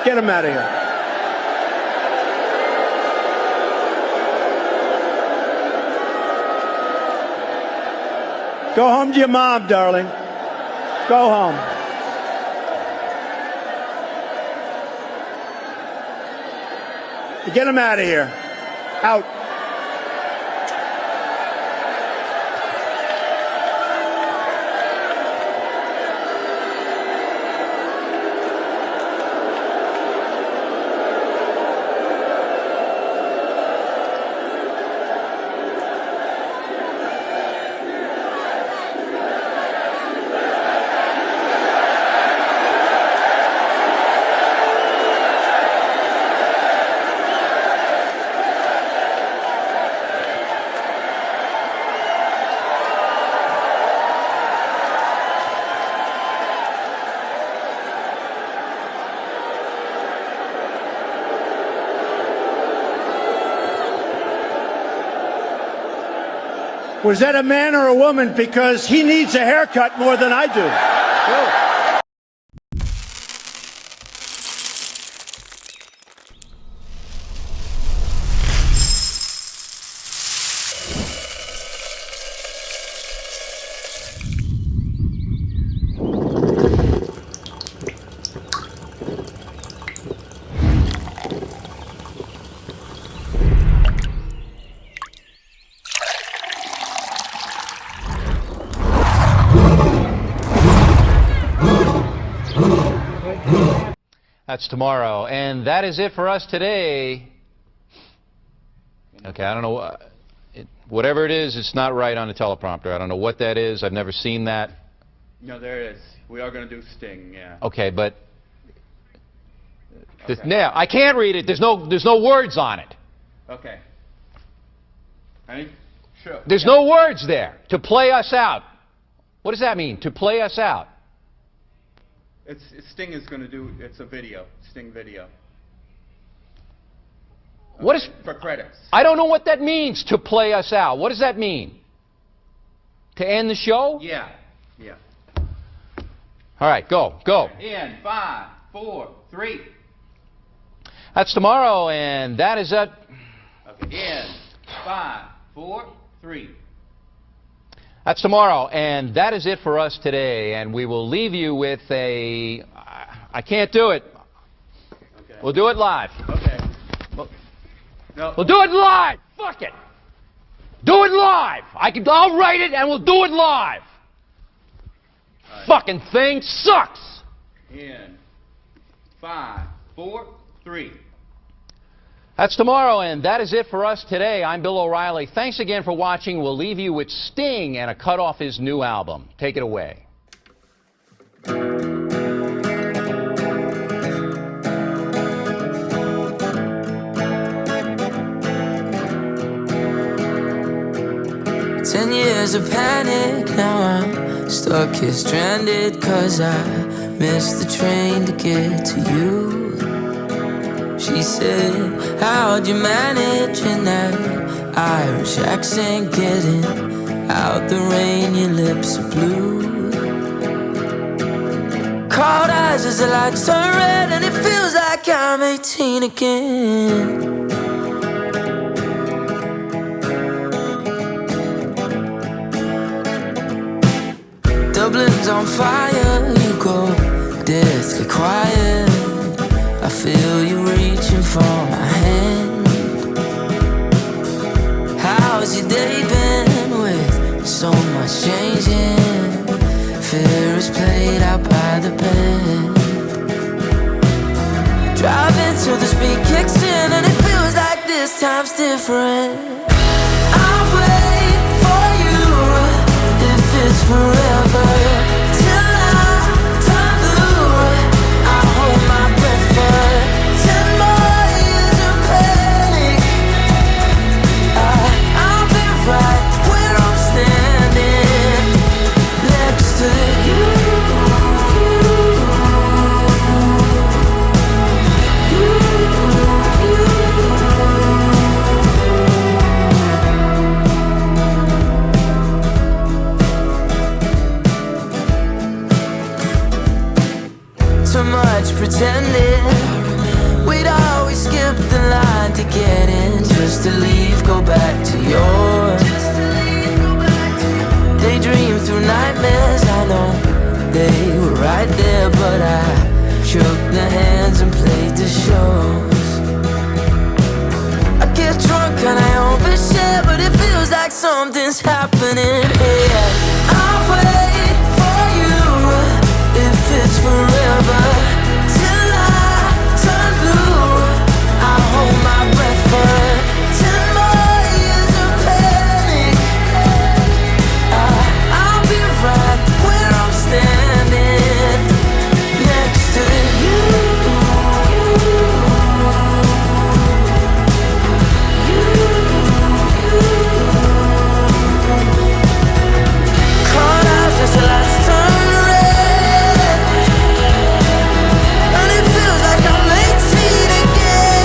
Get him out of here. Go home to your mom, darling. Go home. Get him out of here. Out. Was that a man or a woman? Because he needs a haircut more than I do. Sure. That's tomorrow, and that is it for us today. Okay, I don't know, whatever it is, it's not right on the teleprompter. I don't know what that is. I've never seen that. No, there it is. We are going to do Sting, yeah. Okay, but now I can't read it. There's no words on it. Okay. Ready? Sure. There's no words there. To play us out. What does that mean? To play us out. Sting is going to do, it's a video, Sting video. What is... For credits. I don't know what that means, to play us out. What does that mean? To end the show? Yeah, yeah. All right, go. In 5, 4, 3. That's tomorrow, and that is it. Okay, in 5, 4, 3. That's tomorrow, and that is it for us today, and we will leave you with a... I can't do it. Okay. We'll do it live. Okay. No. We'll do it live! Fuck it! Do it live! I'll write it, and we'll do it live! Right. Fucking thing sucks! In 5, 4, 3. That's tomorrow, and that is it for us today. I'm Bill O'Reilly. Thanks again for watching. We'll leave you with Sting and a cut off his new album. Take it away. 10 years of panic, now I'm stuck here stranded, 'cause I missed the train to get to you. She said, how'd you manage in that Irish accent, getting out the rain, your lips are blue. Cold eyes as the lights turn red, and it feels like I'm 18 again. Dublin's on fire, you go deathly quiet. I feel you reaching for my hand. How's your day been with so much changing? Fear is played out by the band. Driving till the speed kicks in, and it feels like this time's different. I'll wait for you if it's forever. Till I turn blue, I hold my breath for 10 more years of panic. I'll be right where I'm standing, next to you. Too much pretending, We'd always skip the line to get in, just to leave, go back to yours. Daydream through nightmares, I know they were right there, but I shook their hands and played the shows. I get drunk and I overshare, but it feels like something's happening here. I'll wait for you if it's forever. Till I turn blue, I hold my breath for 10 more years of panic. I'll be right where I'm standing next to you. Caught eyes as the lights turn red, and it feels like I'm 18 again.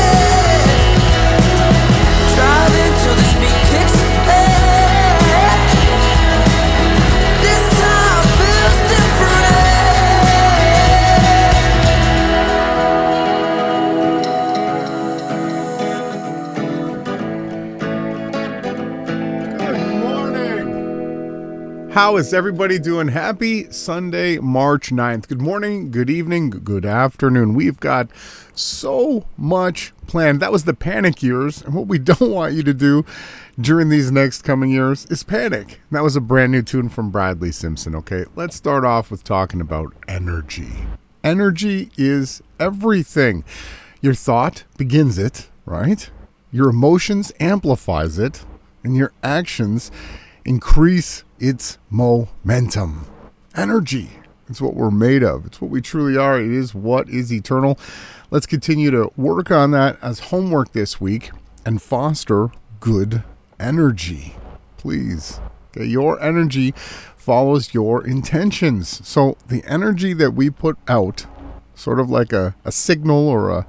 Driving till this beat kicks in. This time feels different. Good morning. How is everybody doing? Happy Sunday, March 9th. Good morning, good evening, good afternoon. We've got so much planned. That was the panic years. And what we don't want you to do during these next coming years is panic. That was a brand new tune from Bradley Simpson. Okay, let's start off with talking about energy. Energy is everything. Your thought begins it, right? Your emotions amplifies it, and your actions increase its momentum. Energy. It's what we're made of. It's what we truly are. It is what is eternal. Let's continue to work on that as homework this week and foster good energy. Please. Okay, your energy follows your intentions. So the energy that we put out, sort of like a signal or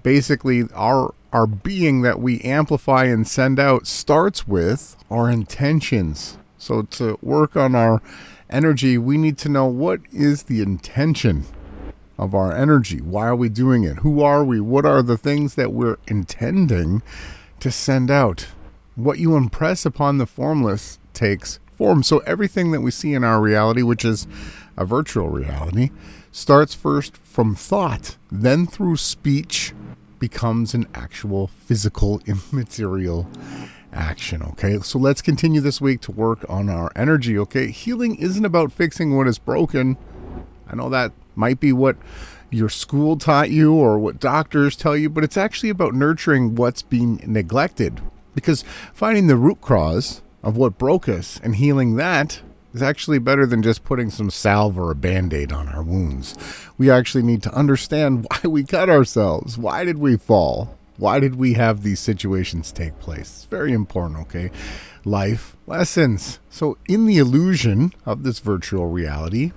basically our being that we amplify and send out, starts with our intentions. So to work on our energy, we need to know what is the intention of our energy. Why are we doing it? Who are we? What are the things that we're intending to send out? What you impress upon the formless takes form. So everything that we see in our reality, which is a virtual reality, starts first from thought, then through speech, becomes an actual physical, immaterial action. Okay, so let's continue this week to work on our energy. Okay, healing isn't about fixing what is broken. I know that might be what your school taught you or what doctors tell you, but it's actually about nurturing what's being neglected, because finding the root cause of what broke us and healing that is actually better than just putting some salve or a band-aid on our wounds. We actually need to understand why we cut ourselves. Why did we fall? Why did we have these situations take place? It's very important, okay? Life lessons. So in the illusion of this virtual reality,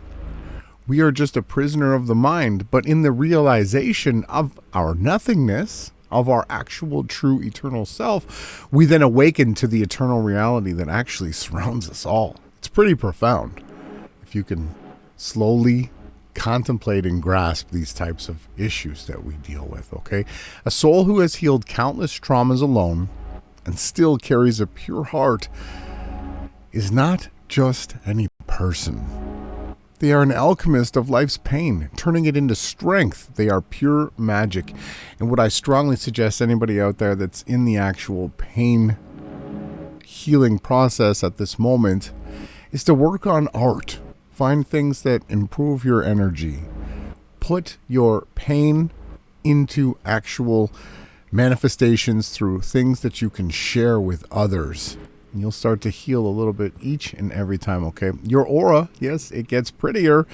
we are just a prisoner of the mind. But in the realization of our nothingness, of our actual true eternal self, we then awaken to the eternal reality that actually surrounds us all. It's pretty profound if you can slowly contemplate and grasp these types of issues that we deal with, okay? A soul who has healed countless traumas alone and still carries a pure heart is not just any person. They are an alchemist of life's pain, turning it into strength. They are pure magic. And what I strongly suggest anybody out there that's in the actual pain healing process at this moment is to work on art. Find things that improve your energy. Put your pain into actual manifestations through things that you can share with others. And you'll start to heal a little bit each and every time, okay? Your aura, yes, it gets prettier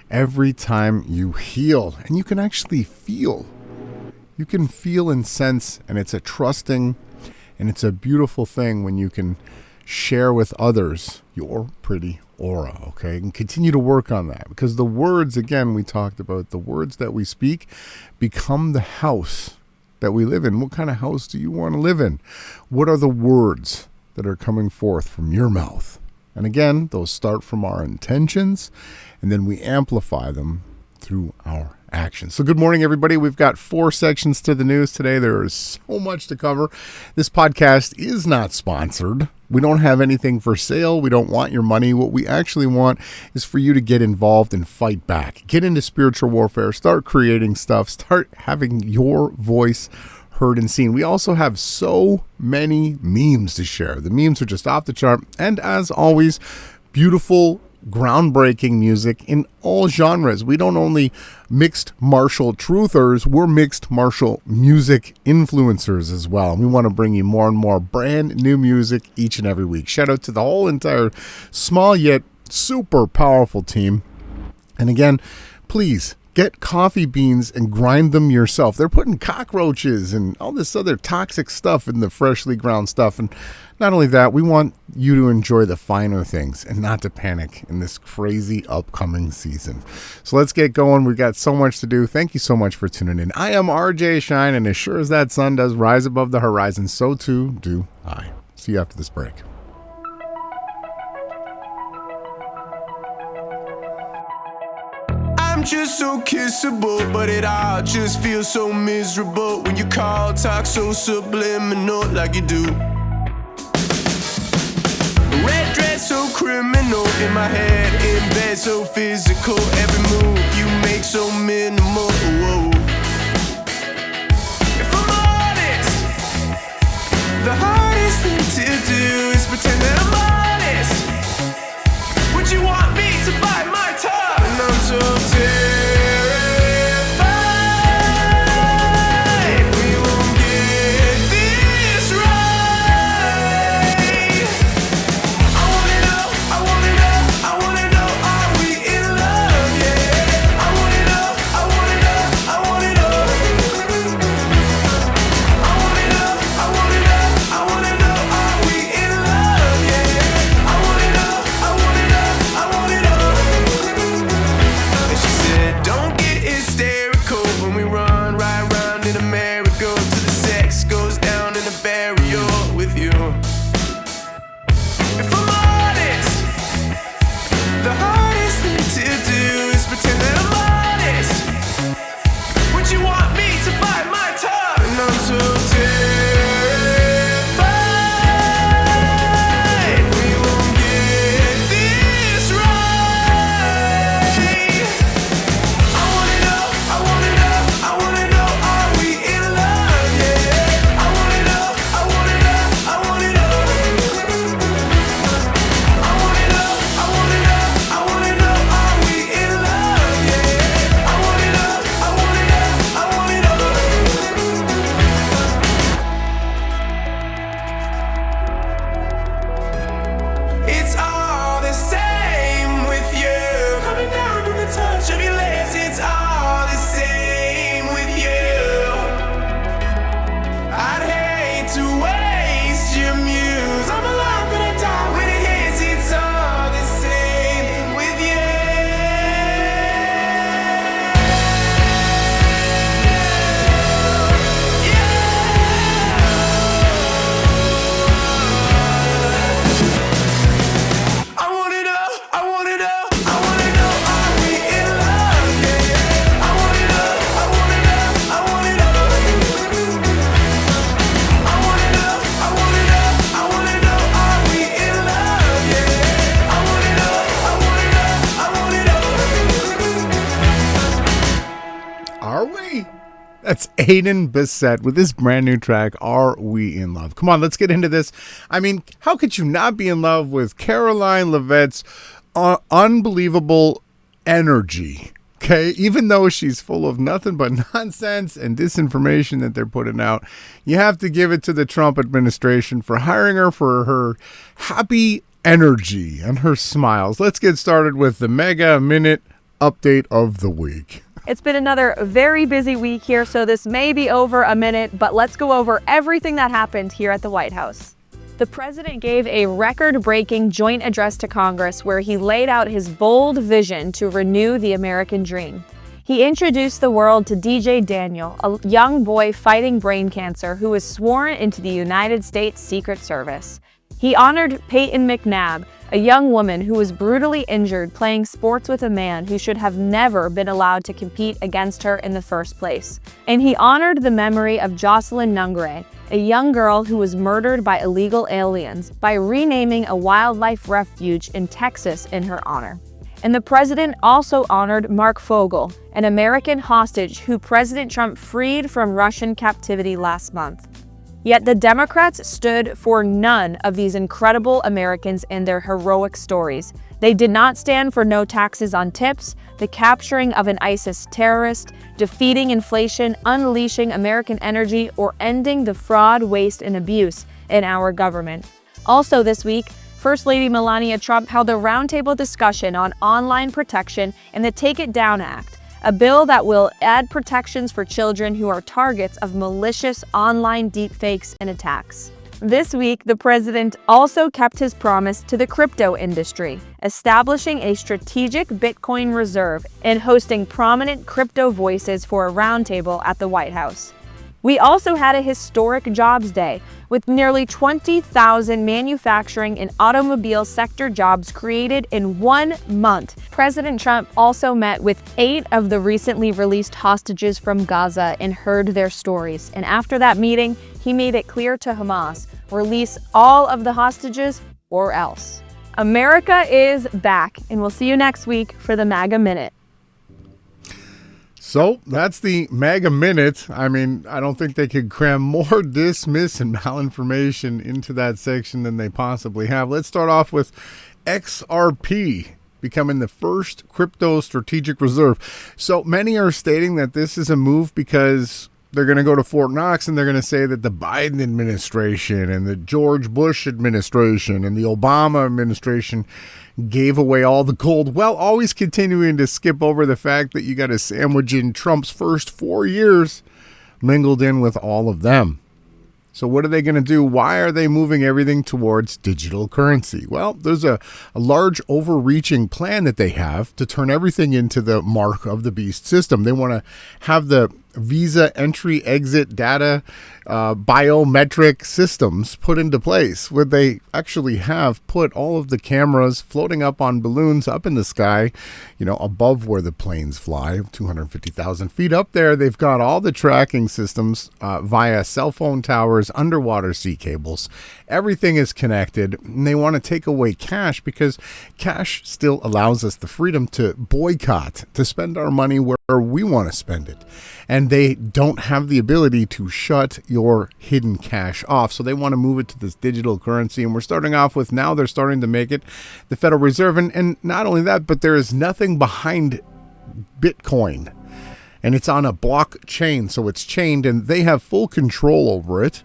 every time you heal. And you can actually feel. You can feel and sense, and it's a trusting and it's a beautiful thing when you can share with others your pretty aura, okay? And continue to work on that, because the words, again, we talked about, the words that we speak become the house that we live in. What kind of house do you want to live in? What are the words that are coming forth from your mouth? And again, those start from our intentions, and then we amplify them through our action. So good morning, everybody. We've got 4 sections to the news today. There is so much to cover. This podcast is not sponsored. We don't have anything for sale. We don't want your money. What we actually want is for you to get involved and fight back. Get into spiritual warfare. Start creating stuff. Start having your voice heard and seen. We also have so many memes to share. The memes are just off the chart. And as always, beautiful, groundbreaking music in all genres. We don't only mixed martial truthers, we're mixed martial music influencers as well. And we want to bring you more and more brand new music each and every week. Shout out to the whole entire small yet super powerful team. And again, please get coffee beans and grind them yourself. They're putting cockroaches and all this other toxic stuff in the freshly ground stuff. And not only that, we want you to enjoy the finer things and not to panic in this crazy upcoming season. So let's get going. We've got so much to do. Thank you so much for tuning in. I am RJ Shine, and as sure as that sun does rise above the horizon, so too do I. See you after this break. I'm just so kissable, but it all just feels so miserable when you call, talk so subliminal like you do. Red dress so criminal, in my head, in bed so physical. Every move you make so minimal. Whoa. If I'm honest, the hardest thing to do is pretend that I'm honest. Would you want me to bite my tongue? And I'm so terrified we won't get this right. I wanna know, I wanna know, I wanna know, are we in love? Yeah. I wanna know, I wanna know, I wanna know. I wanna know, I wanna know, I wanna know, are we in love? Yeah. I wanna know, I wanna know, I wanna know. And she said, don't get hysterical when we run right round in a merry-go till the sex goes down in a burial with you. If I'm honest, the hardest thing to do is pretend that I'm honest. Would you want me to bite my tongue? And I'm so terrified we won't get this right. I wanna know, I wanna know, I wanna know, are we in love? Yeah. I wanna know, I wanna know, I wanna know. I wanna know, I wanna know, I wanna know, are we in love? Yeah. I wanna know, I wanna know, I wanna know. It's all the same with you. Coming down from the touch of your lips. It's all the same with you. I'd hate to waste your muse. I'm alive but I die when it hits. It's all the same with you. I wanna know, I wanna know, I wanna know, are we in love? Yeah. I wanna know, I wanna know, I wanna know. I wanna know, I wanna know, I wanna know, are we in love? Yeah. I wanna know, I wanna know, I wanna know. Are we? That's Aiden Bissett with his brand new track, Are We in Love? Come on, let's get into this. I mean, how could you not be in love with Caroline Leavitt's unbelievable energy? Okay, even though she's full of nothing but nonsense and disinformation that they're putting out, you have to give it to the Trump administration for hiring her for her happy energy and her smiles. Let's get started with the Mega Minute update of the week. It's been another very busy week here, so this may be over a minute, but let's go over everything that happened here at the White House. The president gave a record-breaking joint address to Congress where he laid out his bold vision to renew the American dream. He introduced the world to DJ Daniel, a young boy fighting brain cancer who was sworn into the United States Secret Service. He honored Peyton McNabb, a young woman who was brutally injured playing sports with a man who should have never been allowed to compete against her in the first place. And he honored the memory of Jocelyn Nungre, a young girl who was murdered by illegal aliens, by renaming a wildlife refuge in Texas in her honor. And the president also honored Mark Fogel, an American hostage who President Trump freed from Russian captivity last month. Yet the Democrats stood for none of these incredible Americans and their heroic stories. They did not stand for no taxes on tips, the capturing of an ISIS terrorist, defeating inflation, unleashing American energy, or ending the fraud, waste, and abuse in our government. Also this week, First Lady Melania Trump held a roundtable discussion on online protection and the Take It Down Act, a bill that will add protections for children who are targets of malicious online deepfakes and attacks. This week, the president also kept his promise to the crypto industry, establishing a strategic Bitcoin reserve and hosting prominent crypto voices for a roundtable at the White House. We also had a historic jobs day, with nearly 20,000 manufacturing and automobile sector jobs created in 1 month. President Trump also met with 8 of the recently released hostages from Gaza and heard their stories. And after that meeting, he made it clear to Hamas, release all of the hostages or else. America is back, and we'll see you next week for the MAGA Minute. So that's the MAGA Minute. I mean, I don't think they could cram more dismiss and malinformation into that section than they possibly have. Let's start off with XRP becoming the first crypto strategic reserve. So many are stating that this is a move because they're going to go to Fort Knox and they're going to say that the Biden administration and the George Bush administration and the Obama administration gave away all the gold, while always continuing to skip over the fact that you got to sandwich in Trump's first 4 years mingled in with all of them. So what are they going to do? Why are they moving everything towards digital currency? Well, there's a large overreaching plan that they have to turn everything into the mark of the beast system. They want to have the Visa entry exit data biometric systems put into place, where they actually have put all of the cameras floating up on balloons up in the sky, above where the planes fly, 250,000 feet up there. They've got all the tracking systems via cell phone towers, underwater sea cables. Everything is connected, and they want to take away cash because cash still allows us the freedom to boycott, to spend our money where we want to spend it. And they don't have the ability to shut your hidden cash off. So they want to move it to this digital currency. And we're starting off with, now they're starting to make it the Federal Reserve. And not only that, but there is nothing behind Bitcoin. And it's on a blockchain. So it's chained and they have full control over it.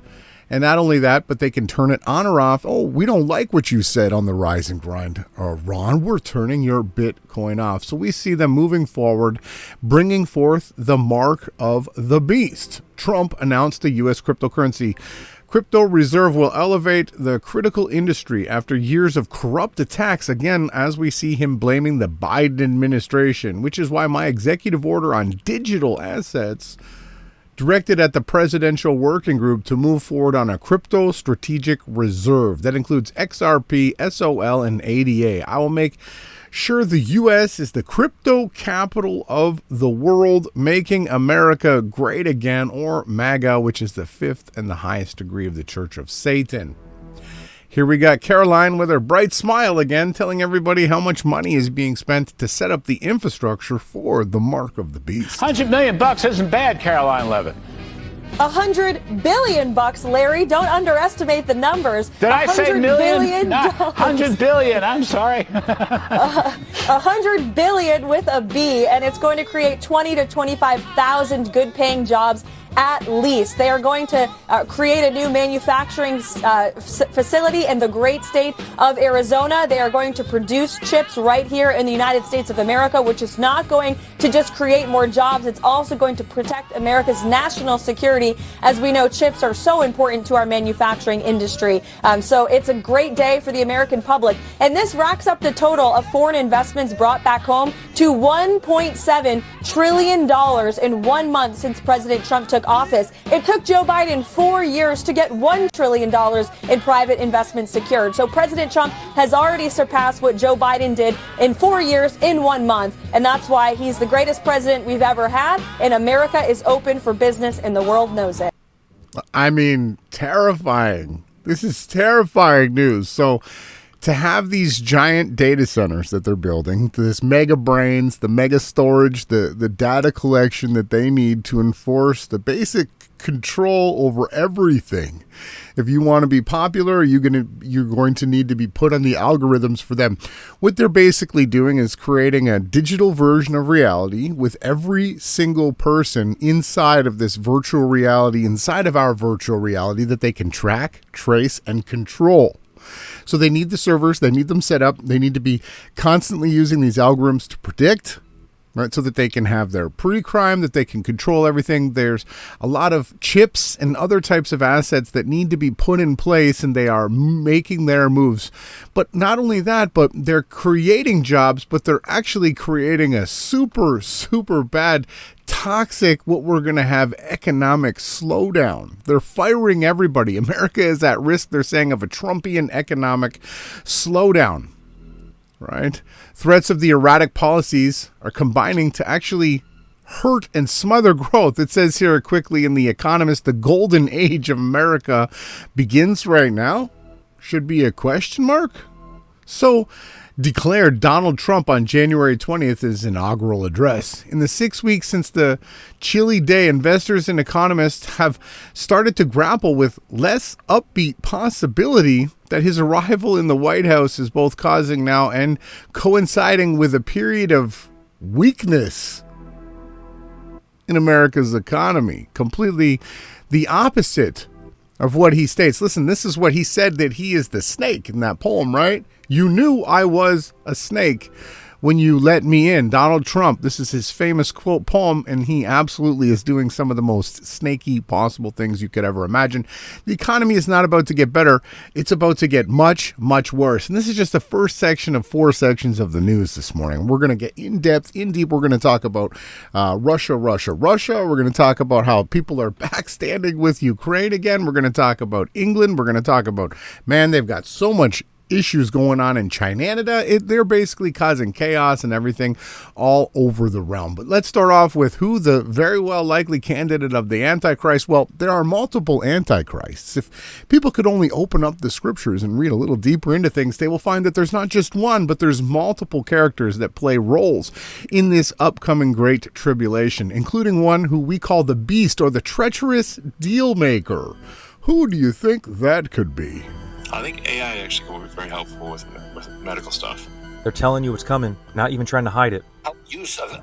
And not only that, but they can turn it on or off. Oh, we don't like what you said on the Rise and Grind, Ron. We're turning your Bitcoin off. So we see them moving forward, bringing forth the mark of the beast. Trump announced the U.S. cryptocurrency. Crypto reserve will elevate the critical industry after years of corrupt attacks. Again, as we see him blaming the Biden administration, which is why my executive order on digital assets directed at the Presidential Working Group to move forward on a crypto strategic reserve. That includes XRP, SOL, and ADA. I will make sure the U.S. is the crypto capital of the world, making America great again, or MAGA, which is the 5th and the highest degree of the Church of Satan. Here we got Caroline with her bright smile again, telling everybody how much money is being spent to set up the infrastructure for the mark of the beast. $100 million isn't bad, Caroline Levitt. $100 billion, Larry. Don't underestimate the numbers. Did I say million? $100 billion. $100 billion. I'm sorry. $100 billion with a B, and it's going to create 20 to 25,000 good-paying jobs at least. They are going to create a new manufacturing facility in the great state of Arizona. They are going to produce chips right here in the United States of America, which is not going to just create more jobs. It's also going to protect America's national security. As we know, chips are so important to our manufacturing industry. So it's a great day for the American public. And this racks up the total of foreign investments brought back home to $1.7 trillion in 1 month since President Trump took office. It took Joe Biden 4 years to get $1 trillion in private investments secured. So President Trump has already surpassed what Joe Biden did in 4 years in 1 month. And that's why he's the greatest president we've ever had. And America is open for business and the world knows it. I mean, terrifying. This is terrifying news. So to have these giant data centers that they're building, this mega brains, the mega storage, the data collection that they need to enforce the basic control over everything. If you want to be popular, you're going to need to be put on the algorithms for them. What they're basically doing is creating a digital version of reality with every single person inside of this virtual reality, inside of our virtual reality, that they can track, trace, and control. So they need the servers, they need them set up, they need to be constantly using these algorithms to predict, right, so that they can have their pre-crime, that they can control everything. There's a lot of chips and other types of assets that need to be put in place, and they are making their moves. But not only that, but they're creating jobs, but they're actually creating a super, super bad, toxic, what we're going to have, economic slowdown. They're firing everybody. America is at risk, they're saying, of a Trumpian economic slowdown. Right? Threats of the erratic policies are combining to actually hurt and smother growth. It says here quickly in The Economist, the golden age of America begins right now. Should be a question mark. So declared Donald Trump on January 20th his inaugural address. In the 6 weeks since the chilly day, investors and economists have started to grapple with less upbeat possibility that his arrival in the White House is both causing now and coinciding with a period of weakness in America's economy. Completely the opposite of what he states. Listen, this is what he said, that he is the snake in that poem, right? You knew I was a snake when you let me in. Donald Trump, this is his famous quote poem, and he absolutely is doing some of the most snaky possible things you could ever imagine. The economy is not about to get better. It's about to get much, much worse. And this is just the first section of 4 sections of the news this morning. We're going to get in depth, in deep. We're going to talk about Russia. We're going to talk about how people are back standing with Ukraine again. We're going to talk about England. We're going to talk about, man, they've got so much issues going on in China. They're basically causing chaos and everything all over the realm. But let's start off with who the very well likely candidate of the Antichrist. Well, there are multiple Antichrists. If people could only open up the scriptures and read a little deeper into things, they will find that there's not just one, but there's multiple characters that play roles in this upcoming great tribulation, including one who we call the beast, or the treacherous deal maker. Who do you think that could be? I think AI actually will be very helpful with medical stuff. They're telling you what's coming, not even trying to hide it. Use of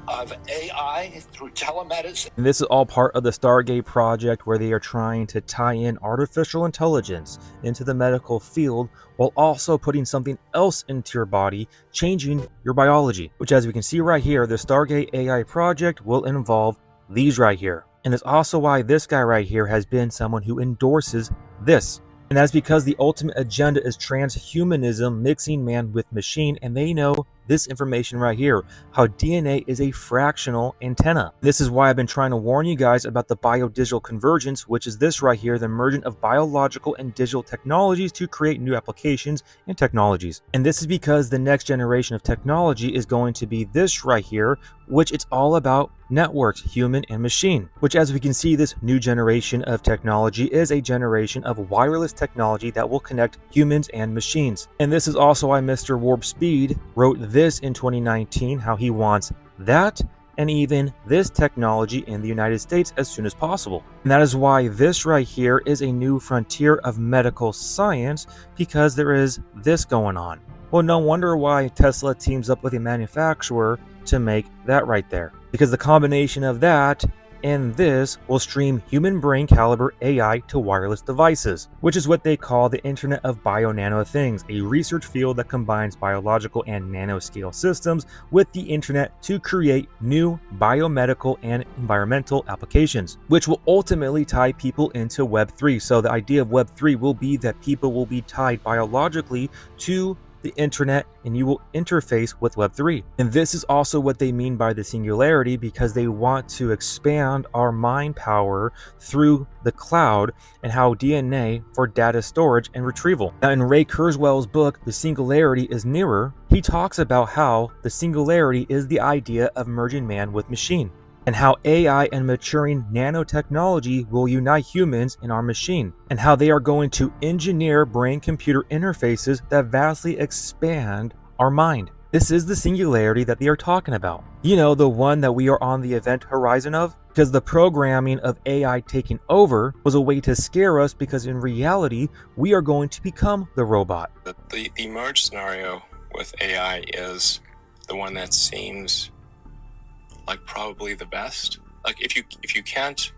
AI through telemedicine. And this is all part of the Stargate project, where they are trying to tie in artificial intelligence into the medical field while also putting something else into your body, changing your biology. Which, as we can see right here, the Stargate AI project will involve these right here. And it's also why this guy right here has been someone who endorses this. And that's because the ultimate agenda is transhumanism, mixing man with machine, and they know this information right here, how DNA is a fractional antenna. This is why I've been trying to warn you guys about the biodigital convergence, which is this right here, the merging of biological and digital technologies to create new applications and technologies. And this is because the next generation of technology is going to be this right here, which it's all about networks, human and machine, which, as we can see, this new generation of technology is a generation of wireless technology that will connect humans and machines. And this is also why Mr. Warp Speed wrote this in 2019, how he wants that and even this technology in the United States as soon as possible. And that is why this right here is a new frontier of medical science, because there is this going on. Well, no wonder why Tesla teams up with a manufacturer to make that right there, because the combination of that and this will stream human brain caliber AI to wireless devices, which is what they call the Internet of Bio-Nano Things, a research field that combines biological and nanoscale systems with the internet to create new biomedical and environmental applications, which will ultimately tie people into Web 3. So the idea of Web 3 will be that people will be tied biologically to the internet and you will interface with Web 3. And this is also what they mean by the singularity, because they want to expand our mind power through the cloud and how DNA for data storage and retrieval. Now, in Ray Kurzweil's book, The Singularity is Nearer, he talks about how the singularity is the idea of merging man with machine, and how AI and maturing nanotechnology will unite humans in our machine, and how they are going to engineer brain-computer interfaces that vastly expand our mind. This is the singularity that they are talking about. You know, the one that we are on the event horizon of? Because the programming of AI taking over was a way to scare us, because in reality, we are going to become the robot. The merge scenario with AI is the one that seems like probably the best. Like if you can't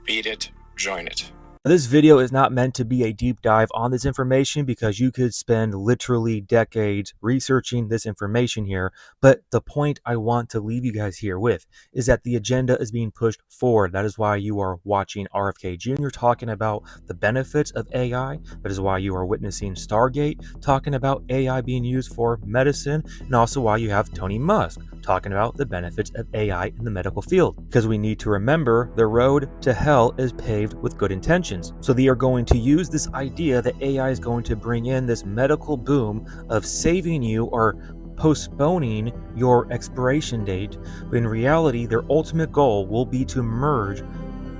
beat it, join it. This video is not meant to be a deep dive on this information, because you could spend literally decades researching this information here. But the point I want to leave you guys here with is that the agenda is being pushed forward. That is why you are watching RFK Jr. talking about the benefits of AI. That is why you are witnessing Stargate talking about AI being used for medicine, and also why you have Tony Musk talking about the benefits of AI in the medical field. Because we need to remember, the road to hell is paved with good intentions. So they are going to use this idea that AI is going to bring in this medical boom of saving you or postponing your expiration date. But in reality, their ultimate goal will be to merge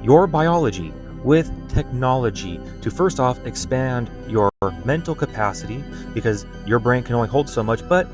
your biology with technology to first off expand your mental capacity, because your brain can only hold so much. But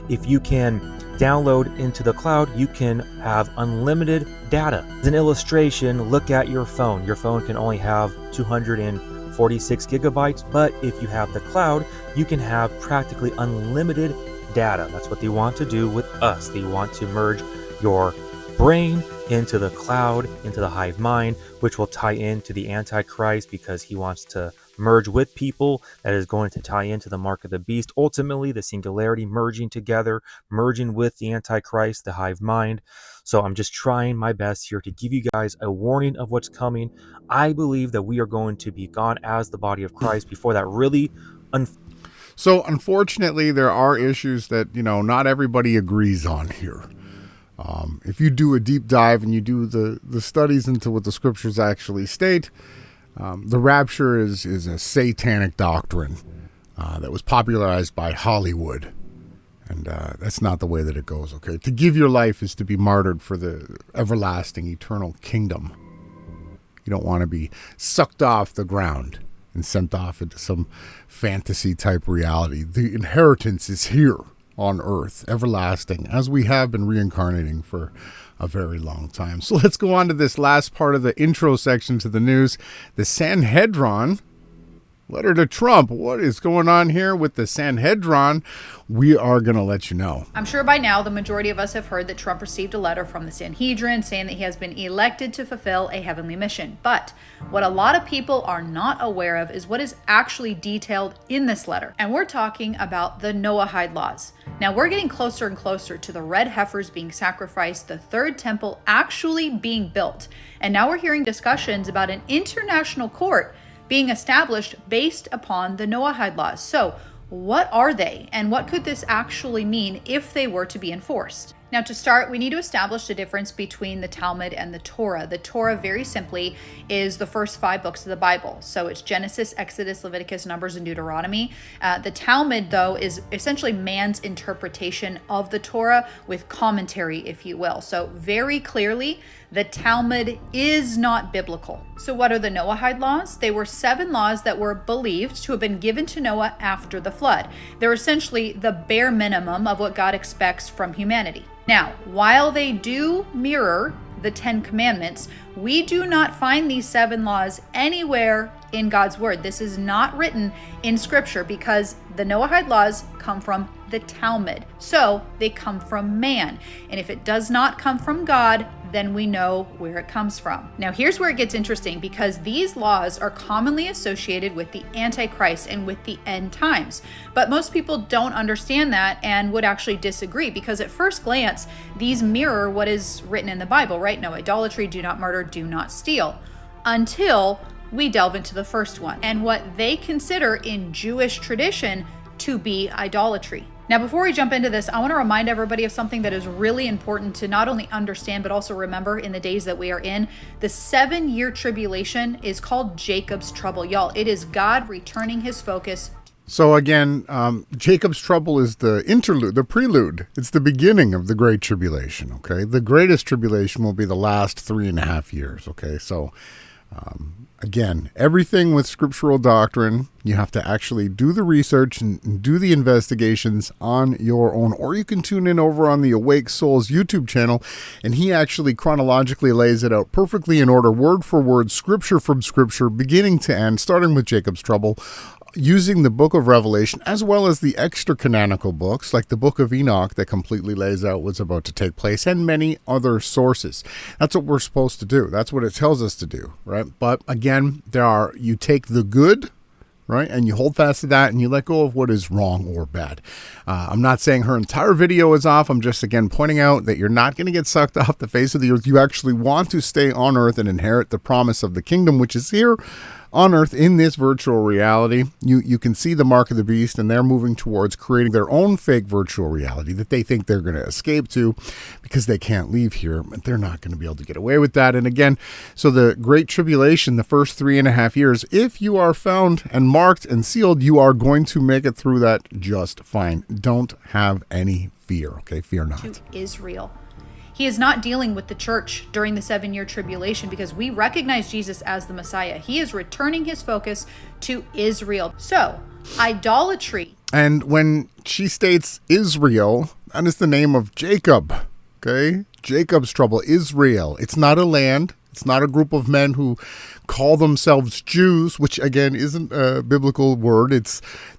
if you can download into the cloud, you can have unlimited data. As an illustration, look at your phone. Your phone can only have 246 gigabytes, but if you have the cloud, you can have practically unlimited data. That's what they want to do with us. They want to merge your brain into the cloud, into the hive mind, which will tie into the Antichrist, because he wants to merge with people. That is going to tie into the mark of the beast. Ultimately, the singularity merging together, merging with the Antichrist, the hive mind. So I'm just trying my best here to give you guys a warning of what's coming. I believe that we are going to be gone as the body of Christ before that really So unfortunately, there are issues that, not everybody agrees on here. If you do a deep dive and you do the studies into what the scriptures actually state, the rapture is a satanic doctrine that was popularized by Hollywood. And that's not the way that it goes, okay? To give your life is to be martyred for the everlasting, eternal kingdom. You don't want to be sucked off the ground and sent off into some fantasy-type reality. The inheritance is here on earth, everlasting, as we have been reincarnating for a very long time. So let's go on to this last part of the intro section to the news. The Sanhedrin letter to Trump. What is going on here with the Sanhedrin? We are going to let you know. I'm sure by now the majority of us have heard that Trump received a letter from the Sanhedrin saying that he has been elected to fulfill a heavenly mission. But what a lot of people are not aware of is what is actually detailed in this letter. And we're talking about the Noahide laws. Now we're getting closer and closer to the red heifers being sacrificed, the third temple actually being built. And now we're hearing discussions about an international court being established based upon the Noahide laws. So what are they, and what could this actually mean if they were to be enforced? Now, to start, we need to establish the difference between the Talmud and the Torah. The Torah, very simply, is the first 5 books of the Bible. So it's Genesis, Exodus, Leviticus, Numbers, and Deuteronomy. The Talmud, though, is essentially man's interpretation of the Torah with commentary, if you will. So very clearly, the Talmud is not biblical. So what are the Noahide laws? They were 7 laws that were believed to have been given to Noah after the flood. They're essentially the bare minimum of what God expects from humanity. Now, while they do mirror the 10 Commandments, we do not find these 7 laws anywhere in God's word. This is not written in scripture because the Noahide laws come from the Talmud. So they come from man. And if it does not come from God, then we know where it comes from. Now, here's where it gets interesting because these laws are commonly associated with the Antichrist and with the end times. But most people don't understand that and would actually disagree because at first glance, these mirror what is written in the Bible, right? No idolatry, do not murder, do not steal. Until we delve into the first one and what they consider in Jewish tradition to be idolatry. Now, before we jump into this, I want to remind everybody of something that is really important to not only understand, but also remember in the days that we are in. The 7-year tribulation is called Jacob's trouble. Y'all, it is God returning his focus. So again, Jacob's trouble is the interlude, the prelude. It's the beginning of the Great Tribulation, okay? The greatest tribulation will be the last 3.5 years, okay? So again, everything with scriptural doctrine, you have to actually do the research and do the investigations on your own. Or you can tune in over on the Awake Souls YouTube channel, and he actually chronologically lays it out perfectly in order, word for word, scripture from scripture, beginning to end, starting with Jacob's trouble, using the book of Revelation, as well as the extra canonical books, like the book of Enoch that completely lays out what's about to take place, and many other sources. That's what we're supposed to do. That's what it tells us to do, right? But again, you take the good, right, and you hold fast to that, and you let go of what is wrong or bad. I'm not saying her entire video is off. I'm just, again, pointing out that you're not going to get sucked off the face of the earth. You actually want to stay on earth and inherit the promise of the kingdom, which is here on earth in this virtual reality. You can see the mark of the beast, and they're moving towards creating their own fake virtual reality that they think they're going to escape to because they can't leave here, but they're not going to be able to get away with that. And again, so the Great Tribulation, the first 3.5 years, if you are found and marked and sealed, you are going to make it through that just fine. Don't have any fear, okay? Fear not. To Israel. He is not dealing with the church during the 7-year tribulation because we recognize Jesus as the Messiah. He is returning his focus to Israel. So, idolatry. And when she states Israel, that is the name of Jacob, okay? Jacob's trouble, Israel. It's not a land. It's not a group of men who call themselves Jews, which again isn't a biblical word.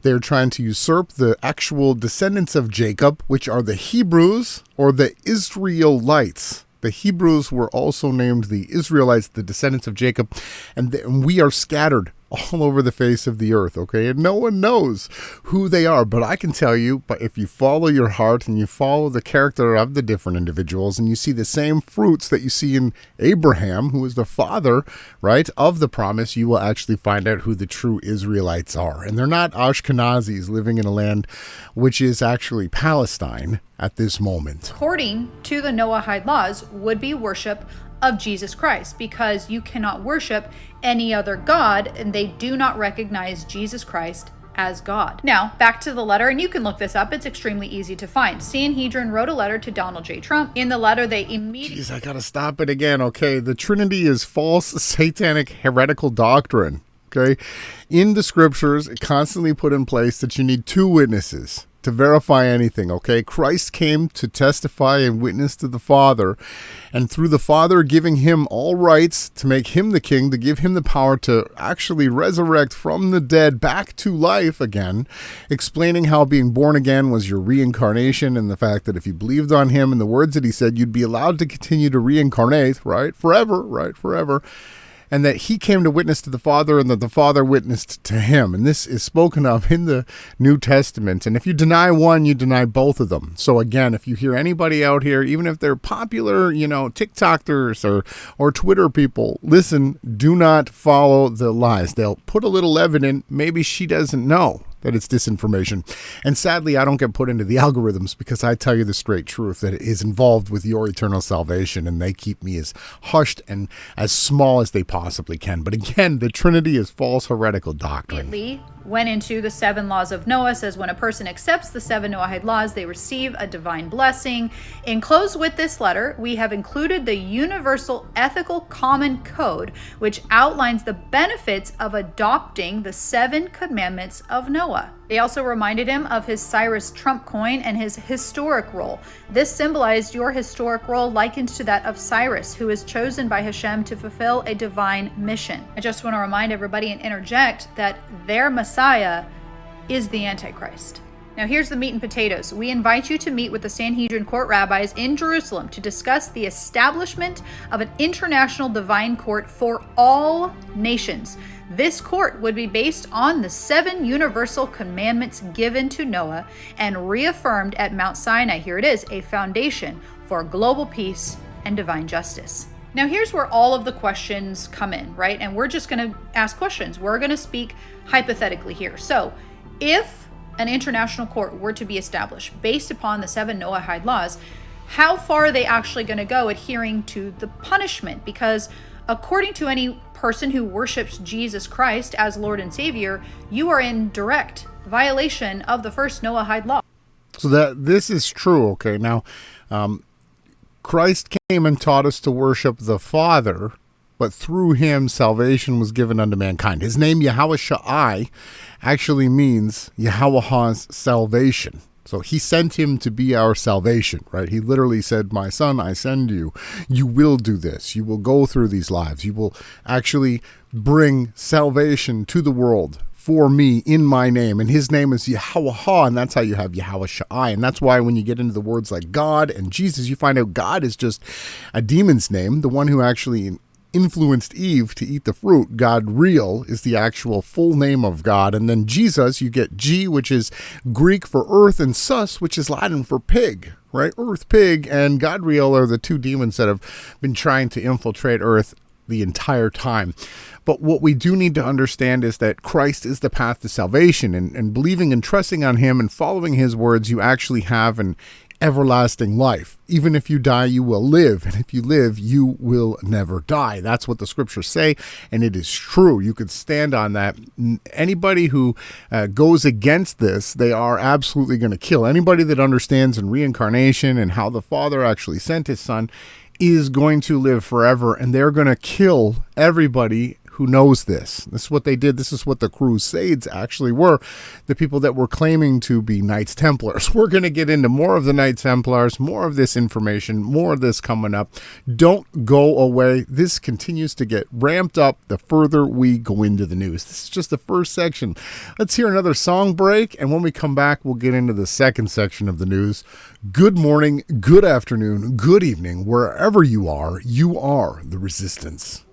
They're trying to usurp the actual descendants of Jacob, which are the Hebrews or the Israelites. The Hebrews were also named the Israelites, the descendants of Jacob, and we are scattered all over the face of the earth, okay? And no one knows who they are, but I can tell you, but if you follow your heart and you follow the character of the different individuals and you see the same fruits that you see in Abraham, who is the father, right, of the promise, you will actually find out who the true Israelites are. And they're not Ashkenazis living in a land which is actually Palestine at this moment. According to the Noahide laws, would be worship of Jesus Christ, because you cannot worship any other God and they do not recognize Jesus Christ as God. Now, back to the letter, and you can look this up. It's extremely easy to find. Sanhedrin wrote a letter to Donald J. Trump. In the letter, they immediately... Jeez, I gotta stop it again, okay? The Trinity is false, satanic, heretical doctrine, okay? In the scriptures, it constantly put in place that you need 2 witnesses to verify anything, okay? Christ came to testify and witness to the Father, and through the Father giving him all rights to make him the king, to give him the power to actually resurrect from the dead back to life again, explaining how being born again was your reincarnation, and the fact that if you believed on him and the words that he said, you'd be allowed to continue to reincarnate, right? Forever, right? Forever. And that he came to witness to the Father and that the Father witnessed to him. And this is spoken of in the New Testament. And if you deny one, you deny both of them. So again, if you hear anybody out here, even if they're popular, TikTokers or Twitter people, listen, do not follow the lies. They'll put a little evidence. Maybe she doesn't know that it's disinformation. And sadly, I don't get put into the algorithms because I tell you the straight truth that it is involved with your eternal salvation, and they keep me as hushed and as small as they possibly can. But again, the Trinity is false heretical doctrine. went into the 7 laws of Noah. Says when a person accepts the 7 Noahide laws, they receive a divine blessing. Enclosed with this letter, we have included the Universal Ethical Common Code, which outlines the benefits of adopting the 7 commandments of Noah. They also reminded him of his Cyrus Trump coin and his historic role. This symbolized your historic role likened to that of Cyrus, who is chosen by Hashem to fulfill a divine mission. I just want to remind everybody and interject that their Messiah is the Antichrist. Now here's the meat and potatoes. We invite you to meet with the Sanhedrin court rabbis in Jerusalem to discuss the establishment of an international divine court for all nations. This court would be based on the 7 universal commandments given to Noah and reaffirmed at Mount Sinai. Here it is, a foundation for global peace and divine justice. Now here's where all of the questions come in, right? And we're just going to ask questions. We're going to speak hypothetically here. So if an international court were to be established based upon the 7 Noahide laws, how far are they actually going to go adhering to the punishment? Because according to any person who worships Jesus Christ as Lord and Savior, you are in direct violation of the first Noahide law. So that this is true. Okay. Now, Christ came and taught us to worship the Father, but through him salvation was given unto mankind. His name, Yahweh Shai, actually means Yahweh's salvation. So he sent him to be our salvation, right? He literally said, my son, I send you. You will do this. You will go through these lives. You will actually bring salvation to the world for me in my name. And his name is Yahweh, and that's how you have Yahweh Shai. And that's why when you get into the words like God and Jesus, you find out God is just a demon's name, the one who actually influenced Eve to eat the fruit. God real is the actual full name of God. And then Jesus, you get G, which is Greek for earth, and sus, which is Latin for pig, right? Earth, pig, and God real are the 2 demons that have been trying to infiltrate earth the entire time. But what we do need to understand is that Christ is the path to salvation, and believing and trusting on him and following his words, you actually have an everlasting life. Even if you die, you will live. And if you live, you will never die. That's what the scriptures say. And it is true. You could stand on that. Anybody who goes against this, they are absolutely going to kill. Anybody that understands in reincarnation and how the Father actually sent his son is going to live forever. And they're going to kill everybody who knows this. This is what they did. This is what the Crusades actually were. The people that were claiming to be Knights Templars. We're going to get into more of the Knights Templars, more of this information, more of this coming up. Don't go away. This continues to get ramped up the further we go into the news. This is just the first section. Let's hear another song break, and when we come back, we'll get into the second section of the news. Good morning, good afternoon, good evening. Wherever you are the resistance.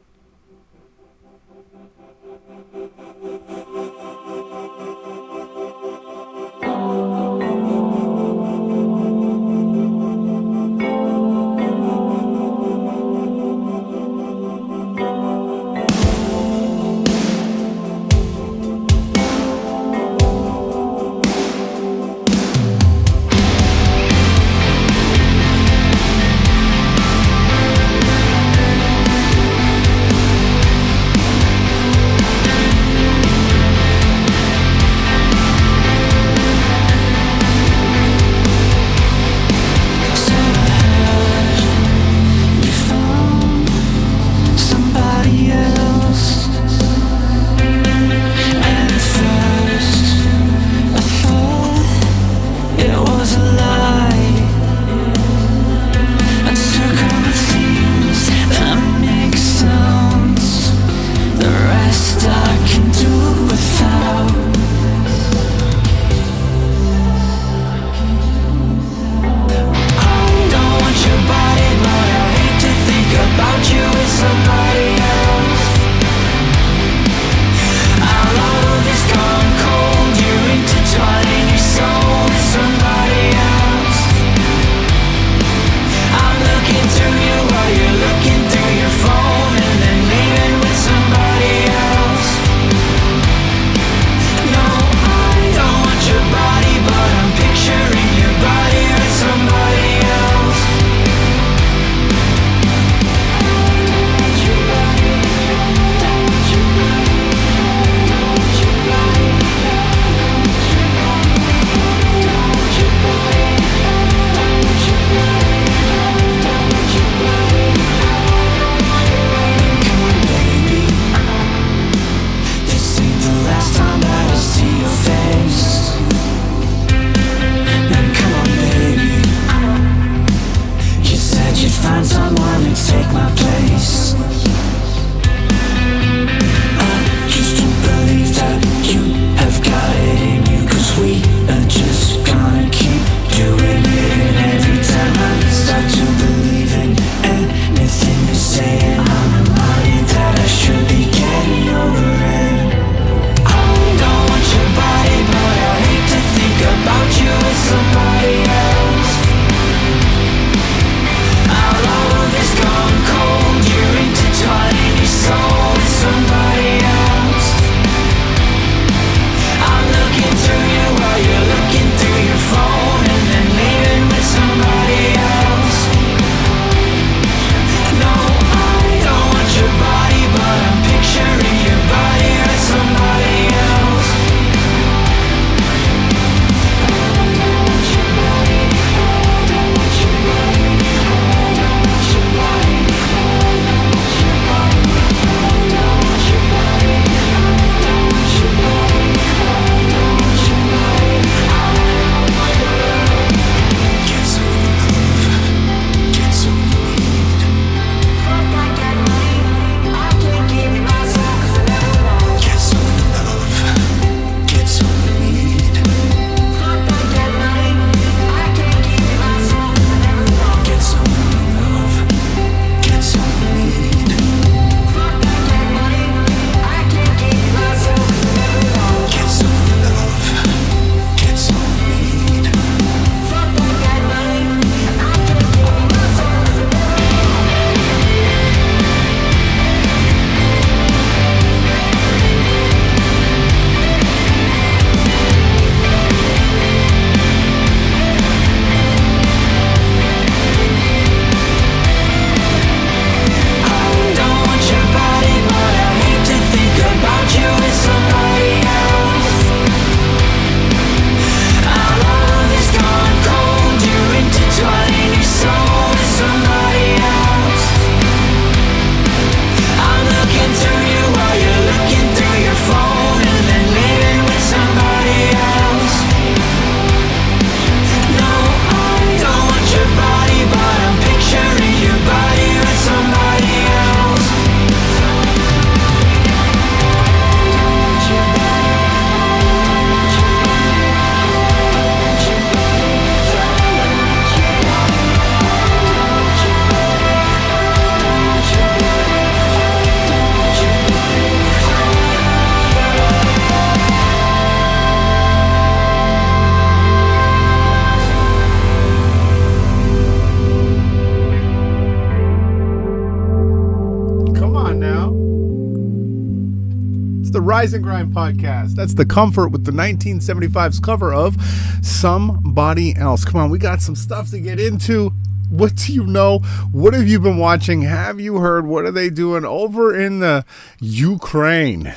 It's the Rise and Grind podcast. That's the Comfort with the 1975's cover of Somebody Else. Come on, we got some stuff to get into. What do you know? What have you been watching? Have you heard? What are they doing over in the Ukraine?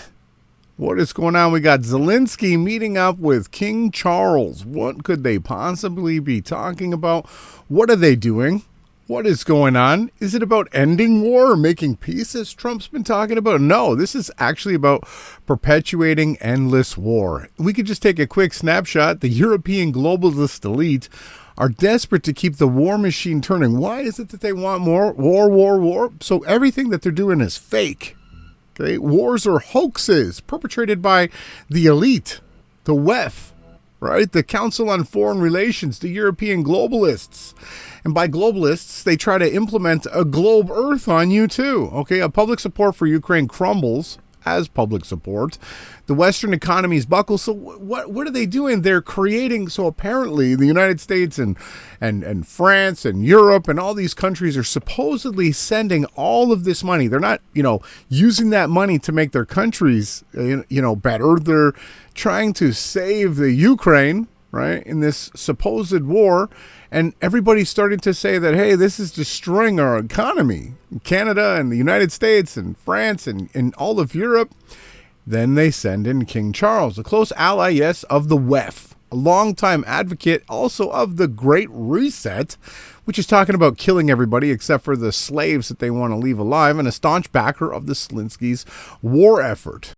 What is going on? We got Zelensky meeting up with King Charles. What could they possibly be talking about? What are they doing? What is going on? Is it about ending war or making peace, as Trump's been talking about? No, this is actually about perpetuating endless war. We could just take a quick snapshot. The European globalist elite are desperate to keep the war machine turning. Why is it that they want more war? So everything that they're doing is fake. Okay, wars are hoaxes perpetrated by the elite, the WEF, right? The Council on Foreign Relations, the European globalists. And by globalists, they try to implement a globe earth on you too. Okay, a public support for Ukraine crumbles as public support. The Western economies buckle. So what are they doing? They're creating, so apparently the United States and France and Europe and all these countries are supposedly sending all of this money. They're not, using that money to make their countries, better. They're trying to save the Ukraine, right, in this supposed war. And everybody's starting to say that, hey, this is destroying our economy. Canada and the United States and France and all of Europe. Then they send in King Charles, a close ally, yes, of the WEF, a longtime advocate also of the Great Reset, which is talking about killing everybody except for the slaves that they want to leave alive, and a staunch backer of the Zelensky's war effort.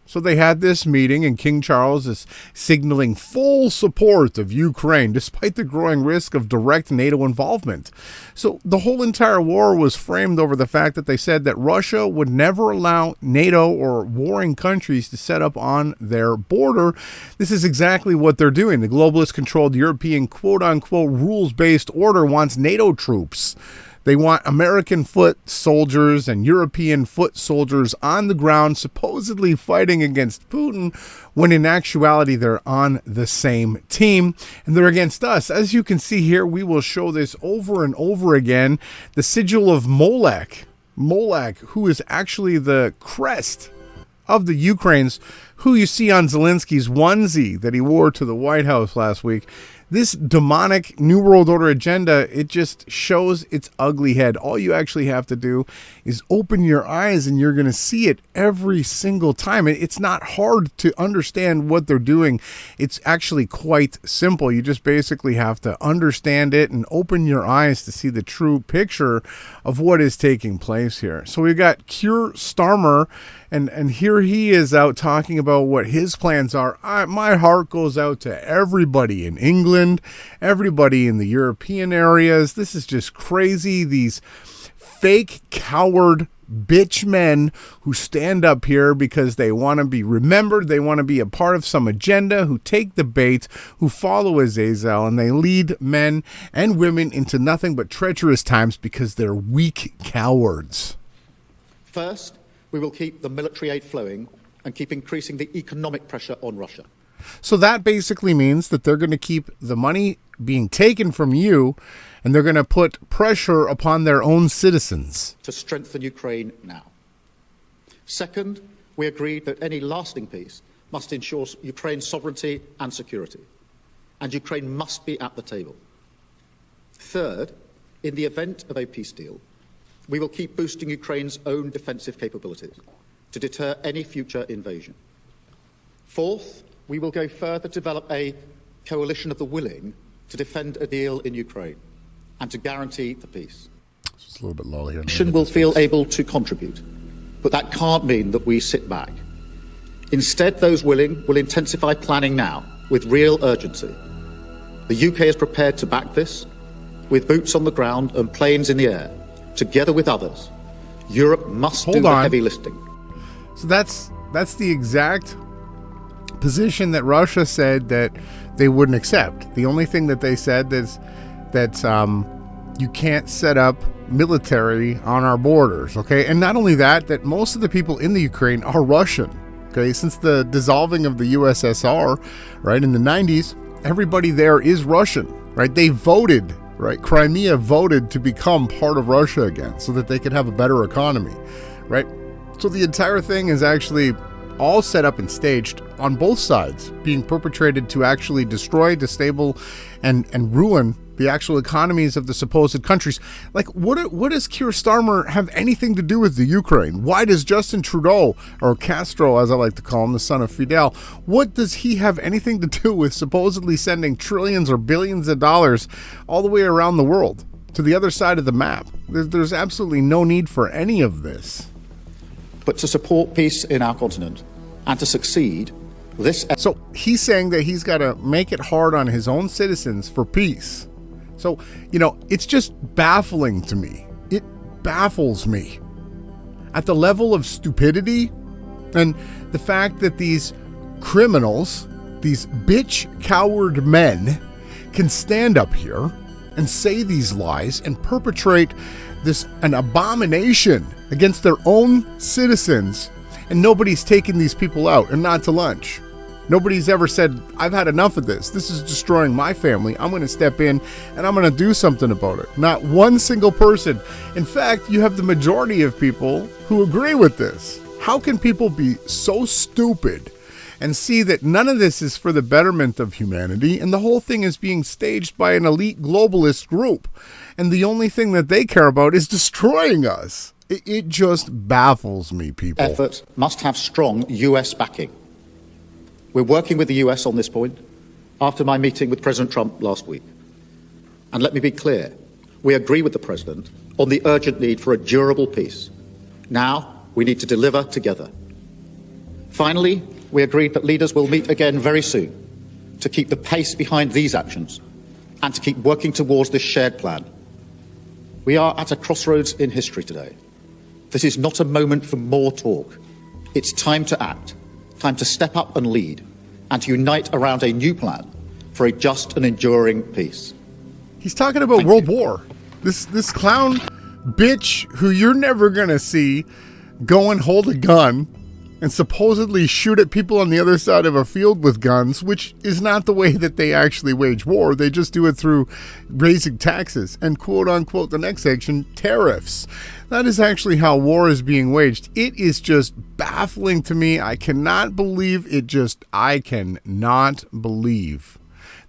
So they had this meeting, and King Charles is signaling full support of Ukraine, despite the growing risk of direct NATO involvement. So the whole entire war was framed over the fact that they said that Russia would never allow NATO or warring countries to set up on their border. This is exactly what they're doing. The globalist-controlled European quote-unquote rules-based order wants NATO troops. They want American foot soldiers and European foot soldiers on the ground, supposedly fighting against Putin, when in actuality they're on the same team and they're against us. As you can see here, we will show this over and over again. The sigil of Molech, who is actually the crest of the Ukrainians, who you see on Zelensky's onesie that he wore to the White House last week. This demonic New World Order agenda, it just shows its ugly head. All you actually have to do is open your eyes and you're going to see it every single time. It's not hard to understand what they're doing. It's actually quite simple. You just basically have to understand it and open your eyes to see the true picture of what is taking place here. So we got Keir Starmer, and here he is out talking about what his plans are. My heart goes out to everybody in England, everybody in the European areas. This is just crazy. These fake coward bitch men who stand up here because they want to be remembered, they want to be a part of some agenda, who take the bait, who follow Azazel, and they lead men and women into nothing but treacherous times because they're weak cowards. First, we will keep the military aid flowing and keep increasing the economic pressure on Russia. So that basically means that they're going to keep the money being taken from you, and they're going to put pressure upon their own citizens to strengthen Ukraine now. Second, we agreed that any lasting peace must ensure Ukraine's sovereignty and security, and Ukraine must be at the table. Third, in the event of a peace deal, we will keep boosting Ukraine's own defensive capabilities to deter any future invasion. Fourth, we will go further to develop a coalition of the willing to defend a deal in Ukraine and to guarantee the peace. It's a little bit low here. Nation will feel able to contribute, but that can't mean that we sit back. Instead, those willing will intensify planning now with real urgency. The UK is prepared to back this with boots on the ground and planes in the air. Together with others, Europe must do the heavy lifting. So that's the exact position that Russia said that they wouldn't accept. The only thing that they said is that you can't set up military on our borders, okay? And not only that, that most of the people in the Ukraine are Russian, okay? Since the dissolving of the USSR, right, in the 90s, everybody there is Russian, right? They voted, right? Crimea voted to become part of Russia again so that they could have a better economy, right? So the entire thing is actually all set up and staged on both sides, being perpetrated to actually destroy, destabilize, and ruin the actual economies of the supposed countries. Like, what does Keir Starmer have anything to do with the Ukraine? Why does Justin Trudeau, or Castro as I like to call him, the son of Fidel, what does he have anything to do with supposedly sending trillions or billions of dollars all the way around the world to the other side of the map? There's absolutely no need for any of this. But to support peace in our continent and to succeed, So he's saying that he's got to make it hard on his own citizens for peace. So, it's just baffling to me. It baffles me at the level of stupidity and the fact that these criminals, these bitch coward men, can stand up here and say these lies and perpetrate an abomination against their own citizens, and nobody's taking these people out and not to lunch. Nobody's ever said, I've had enough of this. This is destroying my family. I'm going to step in and I'm going to do something about it. Not one single person. In fact, you have the majority of people who agree with this. How can people be so stupid and see that none of this is for the betterment of humanity, and the whole thing is being staged by an elite globalist group, and the only thing that they care about is destroying us? It just baffles me, people. Effort must have strong US backing. We're working with the US on this point after my meeting with President Trump last week. And let me be clear, we agree with the President on the urgent need for a durable peace. Now we need to deliver together. Finally, we agreed that leaders will meet again very soon to keep the pace behind these actions and to keep working towards this shared plan. We are at a crossroads in history today. This is not a moment for more talk. It's time to act. Time to step up and lead, and to unite around a new plan for a just and enduring peace. He's talking about World War. This clown bitch who you're never going to see go and hold a gun and supposedly shoot at people on the other side of a field with guns, which is not the way that they actually wage war. They just do it through raising taxes and, quote unquote, the next section, tariffs. That is actually how war is being waged. It is just baffling to me. I cannot believe that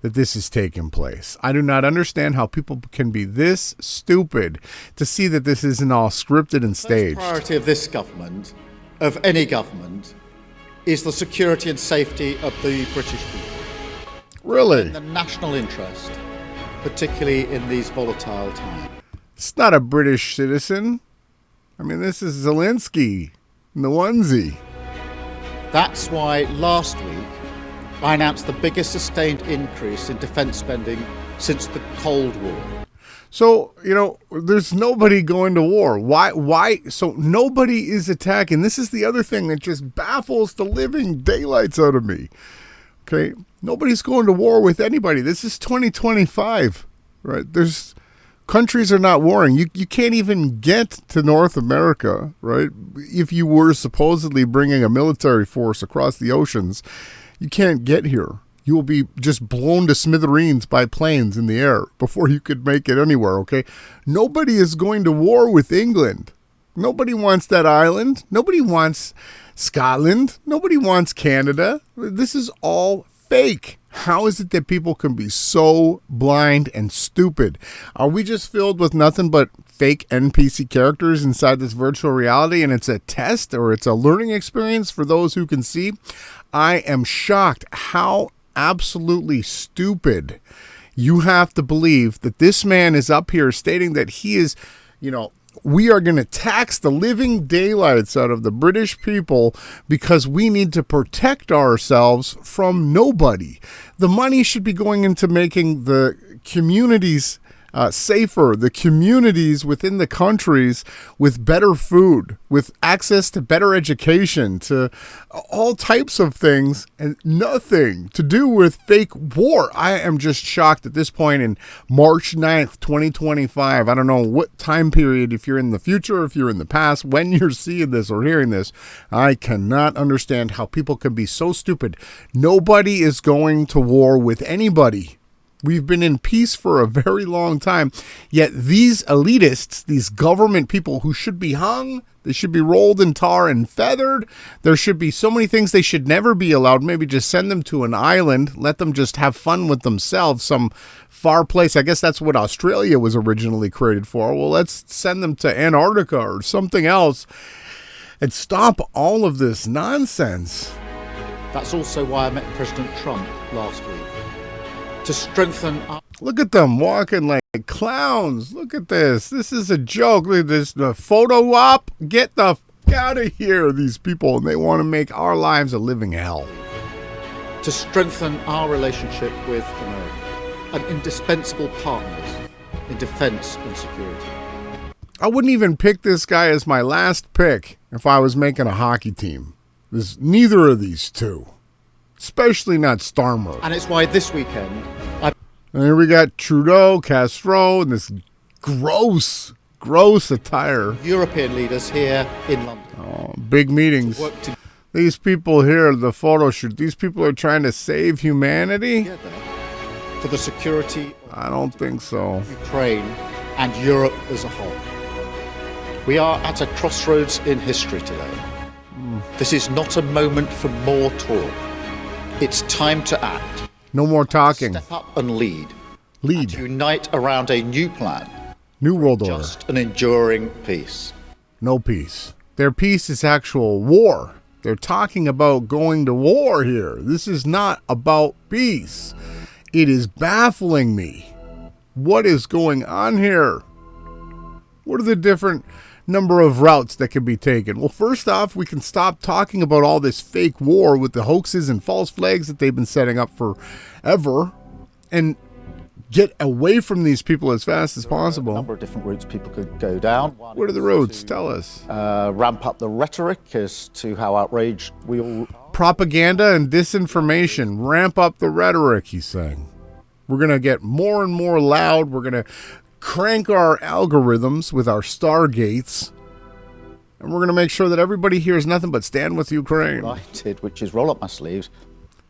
this is taking place. I do not understand how people can be this stupid to see that this isn't all scripted and staged. The priority of this government, of any government, is the security and safety of the British people. Really? And the national interest, particularly in these volatile times. It's not a British citizen. I mean, this is Zelensky in the onesie. That's why last week I announced the biggest sustained increase in defense spending since the Cold War. So, there's nobody going to war. Why? So nobody is attacking. This is the other thing that just baffles the living daylights out of me. Okay? Nobody's going to war with anybody. This is 2025, right? Countries are not warring. You can't even get to North America, right? If you were supposedly bringing a military force across the oceans, you can't get here. You will be just blown to smithereens by planes in the air before you could make it anywhere, okay? Nobody is going to war with England. Nobody wants that island. Nobody wants Scotland. Nobody wants Canada. This is all fake. How is it that people can be so blind and stupid? Are we just filled with nothing but fake NPC characters inside this virtual reality, and it's a test or it's a learning experience for those who can see? I am shocked how absolutely stupid you have to believe that this man is up here stating that he is, we are going to tax the living daylights out of the British people because we need to protect ourselves from nobody. The money should be going into making the communities safer, the communities within the countries with better food, with access to better education, to all types of things, and nothing to do with fake war. I am just shocked at this point in March 9th, 2025. I don't know what time period, if you're in the future, if you're in the past, when you're seeing this or hearing this, I cannot understand how people can be so stupid. Nobody is going to war with anybody. We've been in peace for a very long time. Yet these elitists, these government people who should be hung, they should be rolled in tar and feathered. There should be so many things they should never be allowed. Maybe just send them to an island, let them just have fun with themselves, some far place. I guess that's what Australia was originally created for. Well, let's send them to Antarctica or something else and stop all of this nonsense. That's also why I met President Trump last week. To strengthen our... Look at them walking like clowns. Look at this. This is a joke. Look at this photo op. Get the f out of here, these people. And they want to make our lives a living hell. To strengthen our relationship with America, and indispensable partners in defense and security. I wouldn't even pick this guy as my last pick if I was making a hockey team. There's neither of these two. Especially not Starmer. And it's why this weekend And here we got Trudeau, Castro, and this gross attire. European leaders here in London. Oh, big meetings. These people here, the photo shoot, these people are trying to save humanity? For the security I don't think so. Ukraine and Europe as a whole. We are at a crossroads in history today. This is not a moment for more talk. It's time to act. No more talking. Step up and lead. Lead. And unite around a new plan. New world order. Just an enduring peace. No peace. Their peace is actual war. They're talking about going to war here. This is not about peace. It is baffling me. What is going on here? What are the different number of routes that can be taken? Well, first off, we can stop talking about all this fake war with the hoaxes and false flags that they've been setting up forever and get away from these people as fast as possible. A number of different routes people could go down. What are the routes? Tell us. Ramp up the rhetoric as to how outraged we all... Propaganda and disinformation. Ramp up the rhetoric, he's saying. We're going to get more and more loud. We're going to crank our algorithms with our Stargates. And we're going to make sure that everybody hears nothing but stand with Ukraine. I did, which is roll up my sleeves.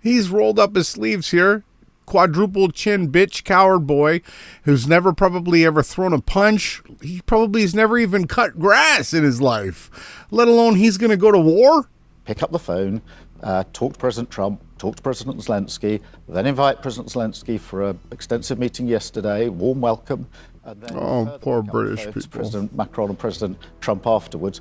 He's rolled up his sleeves here. Quadruple chin bitch coward boy who's never probably ever thrown a punch. He probably has never even cut grass in his life, let alone he's going to go to war. Pick up the phone, talk to President Trump, talk to President Zelensky, then invite President Zelensky for an extensive meeting yesterday, warm welcome. And then poor British people. President Macron and President Trump afterwards.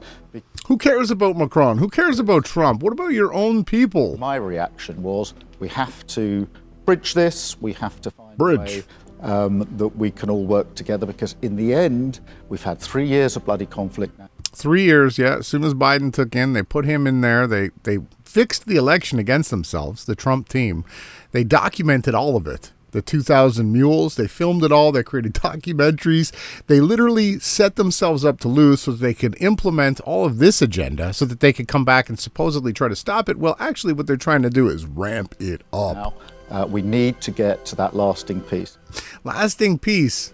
Who cares about Macron? Who cares about Trump? What about your own people? My reaction was, we have to bridge this. We have to find a way that we can all work together, because in the end, we've had 3 years of bloody conflict now. 3 years, yeah. As soon as Biden took in, they put him in there. They fixed the election against themselves, the Trump team. They documented all of it. The 2,000 mules, they filmed it all. They created documentaries. They literally set themselves up to lose so that they could implement all of this agenda so that they could come back and supposedly try to stop it. Well, actually, what they're trying to do is ramp it up. Now, we need to get to that lasting peace. Lasting peace.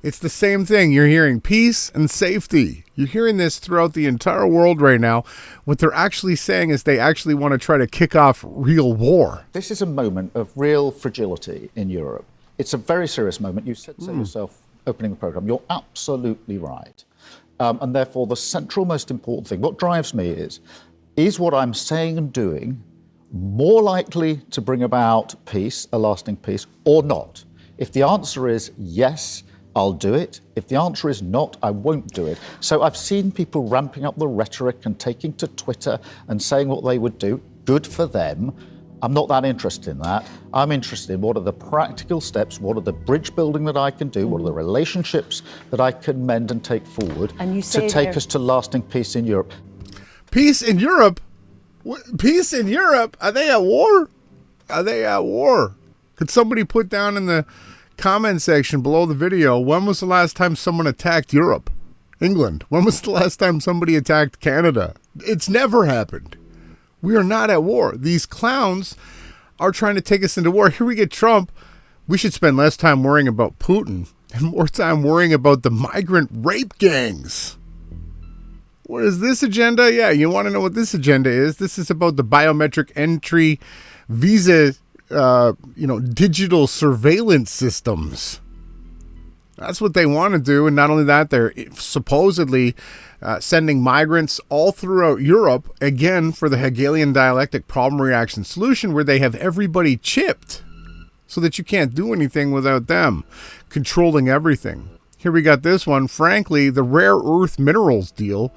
It's the same thing. You're hearing peace and safety. You're hearing this throughout the entire world right now. What they're actually saying is they actually want to try to kick off real war. This is a moment of real fragility in Europe. It's a very serious moment. You said so yourself opening the program. You're absolutely right. And therefore, the central most important thing, what drives me is what I'm saying and doing more likely to bring about peace, a lasting peace, or not? If the answer is yes, I'll do it. If the answer is not, I won't do it. So I've seen people ramping up the rhetoric and taking to Twitter and saying what they would do. Good for them. I'm not that interested in that. I'm interested in what are the practical steps, what are the bridge building that I can do, what are the relationships that I can mend and take forward to take us to lasting peace in Europe. Peace in Europe? Peace in Europe? Are they at war? Are they at war? Could somebody put down in the comment section below the video, when was the last time someone attacked Europe? England. When was the last time somebody attacked Canada? It's never happened. We are not at war. These clowns are trying to take us into war. Here we get Trump. We should spend less time worrying about Putin and more time worrying about the migrant rape gangs. What is this agenda? Yeah, you want to know what this agenda is? This is about the biometric entry visa digital surveillance systems. That's what they want to do. And not only that, they're supposedly sending migrants all throughout Europe, again, for the Hegelian dialectic problem reaction solution, where they have everybody chipped so that you can't do anything without them controlling everything. Here we got this one. Frankly, the rare earth minerals deal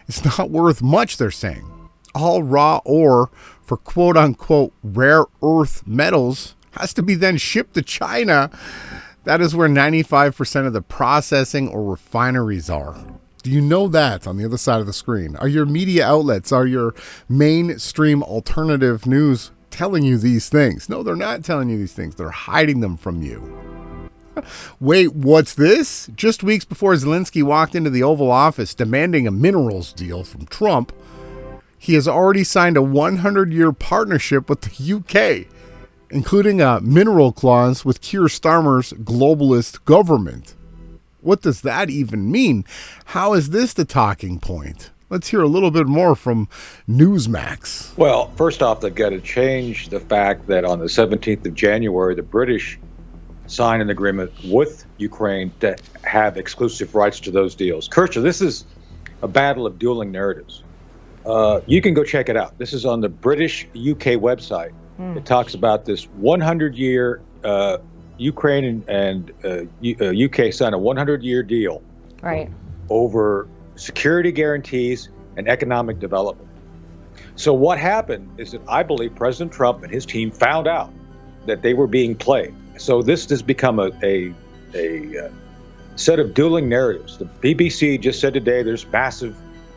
is not worth much, they're saying. All raw ore for quote-unquote rare earth metals has to be then shipped to China. That is where 95% of the processing or refineries are. Do you know that on the other side of the screen? Are your media outlets, are your mainstream alternative news telling you these things? No, they're not telling you these things. They're hiding them from you. Wait, what's this? Just weeks before Zelensky walked into the Oval Office demanding a minerals deal from Trump, he has already signed a 100-year partnership with the UK, including a mineral clause with Keir Starmer's globalist government. What does that even mean? How is this the talking point? Let's hear a little bit more from Newsmax. Well, first off, they've got to change the fact that on the 17th of January, the British signed an agreement with Ukraine to have exclusive rights to those deals. Kirchner, this is a battle of dueling narratives. You can go check it out. This is on the British UK website. It talks about this 100-year Ukraine and UK signed a 100-year deal, Right. over security guarantees and economic development. So what happened is that I believe President Trump and his team found out that they were being played. So this has become a set of dueling narratives. The BBC just said today there's massive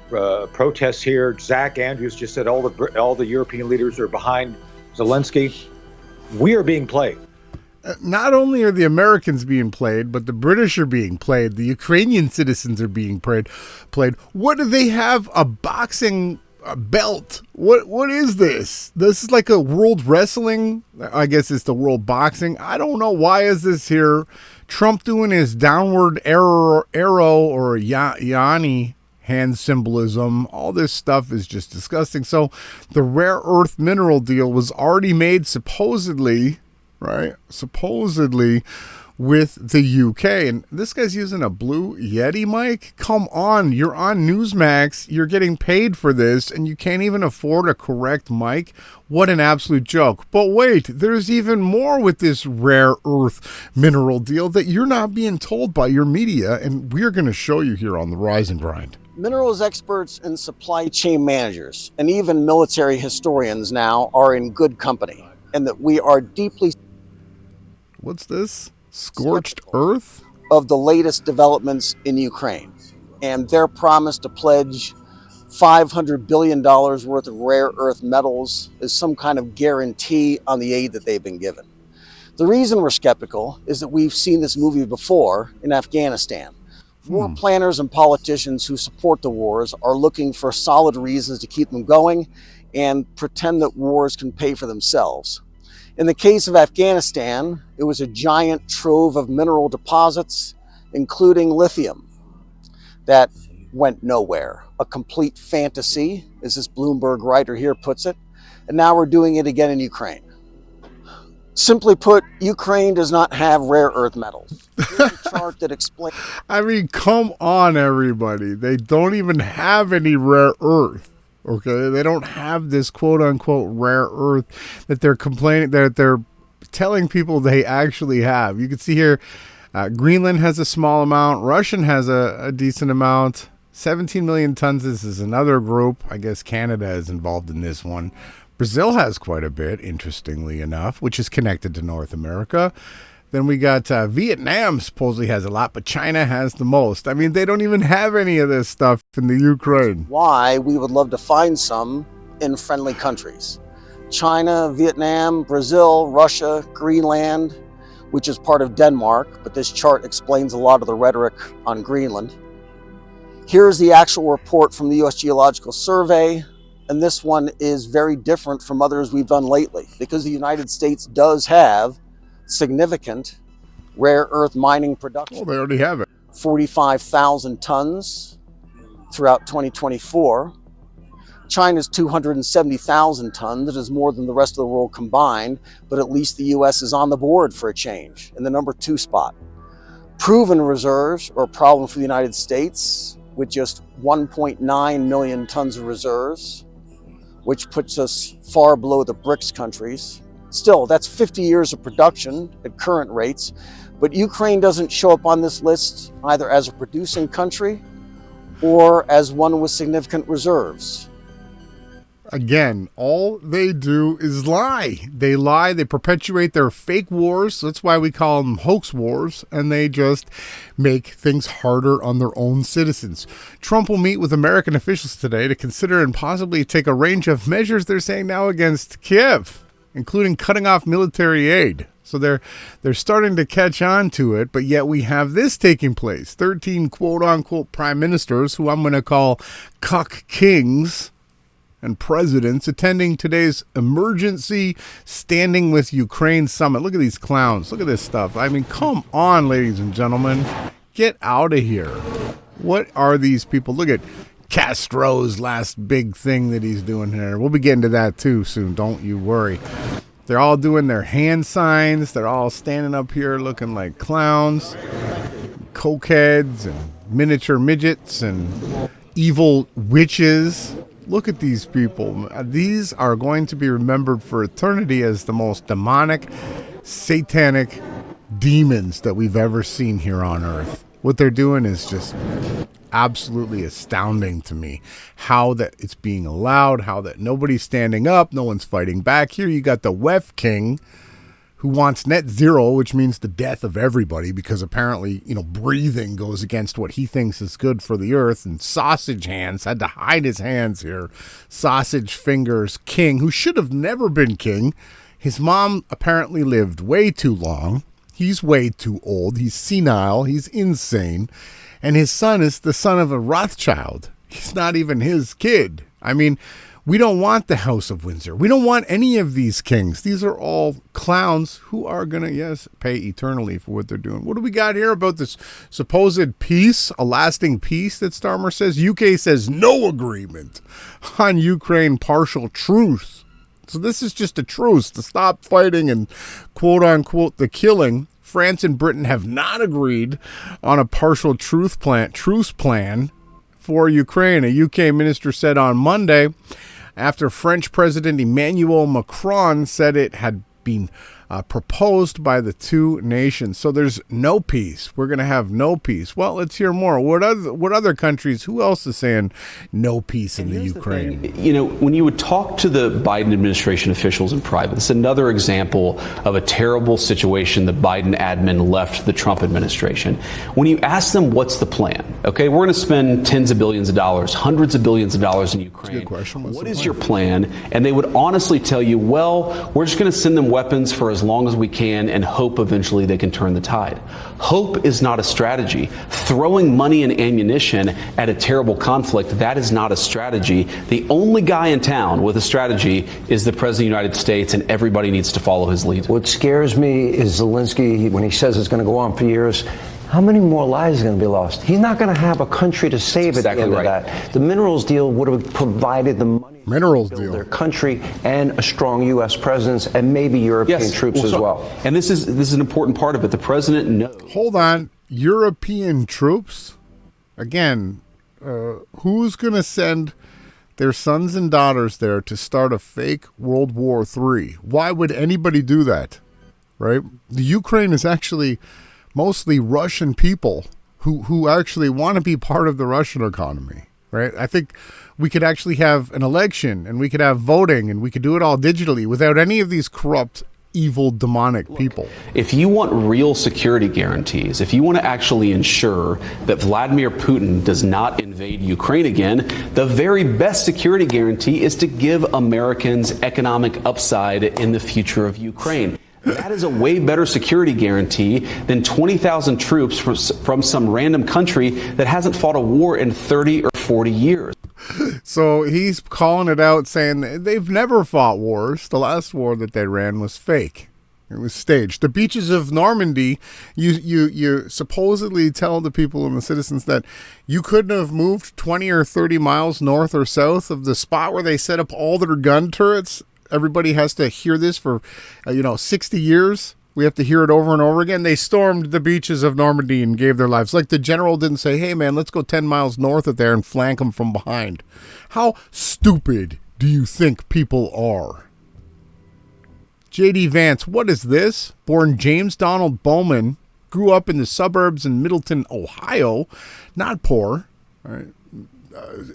protests here. Zach Andrews just said all the European leaders are behind Zelensky. We are being played. Not only are the Americans being played, but the British are being played. The Ukrainian citizens are being played. What do they have? A boxing belt? What is this? This is like a world wrestling. I guess it's the world boxing. I don't know. Why is this here? Trump doing his downward arrow or Yanni hand symbolism. All this stuff is just disgusting. So the rare earth mineral deal was already made supposedly, right? Supposedly with the UK. And this guy's using a Blue Yeti mic? Come on, you're on Newsmax. You're getting paid for this and you can't even afford a correct mic? What an absolute joke. But wait, there's even more with this rare earth mineral deal that you're not being told by your media, and we're going to show you here on the Rise and Grind. Minerals experts and supply chain managers, and even military historians now, are in good company, and that we are deeply... What's this? Scorched earth? ...of the latest developments in Ukraine, and their promise to pledge $500 billion worth of rare earth metals is some kind of guarantee on the aid that they've been given. The reason we're skeptical is that we've seen this movie before in Afghanistan. War planners and politicians who support the wars are looking for solid reasons to keep them going and pretend that wars can pay for themselves. In the case of Afghanistan, it was a giant trove of mineral deposits, including lithium, that went nowhere. A complete fantasy, as this Bloomberg writer here puts it, and now we're doing it again in Ukraine. Simply put, Ukraine does not have rare earth metals. Here's a chart that explains... I mean, come on, everybody. They don't even have any rare earth. Okay? They don't have this quote-unquote rare earth that they're complaining, that they're telling people they actually have. You can see here, Greenland has a small amount. Russian has a decent amount. 17 million tons. This is another group. I guess Canada is involved in this one. Brazil has quite a bit, interestingly enough, which is connected to North America. Then we got Vietnam supposedly has a lot, but China has the most. I mean, they don't even have any of this stuff in the Ukraine. Why we would love to find some in friendly countries. China, Vietnam, Brazil, Russia, Greenland, which is part of Denmark, but this chart explains a lot of the rhetoric on Greenland. Here's the actual report from the U.S. Geological Survey. And this one is very different from others we've done lately because the United States does have significant rare earth mining production. Oh, they already have it. 45,000 tons throughout 2024. China's 270,000 tons. That is more than the rest of the world combined, but at least the US is on the board for a change in the number 2 spot. Proven reserves are a problem for the United States with just 1.9 million tons of reserves, which puts us far below the BRICS countries. Still, that's 50 years of production at current rates, but Ukraine doesn't show up on this list either as a producing country or as one with significant reserves. Again, all they do is lie. They lie, they perpetuate their fake wars. That's why we call them hoax wars, and they just make things harder on their own citizens. Trump will meet with American officials today to consider and possibly take a range of measures they're saying now against Kiev, including cutting off military aid. So they're starting to catch on to it, but yet we have this taking place. 13 quote-unquote prime ministers, who I'm going to call cuck kings, and presidents attending today's emergency Standing with Ukraine summit. Look at these clowns. Look at this stuff. I mean, come on, ladies and gentlemen. Get out of here. What are these people? Look at Castro's last big thing that he's doing here. We'll be getting to that too soon. Don't you worry. They're all doing their hand signs. They're all standing up here looking like clowns, cokeheads, and miniature midgets, and evil witches. Look at these people. These are going to be remembered for eternity as the most demonic, satanic demons that we've ever seen here on Earth. What they're doing is just absolutely astounding to me. How that it's being allowed, how that nobody's standing up, no one's fighting back. Here you got the WEF King, who wants net zero, which means the death of everybody, because apparently, breathing goes against what he thinks is good for the earth. And Sausage Hands had to hide his hands here. Sausage Fingers King, who should have never been king. His mom apparently lived way too long. He's way too old. He's senile. He's insane. And his son is the son of a Rothschild. He's not even his kid. I mean, we don't want the House of Windsor. We don't want any of these kings. These are all clowns who are going to, yes, pay eternally for what they're doing. What do we got here about this supposed peace, a lasting peace that Starmer says? UK says no agreement on Ukraine partial truce. So this is just a truce to stop fighting and quote-unquote the killing. France and Britain have not agreed on a partial truce plan for Ukraine. A UK minister said on Monday, after French President Emmanuel Macron said it had been proposed by the two nations. So there's no peace. We're going to have no peace. Well, let's hear more. What other countries, who else is saying no peace in the Ukraine? When you would talk to the Biden administration officials in private, it's another example of a terrible situation the Biden admin left the Trump administration. When you ask them what's the plan, okay, we're going to spend tens of billions of dollars, hundreds of billions of dollars in Ukraine. That's a good question. What is your plan? And they would honestly tell you, well, we're just going to send them weapons for as long as we can and hope eventually they can turn the tide. Hope is not a strategy. Throwing money and ammunition at a terrible conflict, that is not a strategy. The only guy in town with a strategy is the President of the United States, and everybody needs to follow his lead. What scares me is Zelensky, when he says it's going to go on for years, how many more lives are going to be lost? He's not going to have a country to save at the end of that. The minerals deal would have provided the money to build their country and a strong U.S. presence and maybe European troops as well. And this is an important part of it. The president knows. Hold on. European troops? Again, who's going to send their sons and daughters there to start a fake World War III? Why would anybody do that? Right? The Ukraine is actually mostly Russian people who actually want to be part of the Russian economy, right? I think we could actually have an election and we could have voting and we could do it all digitally without any of these corrupt, evil, demonic people. If you want real security guarantees, if you want to actually ensure that Vladimir Putin does not invade Ukraine again, the very best security guarantee is to give Americans economic upside in the future of Ukraine. That is a way better security guarantee than 20,000 troops from some random country that hasn't fought a war in 30 or 40 years. So he's calling it out, saying they've never fought wars. The last war that they ran was fake. It was staged. The beaches of Normandy, you supposedly tell the people and the citizens that you couldn't have moved 20 or 30 miles north or south of the spot where they set up all their gun turrets. Everybody has to hear this for, 60 years. We have to hear it over and over again. They stormed the beaches of Normandy and gave their lives. Like the general didn't say, hey, man, let's go 10 miles north of there and flank them from behind. How stupid do you think people are? J.D. Vance, what is this? Born James Donald Bowman, grew up in the suburbs in Middleton, Ohio, not poor, right,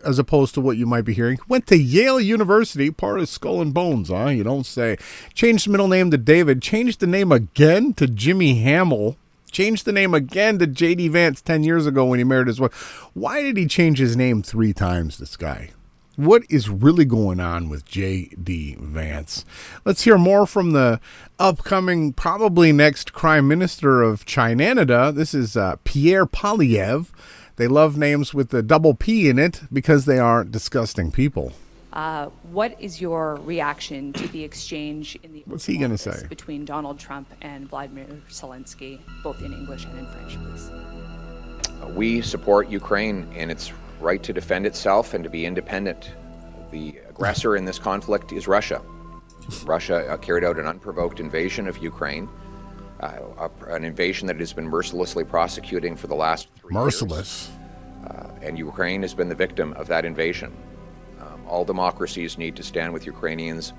as opposed to what you might be hearing. Went to Yale University, part of Skull and Bones, huh? You don't say. Changed the middle name to David. Changed the name again to Jimmy Hamill. Changed the name again to J.D. Vance 10 years ago when he married his wife. Why did he change his name 3 times, this guy? What is really going on with J.D. Vance? Let's hear more from the upcoming, probably next Prime Minister of China. This is Pierre Poilievre. They love names with the double P in it because they are disgusting people. What is your reaction to the exchange in the What's he going to say? between Donald Trump and Vladimir Zelensky, both in English and in French, please? We support Ukraine in its right to defend itself and to be independent. The aggressor in this conflict is Russia. Russia carried out an unprovoked invasion of Ukraine, an invasion that it has been mercilessly prosecuting for the last 3 years. And Ukraine has been the victim of that invasion. All democracies need to stand with Ukrainians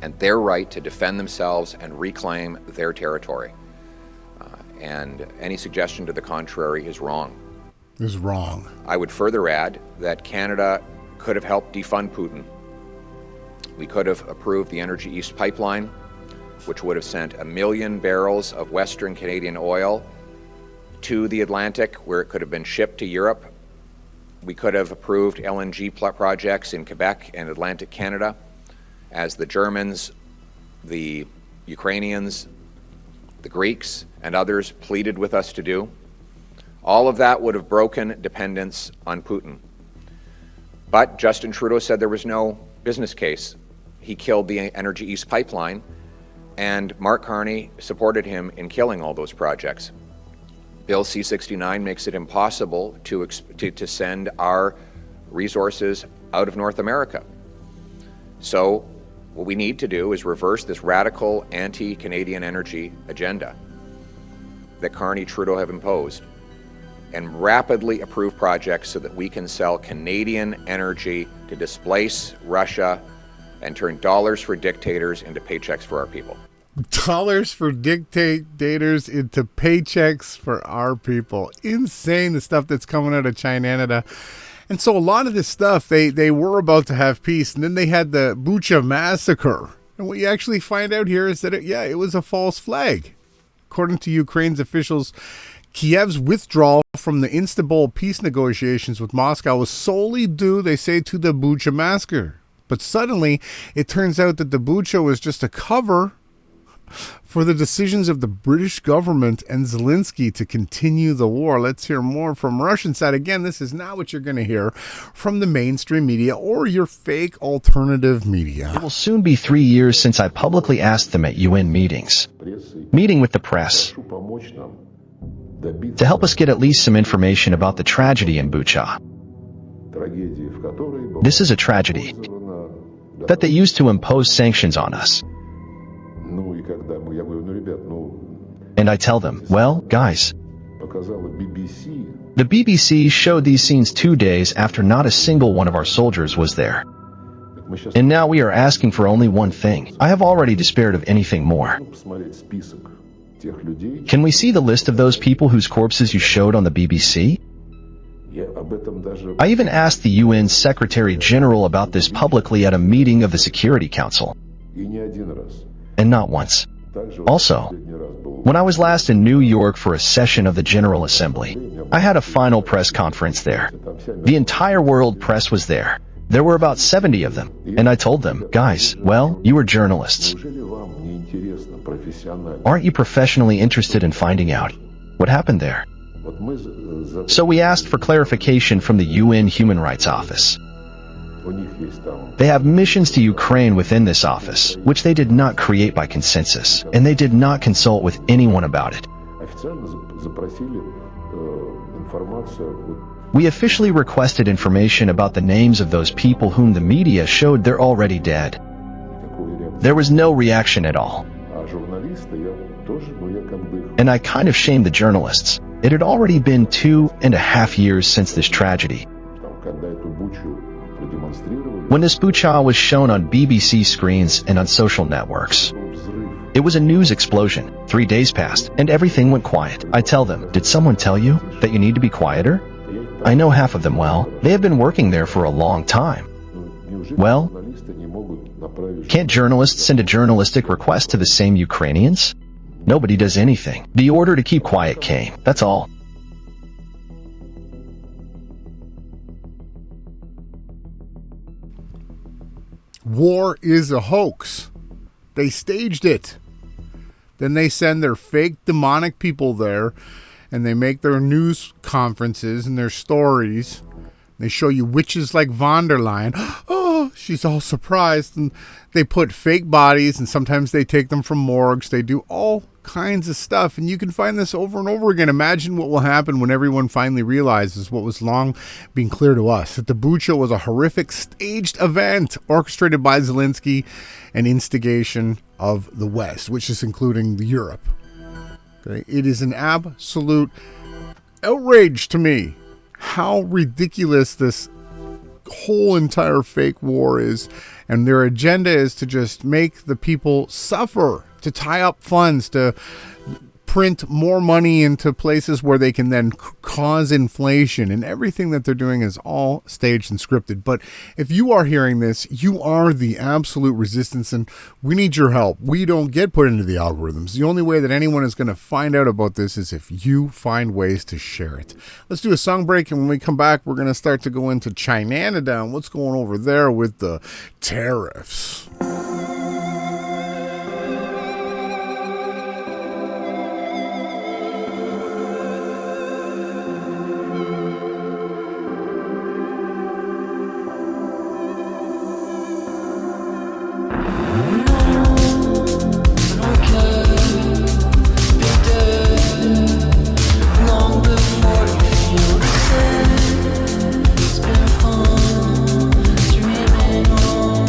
and their right to defend themselves and reclaim their territory. And any suggestion to the contrary is wrong. Is wrong. I would further add that Canada could have helped defund Putin. We could have approved the Energy East pipeline, which would have sent 1 million barrels of Western Canadian oil to the Atlantic, where it could have been shipped to Europe. We could have approved LNG projects in Quebec and Atlantic Canada, as the Germans, the Ukrainians, the Greeks, and others pleaded with us to do. All of that would have broken dependence on Putin. But Justin Trudeau said there was no business case. He killed the Energy East pipeline, and Mark Carney supported him in killing all those projects. Bill C-69 makes it impossible to send our resources out of North America. So what we need to do is reverse this radical anti-Canadian energy agenda that Carney Trudeau have imposed and rapidly approve projects so that we can sell Canadian energy to displace Russia and turn dollars for dictators into paychecks for our people. Dollars for dictators into paychecks for our people. Insane, the stuff that's coming out of China. And so a lot of this stuff, they were about to have peace, and then they had the Bucha massacre. And what you actually find out here is that, it was a false flag. According to Ukraine's officials, Kiev's withdrawal from the Istanbul peace negotiations with Moscow was solely due, they say, to the Bucha massacre. But suddenly, it turns out that the Bucha was just a cover for the decisions of the British government and Zelensky to continue the war. Let's hear more from Russian side. Again, this is not what you're going to hear from the mainstream media or your fake alternative media. It will soon be 3 years since I publicly asked them at UN meetings, meeting with the press, to help us get at least some information about the tragedy in Bucha. This is a tragedy that they used to impose sanctions on us. And I tell them, well, guys, the BBC showed these scenes 2 days after not a single one of our soldiers was there. And now we are asking for only one thing. I have already despaired of anything more. Can we see the list of those people whose corpses you showed on the BBC? I even asked the UN Secretary General about this publicly at a meeting of the Security Council. And not once. Also, when I was last in New York for a session of the General Assembly, I had a final press conference there. The entire world press was there. There were about 70 of them. And I told them, guys, well, you are journalists. Aren't you professionally interested in finding out what happened there? So we asked for clarification from the UN Human Rights Office. They have missions to Ukraine within this office, which they did not create by consensus, and they did not consult with anyone about it. We officially requested information about the names of those people whom the media showed they're already dead. There was no reaction at all. And I kind of shamed the journalists. It had already been 2.5 years since this tragedy. When this Bucha was shown on BBC screens and on social networks, it was a news explosion. 3 days passed, and everything went quiet. I tell them, did someone tell you that you need to be quieter? I know half of them well. They have been working there for a long time. Well, can't journalists send a journalistic request to the same Ukrainians? Nobody does anything. The order to keep quiet came. That's all. War is a hoax. They staged it. Then they send their fake demonic people there, and they make their news conferences and their stories. They show you witches like von der Leyen. Oh, she's all surprised. And they put fake bodies, and sometimes they take them from morgues. They do all kinds of stuff. And you can find this over and over again. Imagine what will happen when everyone finally realizes what was long being clear to us, that the Bucha was a horrific staged event orchestrated by Zelensky and instigation of the West, which is including the Europe. Okay? It is an absolute outrage to me how ridiculous this whole entire fake war is, and their agenda is to just make the people suffer, to tie up funds, to print more money into places where they can then cause inflation, and everything that they're doing is all staged and scripted. But if you are hearing this, you are the absolute resistance, and we need your help. We don't get put into the algorithms. The only way that anyone is going to find out about this is if you find ways to share it. Let's do a song break, and when we come back, we're going to start to go into China and what's going over there with the tariffs. It's been fun dreaming on.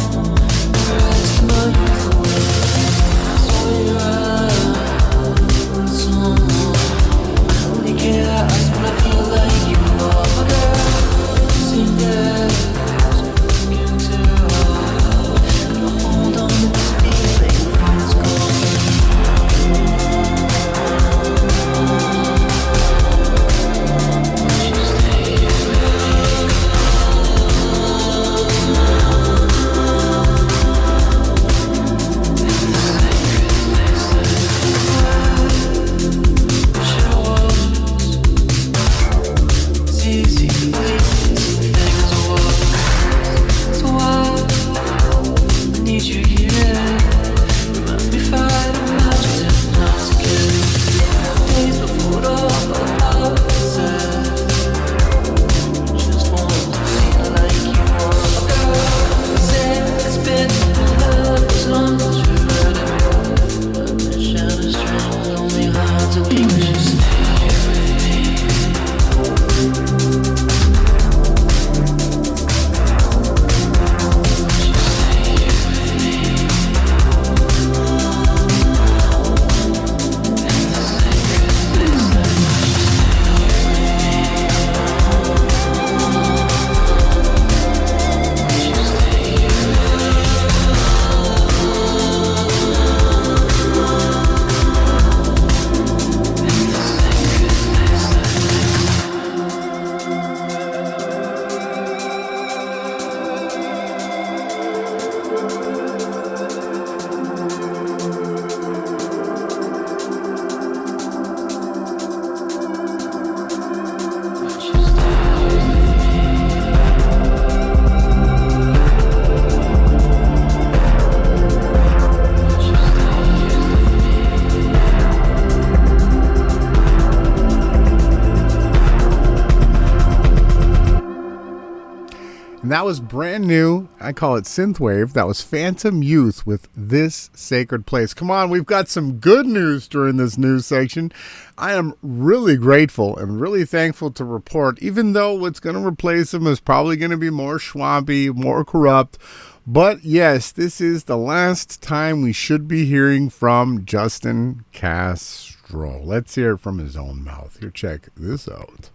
And that was brand new. I call it synthwave. That was Phantom Youth with This Sacred Place. Come on, we've got some good news during this news section. I am really grateful and really thankful to report, even though what's going to replace him is probably going to be more swampy, more corrupt. But yes, this is the last time we should be hearing from Justin Castro. Let's hear it from his own mouth. Here, check this out.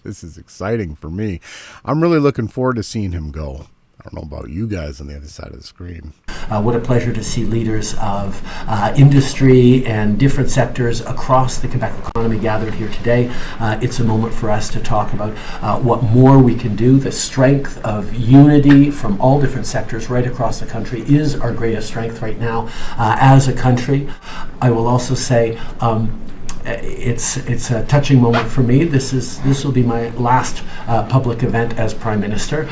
This is exciting for me. I'm really looking forward to seeing him go. I don't know about you guys on the other side of the screen. What a pleasure to see leaders of industry and different sectors across the Quebec economy gathered here today. It's a moment for us to talk about what more we can do. The strength of unity from all different sectors right across the country is our greatest strength right now as a country. I will also say it's a touching moment for me. This will be my last public event as Prime Minister.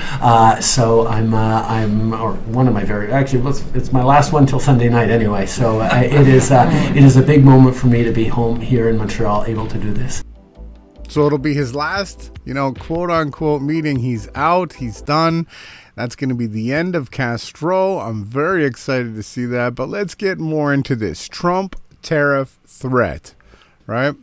So or one of my it's my last one till Sunday night anyway. So it is a big moment for me to be home here in Montreal, able to do this. So it'll be his last, quote unquote meeting. He's out. He's done. That's going to be the end of Castro. I'm very excited to see that. But let's get more into this Trump tariff threat. Right?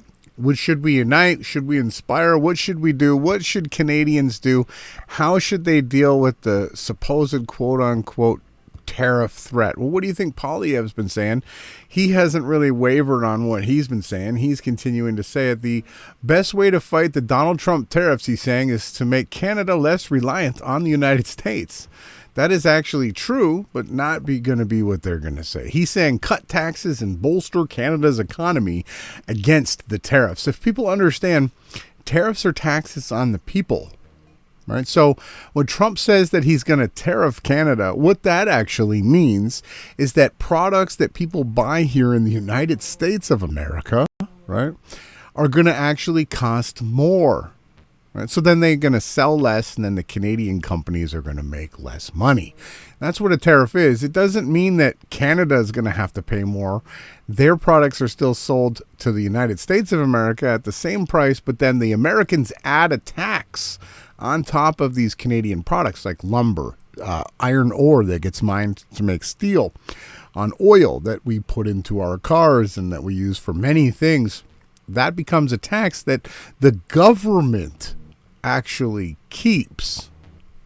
Should we unite? Should we inspire? What should we do? What should Canadians do? How should they deal with the supposed quote-unquote tariff threat? Well, what do you think Poilievre's been saying? He hasn't really wavered on what he's been saying. He's continuing to say it. The best way to fight the Donald Trump tariffs, he's saying, is to make Canada less reliant on the United States. That is actually true, but not going to be what they're going to say. He's saying cut taxes and bolster Canada's economy against the tariffs. If people understand, tariffs are taxes on the people, right? So when Trump says that he's going to tariff Canada, what that actually means is that products that people buy here in the United States of America, right, are going to actually cost more. Right? So then they're going to sell less, and then the Canadian companies are going to make less money. That's what a tariff is. It doesn't mean that Canada is going to have to pay more. Their products are still sold to the United States of America at the same price, but then the Americans add a tax on top of these Canadian products like lumber, iron ore that gets mined to make steel, on oil that we put into our cars and that we use for many things. That becomes a tax that the government actually keeps,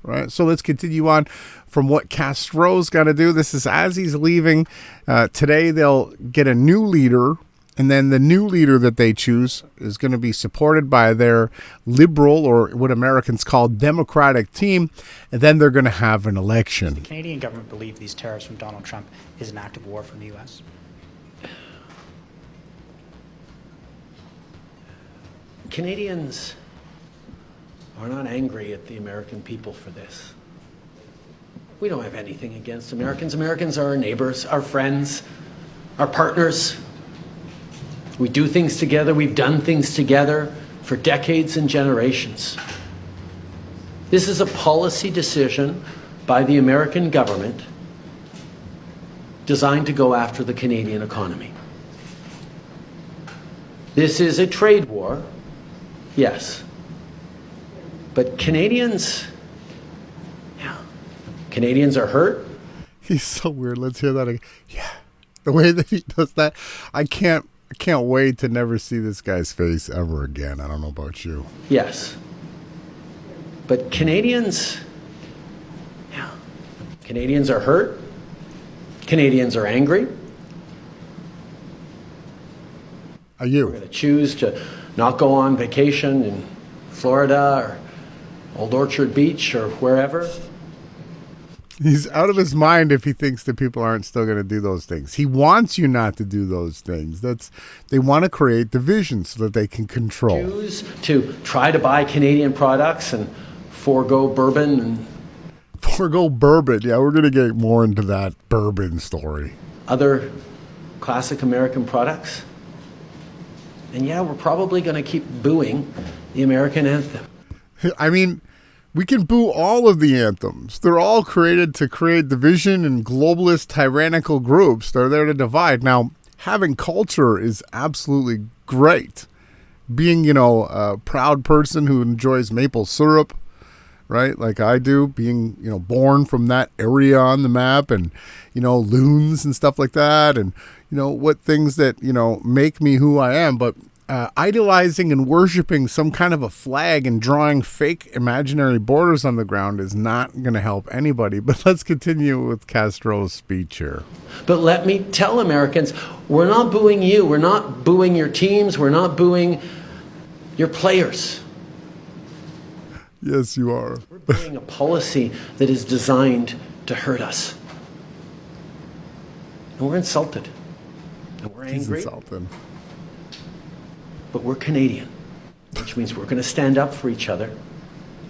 right? So let's continue on from what Castro's got to do. This is as he's leaving. Today they'll get a new leader, and then the new leader that they choose is going to be supported by their liberal, or what Americans call democratic team, and then they're going to have an election. Does the Canadian government believe these tariffs from Donald Trump is an act of war from the U.S.? Canadians are not angry at the American people for this. We don't have anything against Americans. Americans are our neighbors, our friends, our partners. We do things together. We've done things together for decades and generations. This is a policy decision by the American government designed to go after the Canadian economy. This is a trade war. Yes. But Canadians are hurt. He's so weird. Let's hear that again. Yeah. The way that he does that, I can't wait to never see this guy's face ever again. I don't know about you. Yes. But Canadians are hurt. Canadians are angry. Are you? We're going to choose to not go on vacation in Florida or Old Orchard Beach or wherever. He's out of his mind if he thinks that people aren't still going to do those things. He wants you not to do those things. They want to create division so that they can control. Choose to try to buy Canadian products and forego bourbon. Forego bourbon. Yeah, we're going to get more into that bourbon story. Other classic American products. And yeah, we're probably going to keep booing the American anthem. I mean, we can boo all of the anthems. They're all created to create division and globalist tyrannical groups. They're there to divide. Now, having culture is absolutely great. Being, a proud person who enjoys maple syrup, right? Like I do, being, born from that area on the map, and, loons and stuff like that, and, what things that, make me who I am. But idolizing and worshiping some kind of a flag and drawing fake imaginary borders on the ground is not going to help anybody. But let's continue with Castro's speech here. But let me tell Americans, we're not booing you. We're not booing your teams. We're not booing your players. Yes, you are. We're booing a policy that is designed to hurt us. And we're insulted. And we're angry. He's insulted. But we're Canadian, which means we're going to stand up for each other.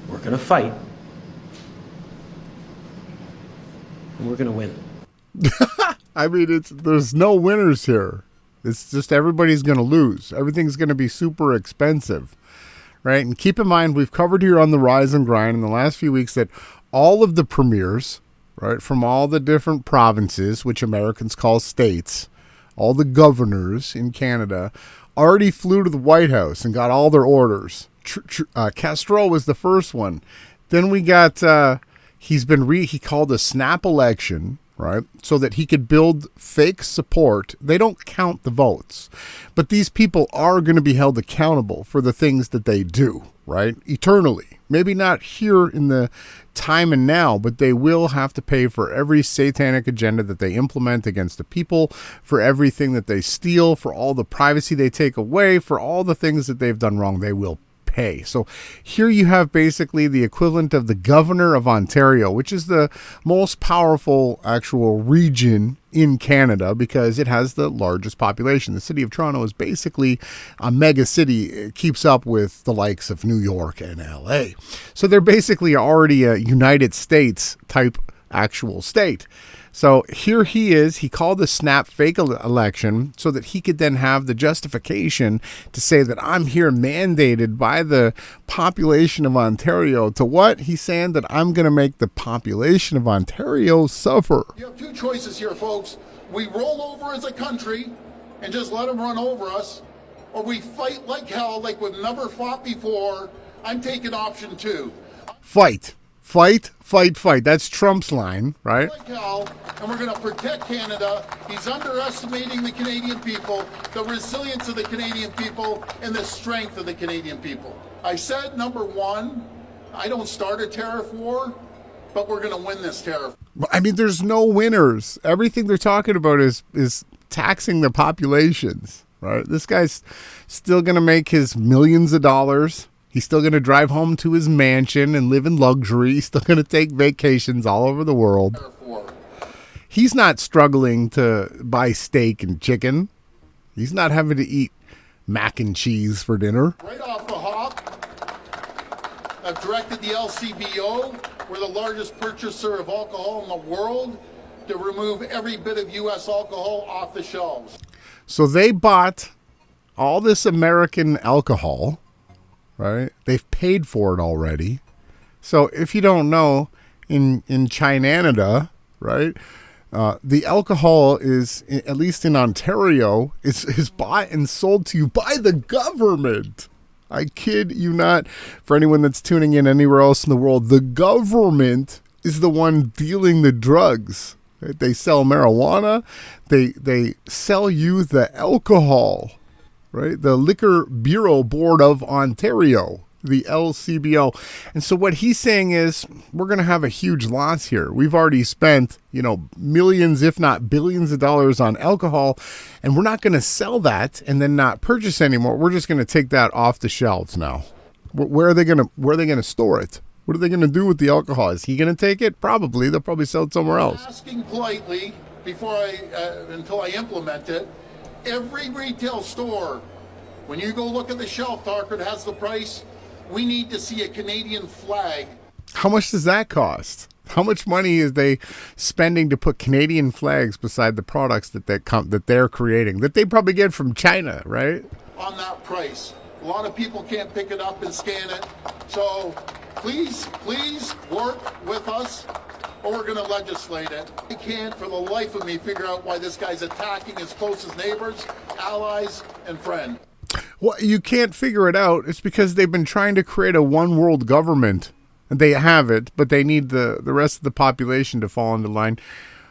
We're going to fight. And we're going to win. I mean, there's no winners here. It's just everybody's going to lose. Everything's going to be super expensive, right? And keep in mind, we've covered here on the Rise and Grind in the last few weeks that all of the premiers, right, from all the different provinces, which Americans call states, all the governors in Canada already flew to the White House and got all their orders. Castro was the first one. Then we got, he called a snap election, right? So that he could build fake support. They don't count the votes, but these people are going to be held accountable for the things that they do, right? Eternally. Maybe not here in the time and now, but they will have to pay for every satanic agenda that they implement against the people, for everything that they steal, for all the privacy they take away, for all the things that they've done wrong. They will pay. So here you have basically the equivalent of the governor of Ontario, which is the most powerful actual region in Canada because it has the largest population. The city of Toronto is basically a mega city. It keeps up with the likes of New York and LA. So they're basically already a United States type actual state. So here he is. He called the snap fake election so that he could then have the justification to say that I'm here mandated by the population of Ontario to what? He's saying that I'm going to make the population of Ontario suffer. You have two choices here, folks. We roll over as a country and just let them run over us, or we fight like hell, like we've never fought before. I'm taking option 2. Fight. Fight, fight, fight. That's Trump's line, right? Like hell, and we're going to protect Canada. He's underestimating the Canadian people, the resilience of the Canadian people, and the strength of the Canadian people. I said, number 1, I don't start a tariff war, but we're going to win this tariff. I mean, there's no winners. Everything they're talking about is taxing the populations, right? This guy's still going to make his millions of dollars. He's still going to drive home to his mansion and live in luxury. He's still going to take vacations all over the world. He's not struggling to buy steak and chicken. He's not having to eat mac and cheese for dinner. Right off the hop, I've directed the LCBO, we're the largest purchaser of alcohol in the world, to remove every bit of U.S. alcohol off the shelves. So they bought all this American alcohol, right? They've paid for it already. So if you don't know, in China, right, the alcohol is, at least in Ontario, is bought and sold to you by the government. I kid you not. For anyone that's tuning in anywhere else in the world, the government is the one dealing the drugs. Right? They sell marijuana. They sell you the alcohol. Right? The Liquor Bureau Board of Ontario, the LCBO. And so what he's saying is we're going to have a huge loss here. We've already spent, millions, if not billions of dollars on alcohol, and we're not going to sell that and then not purchase anymore. We're just going to take that off the shelves now. Where are they going to store it? What are they going to do with the alcohol? Is he going to take it? Probably. They'll probably sell it somewhere else. Asking politely until I implement it. Every retail store, when you go look at the shelf talker that has the price, we need to see a Canadian flag. How much does that cost? How much money is they spending to put Canadian flags beside the products that they're creating, that they probably get from China, right? On that price. A lot of people can't pick it up and scan it. So please work with us, or we're going to legislate it. I can't for the life of me figure out why this guy's attacking his closest neighbors, allies, and friends. Well, you can't figure it out. It's because they've been trying to create a one world government They have it, but they need the rest of the population to fall into line.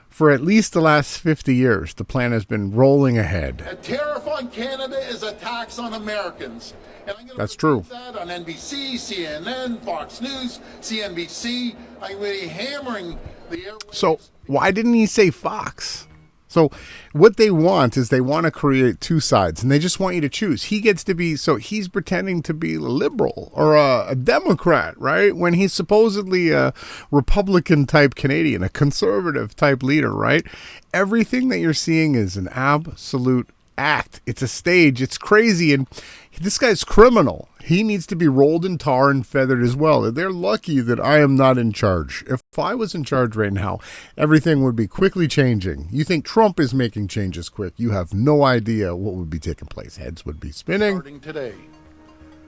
For at least the last 50 years, the plan has been rolling ahead. A tariff on Canada is a tax on Americans. And I'm going That's true. that on NBC, CNN, Fox News, CNBC. I'm going to be hammering the airwaves. So why didn't he say Fox? So what they want is they want to create two sides, and they just want you to choose. He gets to be, so he's pretending to be a liberal or a Democrat, right? When he's supposedly a Republican-type Canadian, a conservative-type leader, right? Everything that you're seeing is an absolute act. It's a stage. It's crazy, and this guy's criminal. He needs to be rolled in tar and feathered as well. They're lucky that I am not in charge. If I was in charge right now, everything would be quickly changing. You think Trump is making changes quick. You have no idea what would be taking place. Heads would be spinning. Starting today,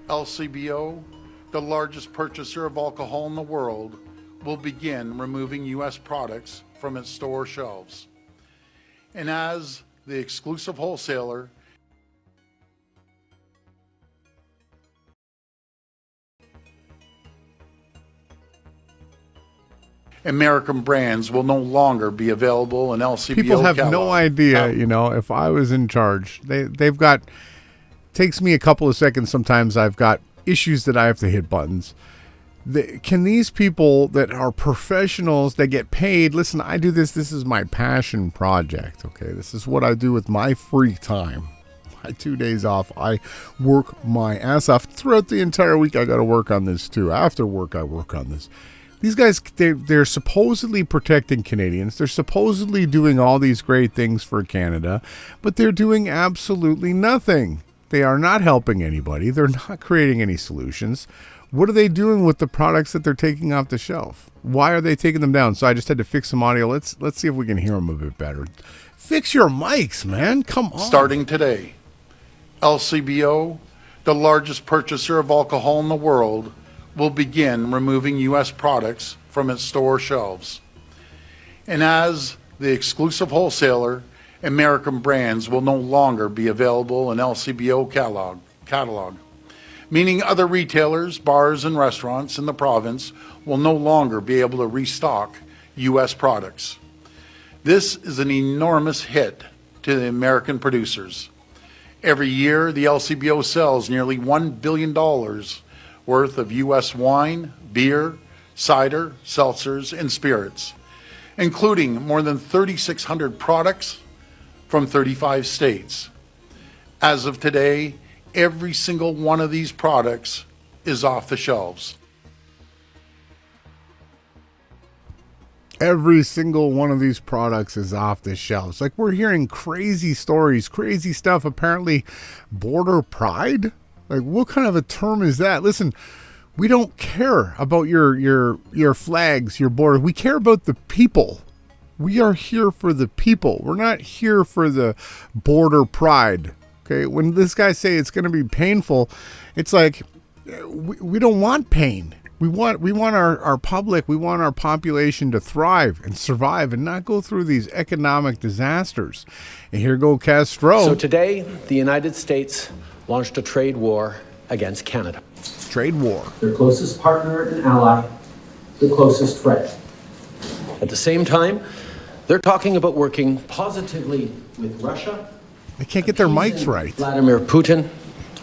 LCBO, the largest purchaser of alcohol in the world, will begin removing U.S. products from its store shelves. And as the exclusive wholesaler, American brands will no longer be available in LCBO People have catalog. no idea, you know, if I was in charge. They've got, takes me a couple of seconds sometimes. I've got issues that I have to hit buttons. Can these people that are professionals, that get paid, listen, I do this is my passion project, okay? This is what I do with my free time. My 2 days off, I work my ass off. Throughout the entire week, I got to work on this too. After work, I work on this. These guys, they're supposedly protecting Canadians. They're supposedly doing all these great things for Canada, but they're doing absolutely nothing. They are not helping anybody. They're not creating any solutions. What are they doing with the products that they're taking off the shelf? Why are they taking them down? So I just had to fix some audio. Let's see if we can hear them a bit better. Fix your mics, man. Come on. Starting today, LCBO, the largest purchaser of alcohol in the world, will begin removing U.S. products from its store shelves. And as the exclusive wholesaler, American brands will no longer be available in LCBO catalog, meaning other retailers, bars, and restaurants in the province will no longer be able to restock U.S. products. This is an enormous hit to the American producers. Every year, the LCBO sells nearly $1 billion worth of U.S. wine, beer, cider, seltzers, and spirits, including more than 3,600 products from 35 states. As of today, every single one of these products is off the shelves. Every single one of these products is off the shelves. Like, we're hearing crazy stories, crazy stuff. Apparently, border pride? Like, what kind of a term is that? Listen, we don't care about your flags, your border. We care about the people. We are here for the people. We're not here for the border pride. Okay, when this guy say it's going to be painful, it's like we don't want pain. We want our public, we want our population to thrive and survive and not go through these economic disasters. And here go Castro. So today, the United States launched a trade war against Canada. Trade war. Their closest partner and ally, the closest friend. At the same time, they're talking about working positively with Russia. They can't get their mics right. Vladimir Putin.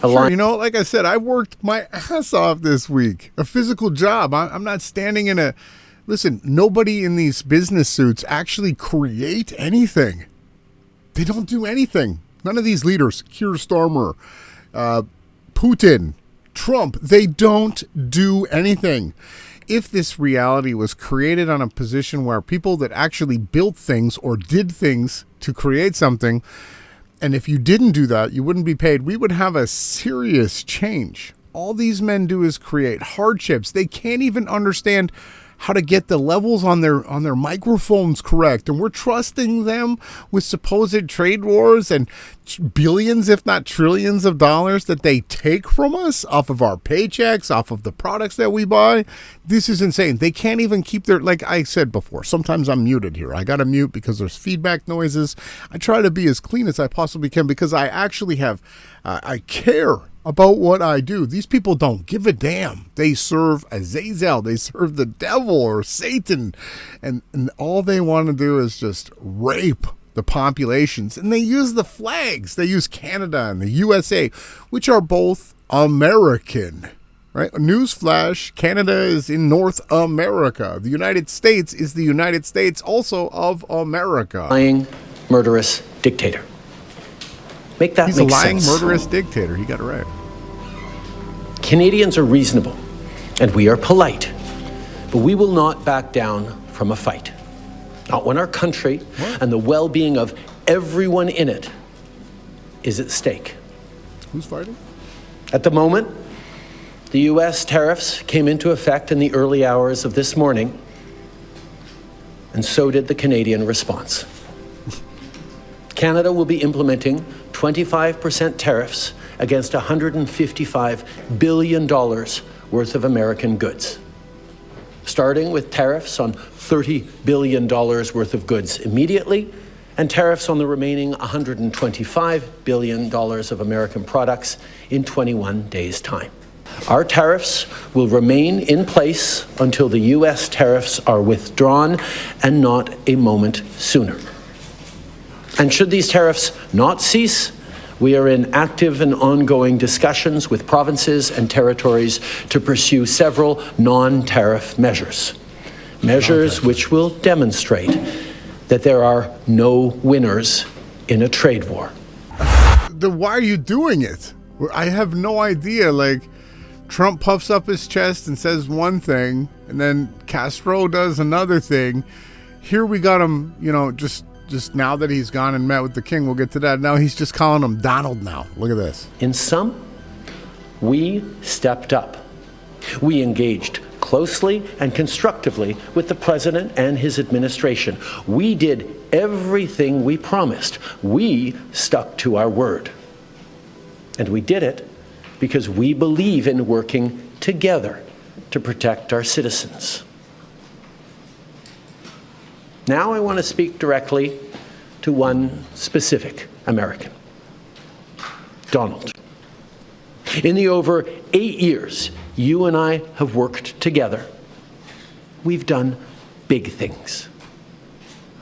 Sure, you know, like I said, I worked my ass off this week. A physical job. I'm not standing in a... Listen, nobody in these business suits actually create anything. They don't do anything. None of these leaders, Keir Starmer, Putin, Trump, they don't do anything. If this reality was created on a position where people that actually built things or did things to create something, and if you didn't do that, you wouldn't be paid, we would have a serious change. All these men do is create hardships. They can't even understand how to get the levels on their microphones correct. And we're trusting them with supposed trade wars and billions, if not trillions of dollars that they take from us off of our paychecks, off of the products that we buy. This is insane. They can't even keep their, like I said before, sometimes I'm muted here. I got to mute because there's feedback noises. I try to be as clean as I possibly can because I actually have, I care about what I do. These people don't give a damn. They serve Azazel. They serve the devil or Satan. And all they want to do is just rape the populations. And they use the flags. They use Canada and the USA, which are both American. Right? Newsflash, Canada is in North America. The United States is the United States also of America. Lying, murderous dictator. Make that He's make a lying, sense. murderous dictator. He got it right. Canadians are reasonable, and we are polite, but we will not back down from a fight. Not when our country and the well-being of everyone in it is at stake. Who's fighting? At the moment, the U.S. tariffs came into effect in the early hours of this morning, and so did the Canadian response. Canada will be implementing 25% tariffs against $155 billion worth of American goods, starting with tariffs on $30 billion worth of goods immediately, and tariffs on the remaining $125 billion of American products in 21 days' time. Our tariffs will remain in place until the U.S. tariffs are withdrawn, and not a moment sooner. And should these tariffs not cease, we are in active and ongoing discussions with provinces and territories to pursue several non-tariff measures. Measures which will demonstrate that there are no winners in a trade war. Why are you doing it? I have no idea. Like, Trump puffs up his chest and says one thing, and then Castro does another thing. Here we got him, just now that he's gone and met with the king, we'll get to that. Now he's just calling him Donald now. Look at this. In sum, we stepped up. We engaged closely and constructively with the president and his administration. We did everything we promised. We stuck to our word. And we did it because we believe in working together to protect our citizens. Now I want to speak directly to one specific American, Donald. In the over 8 years you and I have worked together, we've done big things.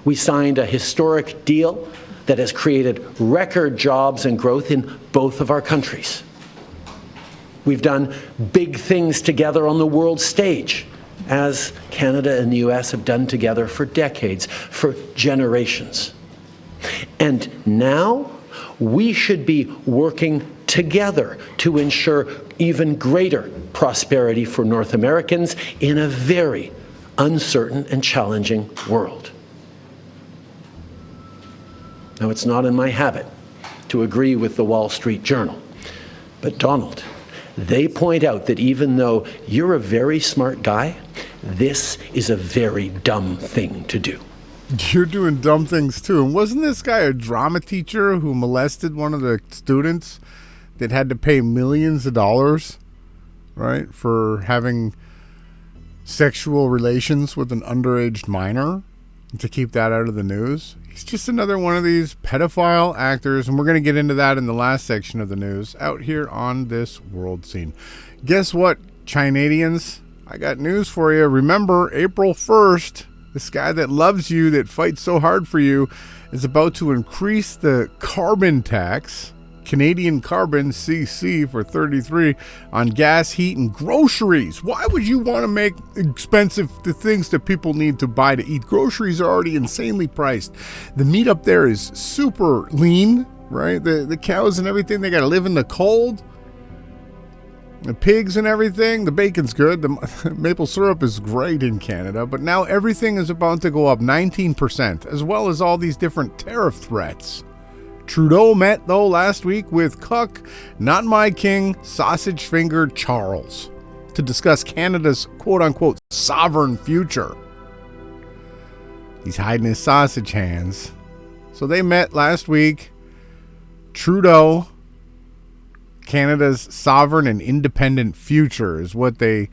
We signed a historic deal that has created record jobs and growth in both of our countries. We've done big things together on the world stage, as Canada and the US have done together for decades, for generations. And now we should be working together to ensure even greater prosperity for North Americans in a very uncertain and challenging world. Now, it's not in my habit to agree with the Wall Street Journal, but Donald, they point out that even though you're a very smart guy, this is a very dumb thing to do. You're doing dumb things too. And wasn't this guy a drama teacher who molested one of the students that had to pay millions of dollars, right, for having sexual relations with an underage minor, and to keep that out of the news? He's just another one of these pedophile actors, and we're going to get into that in the last section of the news out here on this world scene. Guess what, Chinadians? I got news for you. Remember, April 1st, this guy that loves you, that fights so hard for you, is about to increase the carbon tax, Canadian carbon, CC for 33, on gas, heat, and groceries. Why would you want to make expensive the things that people need to buy to eat? Groceries are already insanely priced. The meat up there is super lean, right? The cows and everything, they got to live in the cold. The pigs and everything, the bacon's good. The maple syrup is great in Canada, but now everything is about to go up 19%, as well as all these different tariff threats. Trudeau met, though, last week with Cook, not my king, sausage finger Charles, to discuss Canada's quote-unquote sovereign future. He's hiding his sausage hands. So they met last week. Trudeau, Canada's sovereign and independent future is what they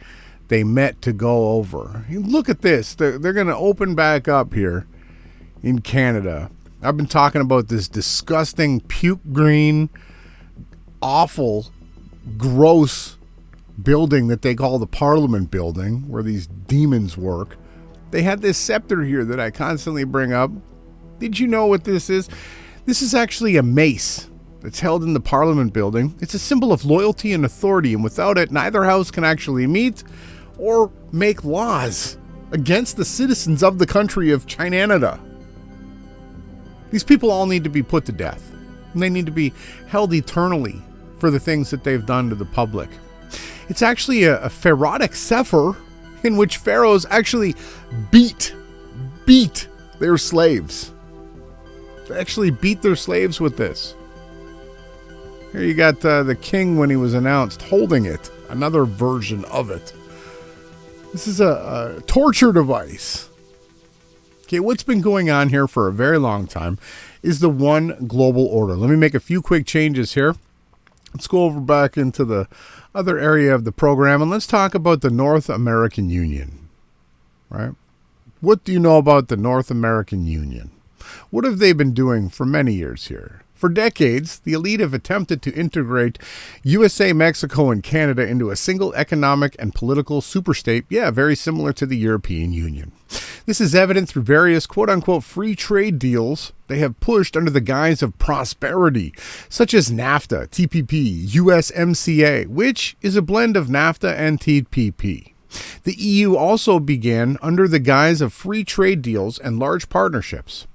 met to go over. Look at this. They're going to open back up here in Canada. I've been talking about this disgusting puke green, awful gross building that they call the Parliament building, where these demons work, they had this scepter here that I constantly bring up. Did you know what this is? This is actually a mace that's held in the Parliament building. It's a symbol of loyalty and authority, and without it, neither house can actually meet or make laws against the citizens of the country of China. These people all need to be put to death, and they need to be held eternally for the things that they've done to the public. It's actually a pharaonic sefer in which pharaohs actually beat their slaves. They actually beat their slaves with this. Here you got the king when he was announced holding it, another version of it. This is a torture device. Okay, what's been going on here for a very long time is the one global order. Let me make a few quick changes here. Let's go over back into the other area of the program, and let's talk about the North American Union. Right? What do you know about the North American Union? What have they been doing for many years here? For decades, the elite have attempted to integrate USA, Mexico, and Canada into a single economic and political superstate, very similar to the European Union. This is evident through various quote-unquote free trade deals they have pushed under the guise of prosperity, such as NAFTA, TPP, USMCA, which is a blend of NAFTA and TPP. The EU also began under the guise of free trade deals and large partnerships.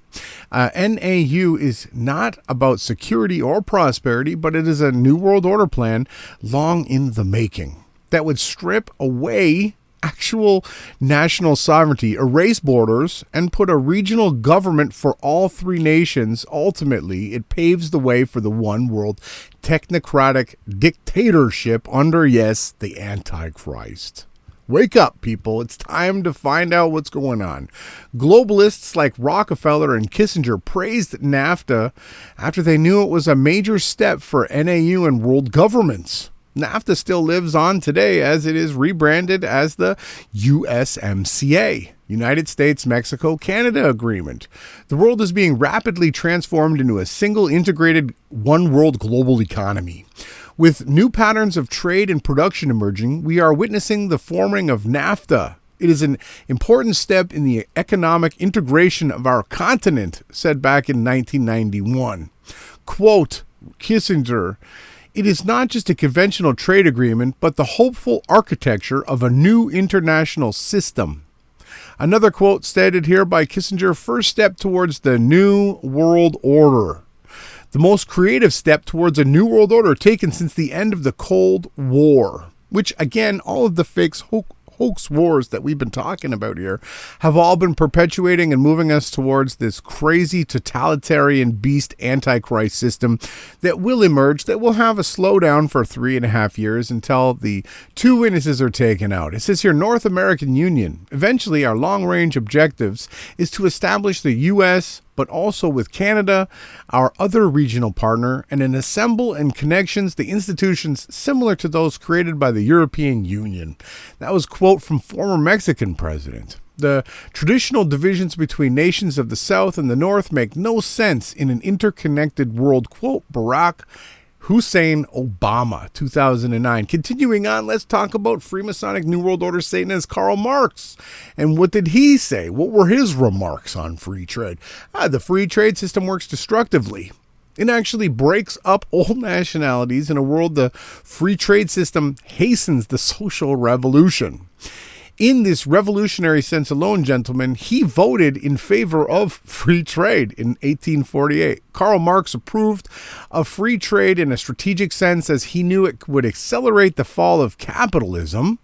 NAU is not about security or prosperity, but it is a New World Order plan long in the making that would strip away actual national sovereignty, erase borders, and put a regional government for all three nations. Ultimately, it paves the way for the one world technocratic dictatorship under, yes, the Antichrist. Wake up, people. It's time to find out what's going on. Globalists like Rockefeller and Kissinger praised NAFTA after they knew it was a major step for NAU and world governments. NAFTA still lives on today as it is rebranded as the USMCA, United States-Mexico Canada Agreement. The world is being rapidly transformed into a single integrated one world global economy. With new patterns of trade and production emerging, we are witnessing the forming of NAFTA. It is an important step in the economic integration of our continent, said back in 1991. Quote, Kissinger, it is not just a conventional trade agreement, but the hopeful architecture of a new international system. Another quote stated here by Kissinger, first step towards the New World Order. The most creative step towards a new world order taken since the end of the Cold War, which, again, all of the fake hoax wars that we've been talking about here have all been perpetuating and moving us towards this crazy totalitarian beast Antichrist system that will emerge, that will have a slowdown for 3.5 years until the two witnesses are taken out. It says here, North American Union. Eventually, our long-range objectives is to establish the U.S., but also with Canada, our other regional partner, and an assemble and connections the institutions similar to those created by the European Union. That was a quote from former Mexican president. The traditional divisions between nations of the South and the North make no sense in an interconnected world. Quote Barack Hussein Obama, 2009. Continuing on, let's talk about Freemasonic New World Order Satanist Karl Marx. And what did he say? What were his remarks on free trade? The free trade system works destructively. It actually breaks up old nationalities. In a world, the free trade system hastens the social revolution. In this revolutionary sense alone, gentlemen, he voted in favor of free trade in 1848. Karl Marx approved of free trade in a strategic sense as he knew it would accelerate the fall of capitalism.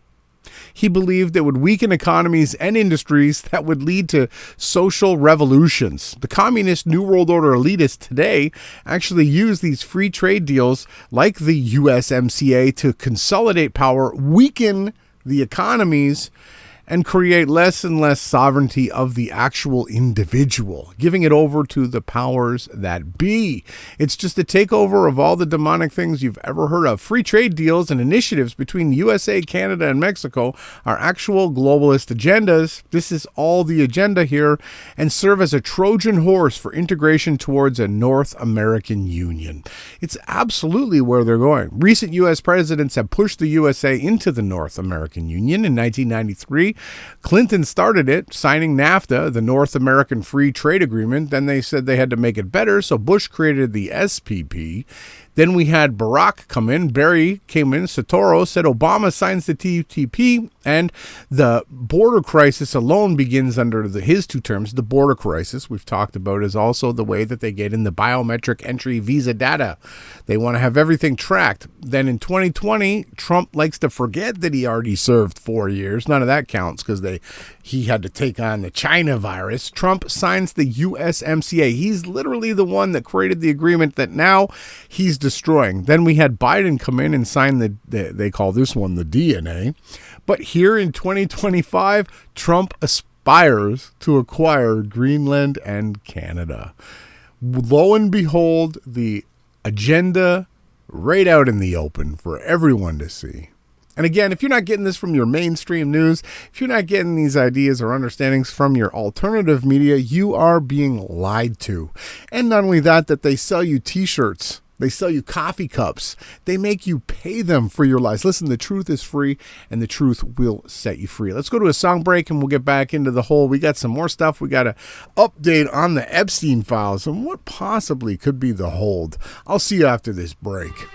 He believed it would weaken economies and industries that would lead to social revolutions. The communist New World Order elitists today actually use these free trade deals like the USMCA to consolidate power, weaken the economies, and create less and less sovereignty of the actual individual, giving it over to the powers that be. It's just a takeover of all the demonic things you've ever heard of. Free trade deals and initiatives between USA, Canada, and Mexico are actual globalist agendas. This is all the agenda here, and serve as a Trojan horse for integration towards a North American Union. It's absolutely where they're going. Recent U.S. presidents have pushed the USA into the North American Union. In 1993, Clinton started it, signing NAFTA, the North American Free Trade Agreement. Then they said they had to make it better, so Bush created the SPP. Then we had Barack come in, Barry came in, Sotoro said Obama signs the TPP, and the border crisis alone begins under his two terms. The border crisis, we've talked about, is also the way that they get in the biometric entry visa data. They want to have everything tracked. Then in 2020, Trump likes to forget that he already served 4 years. None of that counts because he had to take on the China virus. Trump signs the USMCA. He's literally the one that created the agreement that now he's destroying. Then we had Biden come in and sign they call this one the DNA. But here in 2025, Trump aspires to acquire Greenland and Canada. Lo and behold, the agenda right out in the open for everyone to see. And again, if you're not getting this from your mainstream news, if you're not getting these ideas or understandings from your alternative media, you are being lied to. And not only that they sell you t-shirts. They sell you coffee cups. They make you pay them for your lies. Listen, the truth is free, and the truth will set you free. Let's go to a song break, and we'll get back into the whole. We got some more stuff. We got an update on the Epstein Files and what possibly could be the hold. I'll see you after this break.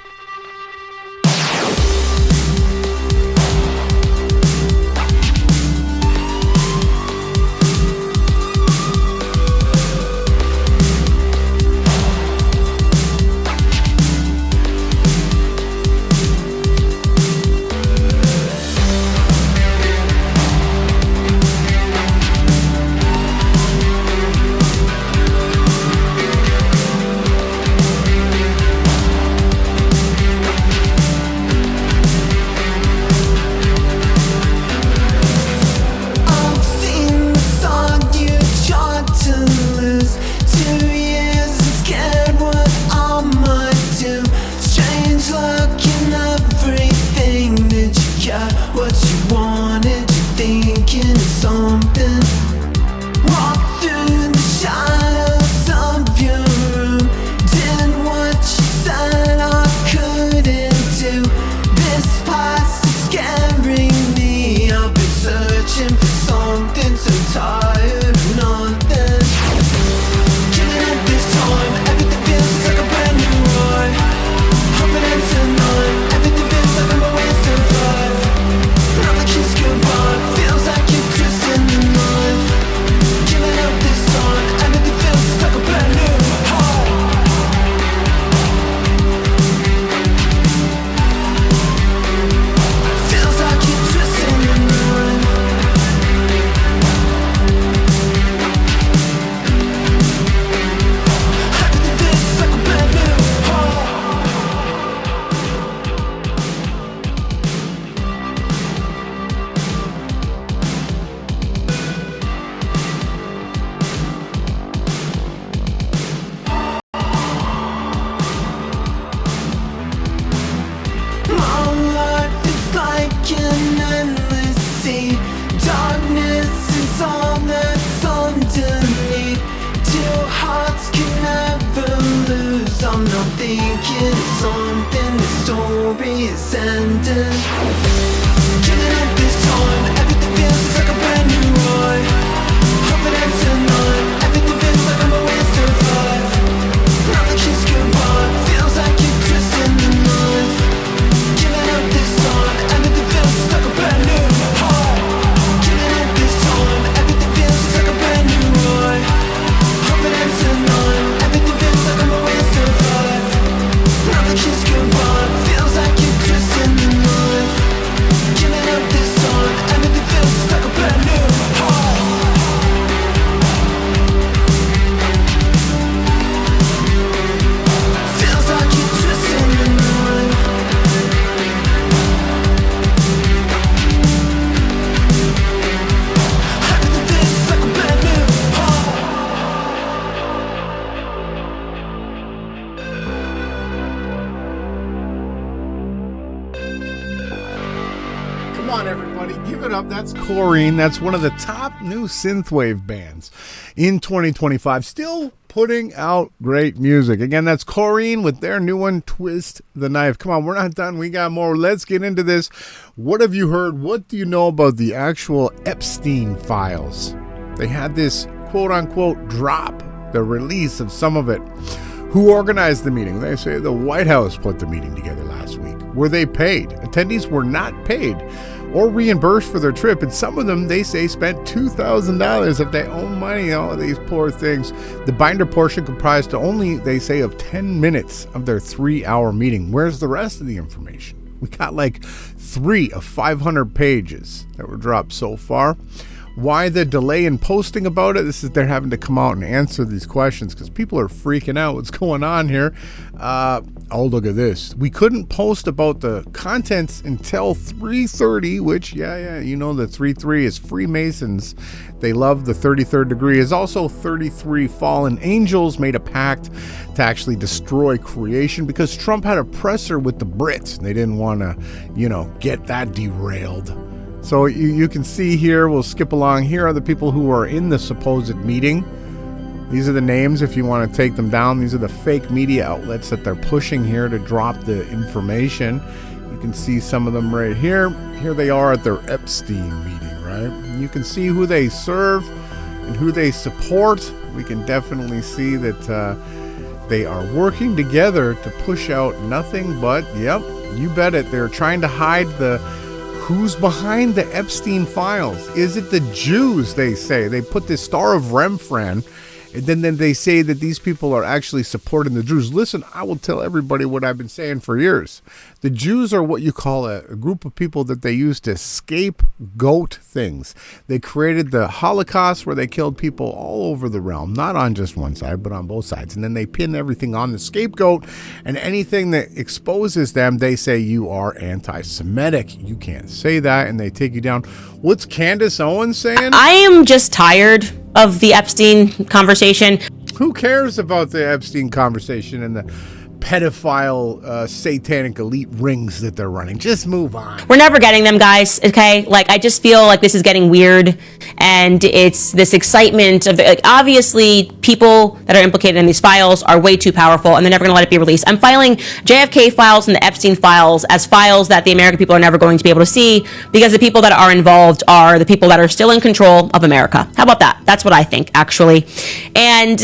Come on, everybody, give it up. That's Chlorine. That's one of the top new synthwave bands in 2025. Still putting out great music. Again, that's Chlorine with their new one, Twist the Knife. Come on, we're not done. We got more. Let's get into this. What have you heard? What do you know about the actual Epstein Files? They had this quote-unquote drop, the release of some of it. Who organized the meeting? They say the White House put the meeting together last week. Were they paid? Attendees were not paid or reimbursed for their trip, and some of them, they say, spent $2,000 of their own money. Oh, these poor things. The binder portion comprised only, they say, of 10 minutes of their 3-hour meeting. Where's the rest of the information? We got like 3 of 500 pages that were dropped so far. Why the delay in posting about it? This is they're having to come out and answer these questions because people are freaking out. What's going on here? Oh, look at this. We couldn't post about the contents until 3:30, which, you know, the 3:3 is Freemasons. They love the 33rd degree. Is also 33 fallen angels made a pact to actually destroy creation because Trump had a presser with the Brits. And they didn't want to, get that derailed. So you can see here, we'll skip along. Here are the people who are in the supposed meeting. These are the names if you want to take them down. These are the fake media outlets that they're pushing here to drop the information. You can see some of them right here. Here they are at their Epstein meeting, right? And you can see who they serve and who they support. We can definitely see that they are working together to push out nothing but, yep, you bet it. They're trying to hide who's behind the Epstein Files. Is it the Jews, they say? They put this star of Rembrandt, and then they say that these people are actually supporting the Jews. Listen, I will tell everybody what I've been saying for years. The Jews are what you call a group of people that they use to scapegoat things. They created the Holocaust where they killed people all over the realm, not on just one side, but on both sides. And then they pin everything on the scapegoat, and anything that exposes them, they say you are anti-Semitic. You can't say that, and they take you down. What's Candace Owens saying? I am just tired of the Epstein conversation. Who cares about the Epstein conversation and the pedophile satanic elite rings that they're running? Just move on. We're never getting them, guys, okay? Like, I just feel like this is getting weird, and it's this excitement of, obviously people that are implicated in these files are way too powerful, and they're never going to let it be released. I'm filing JFK files and the Epstein files as files that the American people are never going to be able to see, because the people that are involved are the people that are still in control of America. How about that? That's what I think, actually. And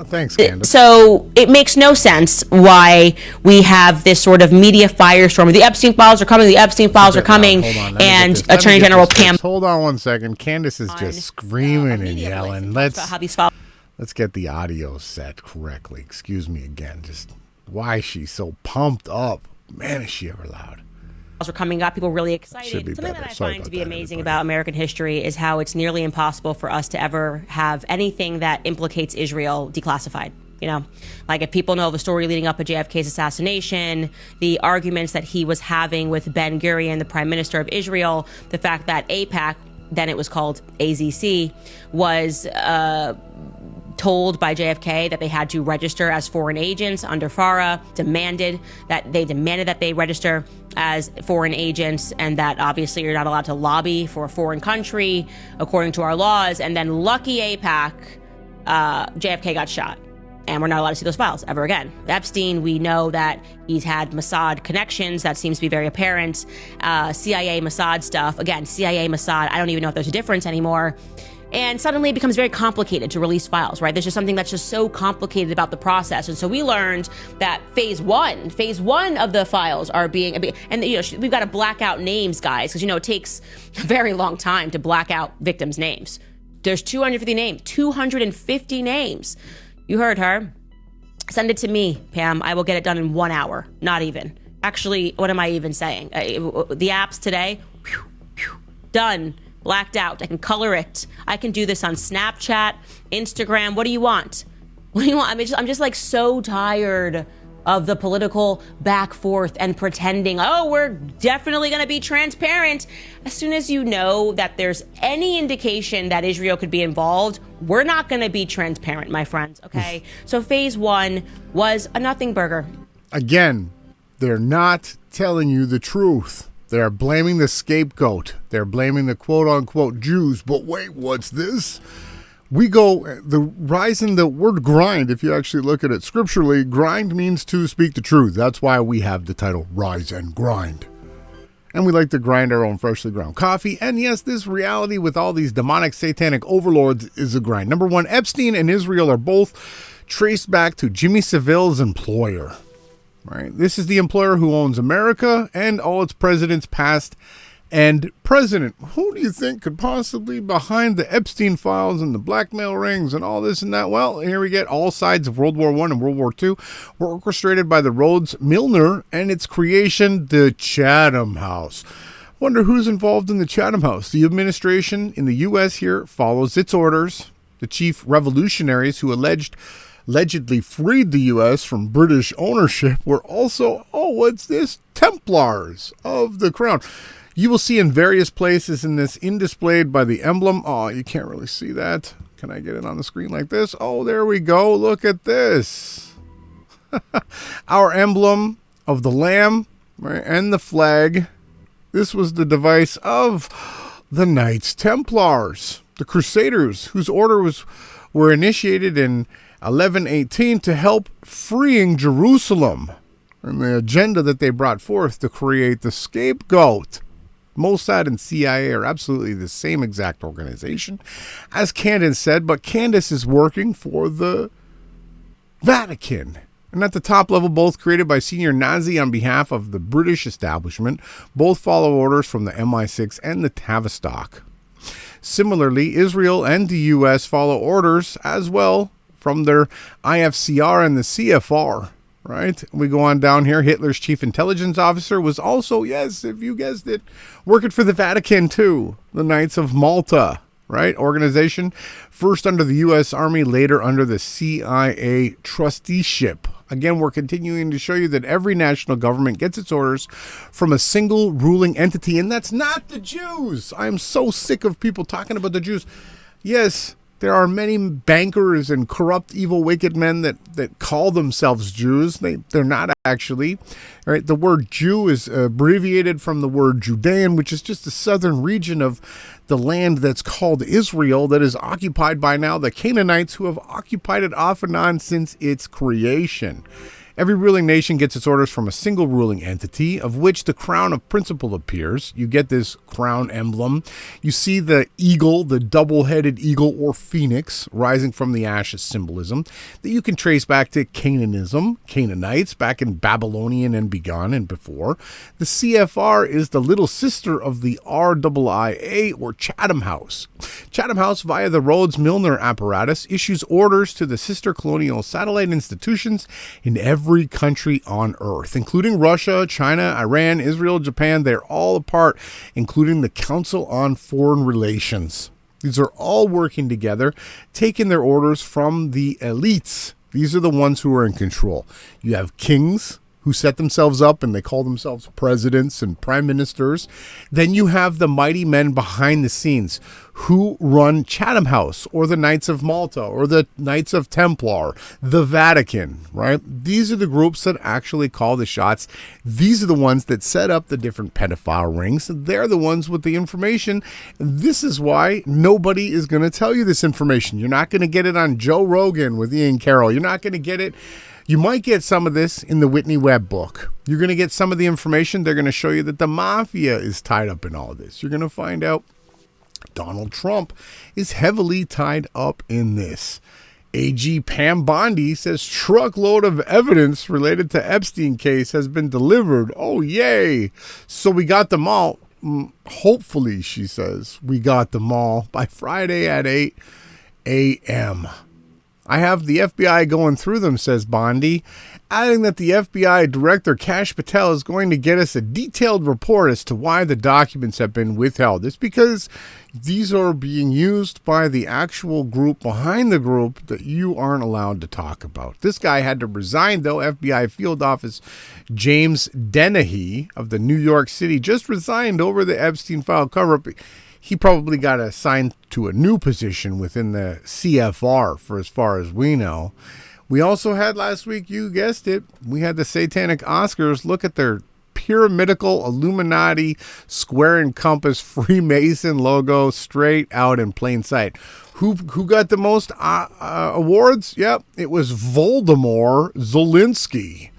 thanks, Candace. So it makes no sense why we have this sort of media firestorm. The Epstein files are coming. The Epstein files are coming. And Attorney General Pam. Hold on one second. Candace is just screaming and yelling. Let's get the audio set correctly. Excuse me again. Just why she's so pumped up. Man, is she ever loud. Are coming, got people really excited. Something that I find to be amazing about American history is how it's nearly impossible for us to ever have anything that implicates Israel declassified. Like if people know the story leading up to JFK's assassination, the arguments that he was having with Ben Gurion, the Prime Minister of Israel, the fact that AIPAC, then it was called AZC, was told by JFK that they had to register as foreign agents under FARA, demanded that they register as foreign agents, and that obviously you're not allowed to lobby for a foreign country according to our laws. And then lucky AIPAC, JFK got shot, and we're not allowed to see those files ever again. Epstein, we know that he's had Mossad connections. That seems to be very apparent. CIA, Mossad stuff. Again, CIA, Mossad, I don't even know if there's a difference anymore. And suddenly it becomes very complicated to release files, right? There's just something that's just so complicated about the process. And so we learned that phase one of the files are being, and we've got to black out names, guys, because it takes a very long time to black out victims' names. There's 250 names. You heard her. Send it to me, Pam. I will get it done in 1 hour. Not even. Actually, what am I even saying? The apps today, done. Blacked out. I can color it. I can do this on Snapchat, Instagram. What do you want? I'm just like so tired of the political back forth and pretending, oh, we're definitely going to be transparent. As soon as you know that there's any indication that Israel could be involved, we're not going to be transparent, my friends. Okay. So phase one was a nothing burger. Again, they're not telling you the truth. They're blaming the scapegoat. They're blaming the quote-unquote Jews. But wait, what's this? We go, the rise in the word grind, if you actually look at it scripturally, grind means to speak the truth. That's why we have the title Rise and Grind. And we like to grind our own freshly ground coffee. And yes, this reality with all these demonic satanic overlords is a grind. Number one, Epstein and Israel are both traced back to Jimmy Savile's employer. Right? This is the employer who owns America and all its presidents past and present. Who do you think could possibly be behind the Epstein files and the blackmail rings and all this and that? Well, here we get all sides of World War I and World War II were orchestrated by the Rhodes Milner and its creation, the Chatham House. Wonder who's involved in the Chatham House. The administration in the U.S. here follows its orders. The chief revolutionaries who allegedly freed the U.S. from British ownership were also, what's this? Templars of the crown. You will see in various places in this, displayed by the emblem. Oh, you can't really see that. Can I get it on the screen like this? Oh, there we go. Look at this. Our emblem of the lamb, right, and the flag. This was the device of the Knights Templars, the Crusaders, whose were initiated in 1118 to help freeing Jerusalem. And the agenda that they brought forth to create the scapegoat. Mossad and CIA are absolutely the same exact organization, as Candace said, but Candace is working for the Vatican. And at the top level, both created by senior Nazi on behalf of the British establishment, both follow orders from the MI6 and the Tavistock. Similarly, Israel and the U.S. follow orders as well from their IFCR and the CFR. Right? We go on down here. Hitler's chief intelligence officer was also, yes, if you guessed it, working for the Vatican too. The Knights of Malta, right? Organization, first under the U.S. Army, later under the CIA trusteeship. Again, we're continuing to show you that every national government gets its orders from a single ruling entity, and that's not the Jews. I am so sick of people talking about the Jews. Yes, there are many bankers and corrupt, evil, wicked men that call themselves Jews. They're not actually. Right? The word Jew is abbreviated from the word Judean, which is just the southern region of the land that's called Israel that is occupied by now the Canaanites, who have occupied it off and on since its creation. Every ruling nation gets its orders from a single ruling entity, of which the crown of principle appears. You get this crown emblem. You see the eagle, the double-headed eagle or phoenix, rising from the ashes symbolism that you can trace back to Canaanism, Canaanites, back in Babylonian and Begone and before. The CFR is the little sister of the RIIA or Chatham House. Chatham House, via the Rhodes Milner apparatus, issues orders to the sister colonial satellite institutions in every country on earth, including Russia, China, Iran, Israel, Japan. They're all a part, including the Council on Foreign Relations. These are all working together, taking their orders from the elites. These are the ones who are in control. You have kings who set themselves up and they call themselves presidents and prime ministers. Then you have the mighty men behind the scenes who run Chatham House or the Knights of Malta or the Knights of Templar, the Vatican, right? These are the groups that actually call the shots. These are the ones that set up the different pedophile rings. They're the ones with the information. This is why nobody is going to tell you this information. You're not going to get it on Joe Rogan with Ian Carroll. You're not going to get it. You might get some of this in the Whitney Webb book. You're going to get some of the information. They're going to show you that the mafia is tied up in all of this. You're going to find out Donald Trump is heavily tied up in this. AG Pam Bondi says truckload of evidence related to Epstein case has been delivered. Oh, yay. So we got them all. Hopefully, she says, we got them all by Friday at 8 a.m. I have the FBI going through them, says Bondi, adding that the FBI Director Kash Patel is going to get us a detailed report as to why the documents have been withheld. It's because these are being used by the actual group behind the group that you aren't allowed to talk about. This guy had to resign, though. FBI Field Office James Dennehy of the New York City just resigned over the Epstein file cover-up. He probably got assigned to a new position within the CFR, for as far as we know. We also had last week, you guessed it, we had the Satanic Oscars look at their pyramidical Illuminati square and compass Freemason logo straight out in plain sight. Who got the most awards? Yep, it was Voldemort Zelensky.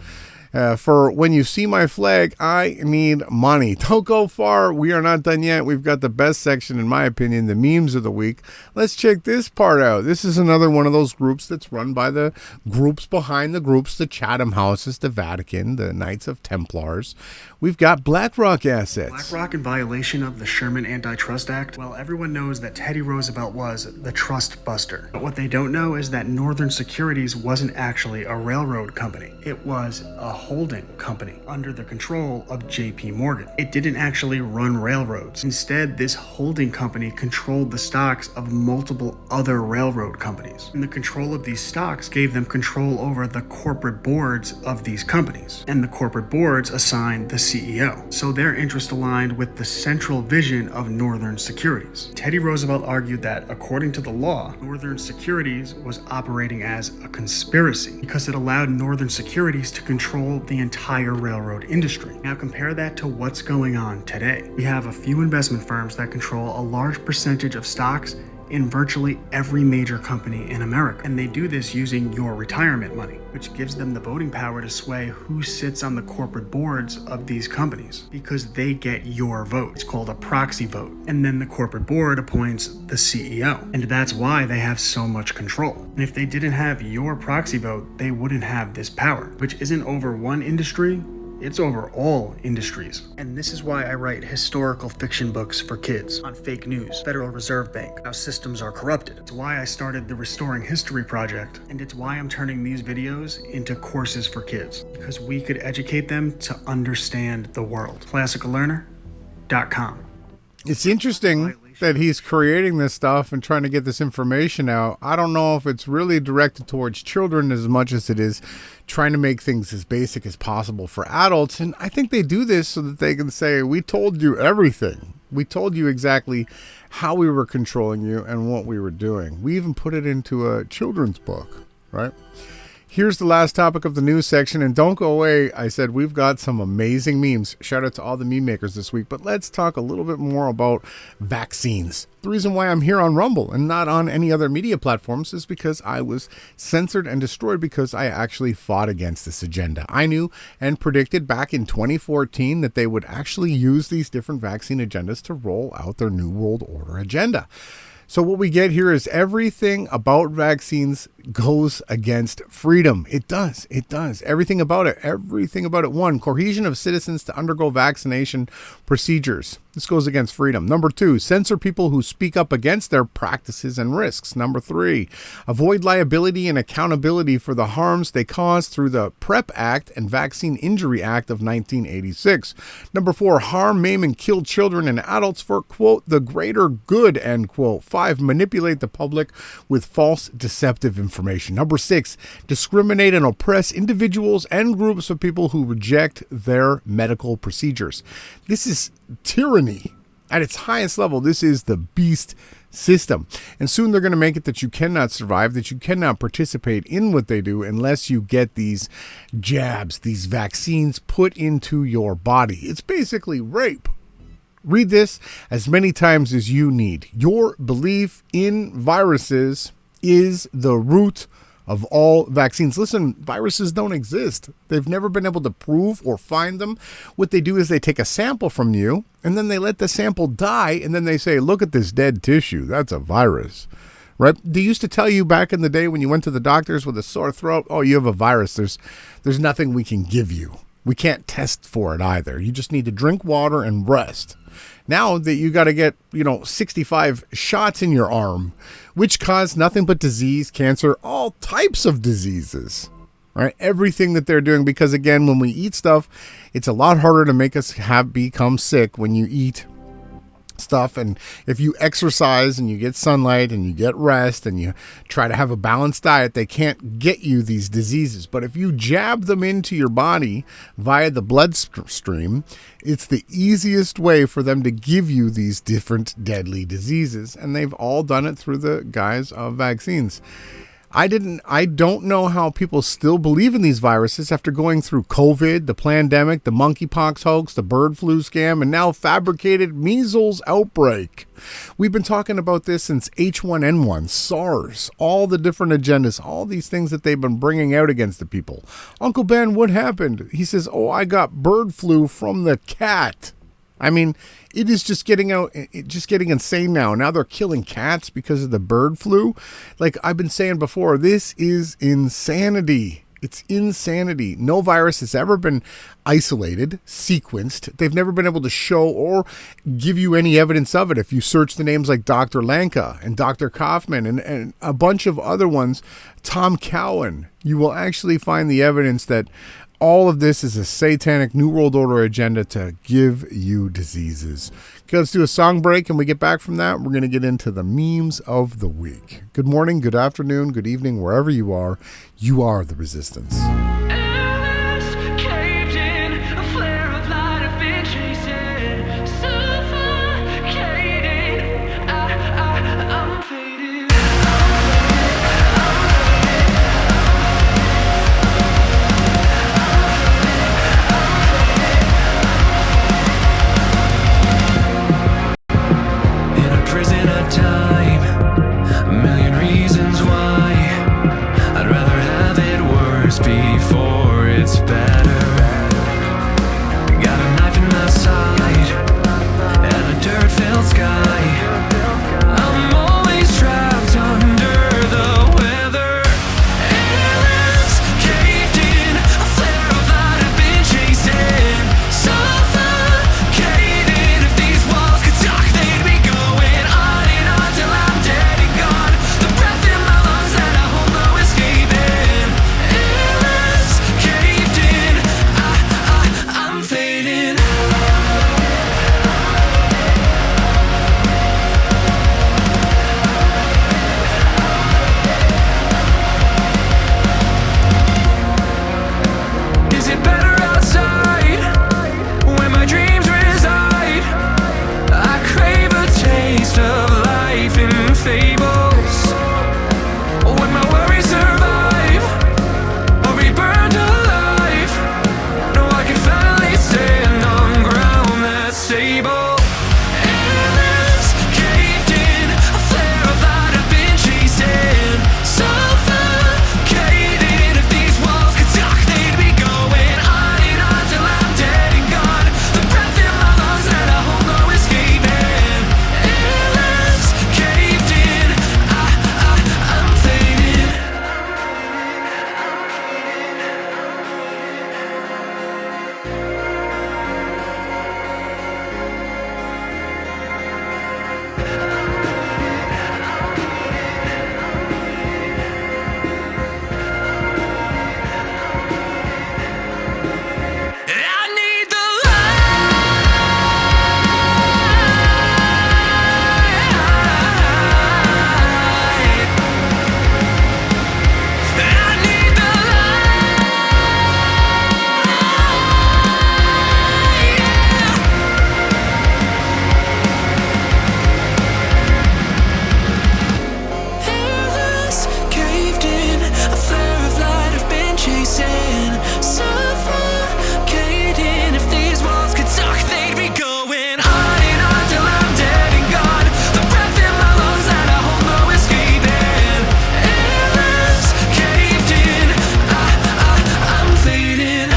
For when you see my flag, I need money. Don't go far. We are not done yet. We've got the best section, in my opinion, the memes of the week. Let's check this part out. This is another one of those groups that's run by the groups behind the groups, the Chatham Houses, the Vatican, the Knights of Templars. We've got BlackRock assets. BlackRock in violation of the Sherman Antitrust Act. Well, everyone knows that Teddy Roosevelt was the trust buster. But what they don't know is that Northern Securities wasn't actually a railroad company. It was a holding company under the control of J.P. Morgan. It didn't actually run railroads. Instead, this holding company controlled the stocks of multiple other railroad companies. And the control of these stocks gave them control over the corporate boards of these companies. And the corporate boards assigned the CEO. So their interest aligned with the central vision of Northern Securities. Teddy Roosevelt argued that, according to the law, Northern Securities was operating as a conspiracy because it allowed Northern Securities to control the entire railroad industry. Now compare that to what's going on today. We have a few investment firms that control a large percentage of stocks in virtually every major company in America. And they do this using your retirement money, which gives them the voting power to sway who sits on the corporate boards of these companies because they get your vote. It's called a proxy vote. And then the corporate board appoints the CEO. And that's why they have so much control. And if they didn't have your proxy vote, they wouldn't have this power, which isn't over one industry. It's over all industries. And this is why I write historical fiction books for kids on fake news, Federal Reserve Bank, how systems are corrupted. It's why I started the Restoring History Project, and it's why I'm turning these videos into courses for kids, because we could educate them to understand the world. ClassicalLearner.com. It's interesting that he's creating this stuff and trying to get this information out. I don't know if it's really directed towards children as much as it is trying to make things as basic as possible for adults. And I think they do this so that they can say, we told you everything. We told you exactly how we were controlling you and what we were doing. We even put it into a children's book, right? Here's the last topic of the news section, and don't go away. I said we've got some amazing memes. Shout out to all the meme makers this week, but let's talk a little bit more about vaccines. The reason why I'm here on Rumble and not on any other media platforms is because I was censored and destroyed because I actually fought against this agenda. I knew and predicted back in 2014 that they would actually use these different vaccine agendas to roll out their New World Order agenda. So what we get here is everything about vaccines goes against freedom. It does. It does. Everything about it. Everything about it. 1, cohesion of citizens to undergo vaccination procedures. This goes against freedom. 2, censor people who speak up against their practices and risks. 3, avoid liability and accountability for the harms they cause through the PrEP Act and Vaccine Injury Act of 1986. 4, harm, maim, and kill children and adults for, quote, the greater good, end quote. 5, manipulate the public with false, deceptive information. 6, discriminate and oppress individuals and groups of people who reject their medical procedures. This is tyranny at its highest level. This is the beast system. And soon they're going to make it that you cannot survive, that you cannot participate in what they do unless you get these jabs, these vaccines put into your body. It's basically rape. Read this as many times as you need. Your belief in viruses is the root of all vaccines. Listen, viruses don't exist. They've never been able to prove or find them. What they do is they take a sample from you and then they let the sample die and then they say, look at this dead tissue. That's a virus, right? They used to tell you back in the day when you went to the doctors with a sore throat, oh, you have a virus. There's nothing we can give you. We can't test for it either. You just need to drink water and rest. Now that you got to get, 65 shots in your arm, which cause nothing but disease, cancer, all types of diseases, right? Everything that they're doing, because again, when we eat stuff, it's a lot harder to make us become sick when you eat stuff. And if you exercise and you get sunlight and you get rest and you try to have a balanced diet, they can't get you these diseases. But if you jab them into your body via the bloodstream, it's the easiest way for them to give you these different deadly diseases. And they've all done it through the guise of vaccines. I don't know how people still believe in these viruses after going through COVID, the pandemic, the monkeypox hoax, the bird flu scam, and now fabricated measles outbreak. We've been talking about this since H1N1, SARS, all the different agendas, all these things that they've been bringing out against the people. Uncle Ben, what happened? He says, oh, I got bird flu from the cat. I mean, it is just getting insane now. Now they're killing cats because of the bird flu. Like I've been saying before, this is insanity. It's insanity. No virus has ever been isolated, sequenced. They've never been able to show or give you any evidence of it. If you search the names like Dr. Lanka and Dr. Kaufman and a bunch of other ones, Tom Cowan, you will actually find the evidence that all of this is a satanic New World Order agenda to give you diseases. Okay, let's do a song break, and we get back from that, we're going to get into the memes of the week. Good morning, good afternoon, good evening, wherever you are the resistance. Before it's better. Got a knife in my side and a dirt-filled sky. I'm always trapped under the weather. Airless, caved in, a flare of light I've been chasing. Suffocating, if these walls could talk, they'd be going on and on till I'm dead and gone. The breath in my lungs that I hold no escaping. I'm fading. Is it better outside where my dreams reside? I crave a taste of life in fables. When my worries survive or be burned alive, no, I can finally stand on ground that's stable. Airless, caved in, a flare of light I've been chasing. Suffocating, if these walls could talk, they'd be going on and on till I'm dead and gone. The breath in my lungs that I hold no escaping. Airless, caved in, I'm fading. I need the light. I need the light. Airless, caved in, a flare of light I've been chasing. Suffocating, if these walls could talk, they'd be going on and on till I'm dead and gone. The breath in my lungs that I hold no escaping. Airless, caved in, I'm fading.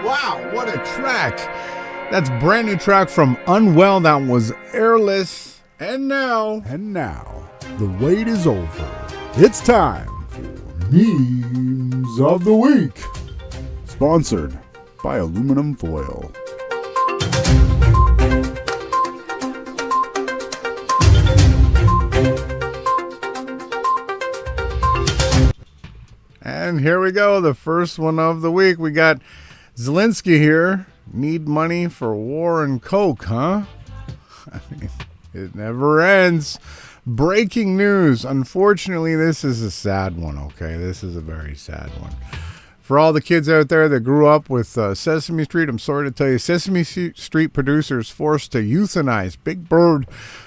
Wow, what a track. That's brand new track from Unwell. That was Airless. And now, the wait is over. It's time for Memes of the Week. Sponsored by Aluminum Foil. And here we go, the first one of the week. We got Zelensky here. Need money for war and coke, huh? I mean, it never ends. Breaking news. Unfortunately, this is a sad one, okay? This is a very sad one. For all the kids out there that grew up with Sesame Street, I'm sorry to tell you, Sesame Street producers forced to euthanize Big Bird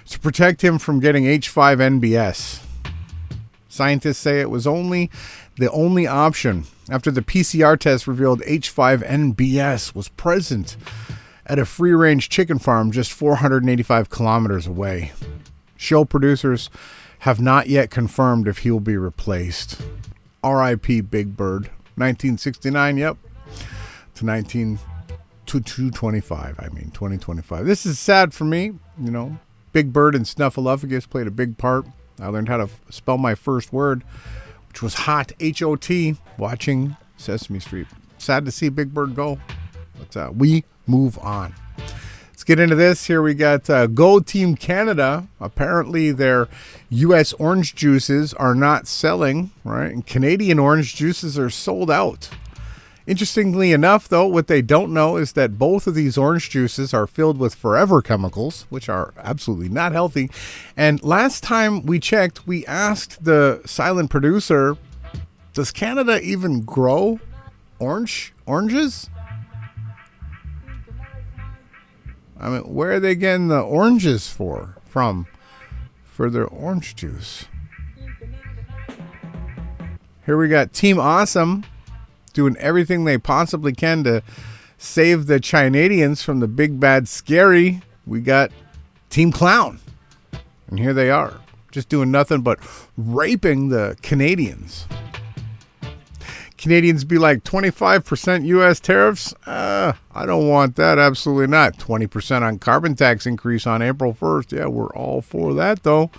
to protect him from getting H5N1. Scientists say it was the only option after the PCR test revealed H5N1 was present at a free-range chicken farm just 485 kilometers away. Show producers have not yet confirmed if he will be replaced. R.I.P. Big Bird. 1969, yep, to 2025. This is sad for me, you know. Big Bird and Snuffleupagus played a big part. I learned how to spell my first word, which was hot, H-O-T, watching Sesame Street. Sad to see Big Bird go, but we move on. Let's get into this. Here we got Go Team Canada. Apparently their U.S. orange juices are not selling, right? And Canadian orange juices are sold out. Interestingly enough, though, what they don't know is that both of these orange juices are filled with forever chemicals, which are absolutely not healthy. And last time we checked, we asked the silent producer, does Canada even grow oranges? I mean, where are they getting the oranges for their orange juice? Here we got Team Awesome doing everything they possibly can to save the Chinadians from the big bad scary. We got Team Clown. And here they are, just doing nothing but raping the Canadians. Canadians be like 25% U.S. tariffs? I don't want that. Absolutely not. 20% on carbon tax increase on April 1st. Yeah, we're all for that, though,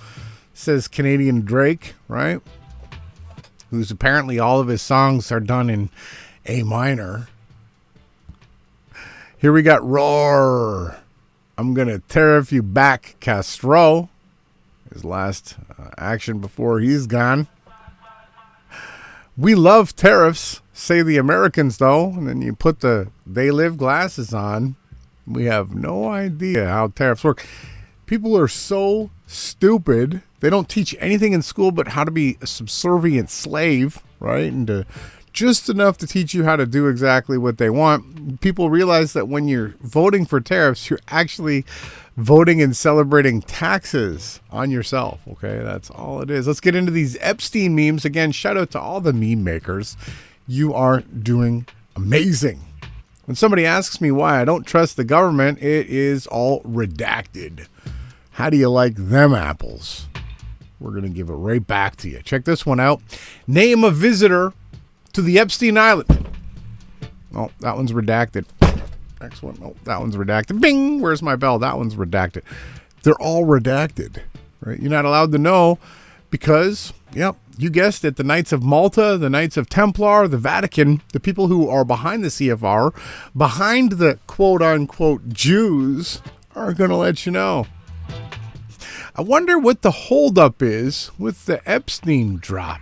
says Canadian Drake, right? Who's apparently all of his songs are done in A minor. Here we got Roar. I'm going to tariff you back, Castro. His last action before he's gone. We love tariffs, say the Americans, though. And then you put the They Live glasses on. We have no idea how tariffs work. People are so stupid. They don't teach anything in school but how to be a subservient slave, right? And just enough to teach you how to do exactly what they want. People realize that when you're voting for tariffs, you're actually voting and celebrating taxes on yourself. Okay, that's all it is. Let's get into these Epstein memes. Again, shout out to all the meme makers. You are doing amazing. When somebody asks me why I don't trust the government, it is all redacted. How do you like them apples? We're going to give it right back to you. Check this one out. Name a visitor to the Epstein Island. Oh, that one's redacted. Next one. Oh, that one's redacted. Bing! Where's my bell? That one's redacted. They're all redacted, right? You're not allowed to know because, yep, you guessed it, the Knights of Malta, the Knights of Templar, the Vatican, the people who are behind the CFR, behind the quote-unquote Jews, are going to let you know. I wonder what the holdup is with the Epstein drop.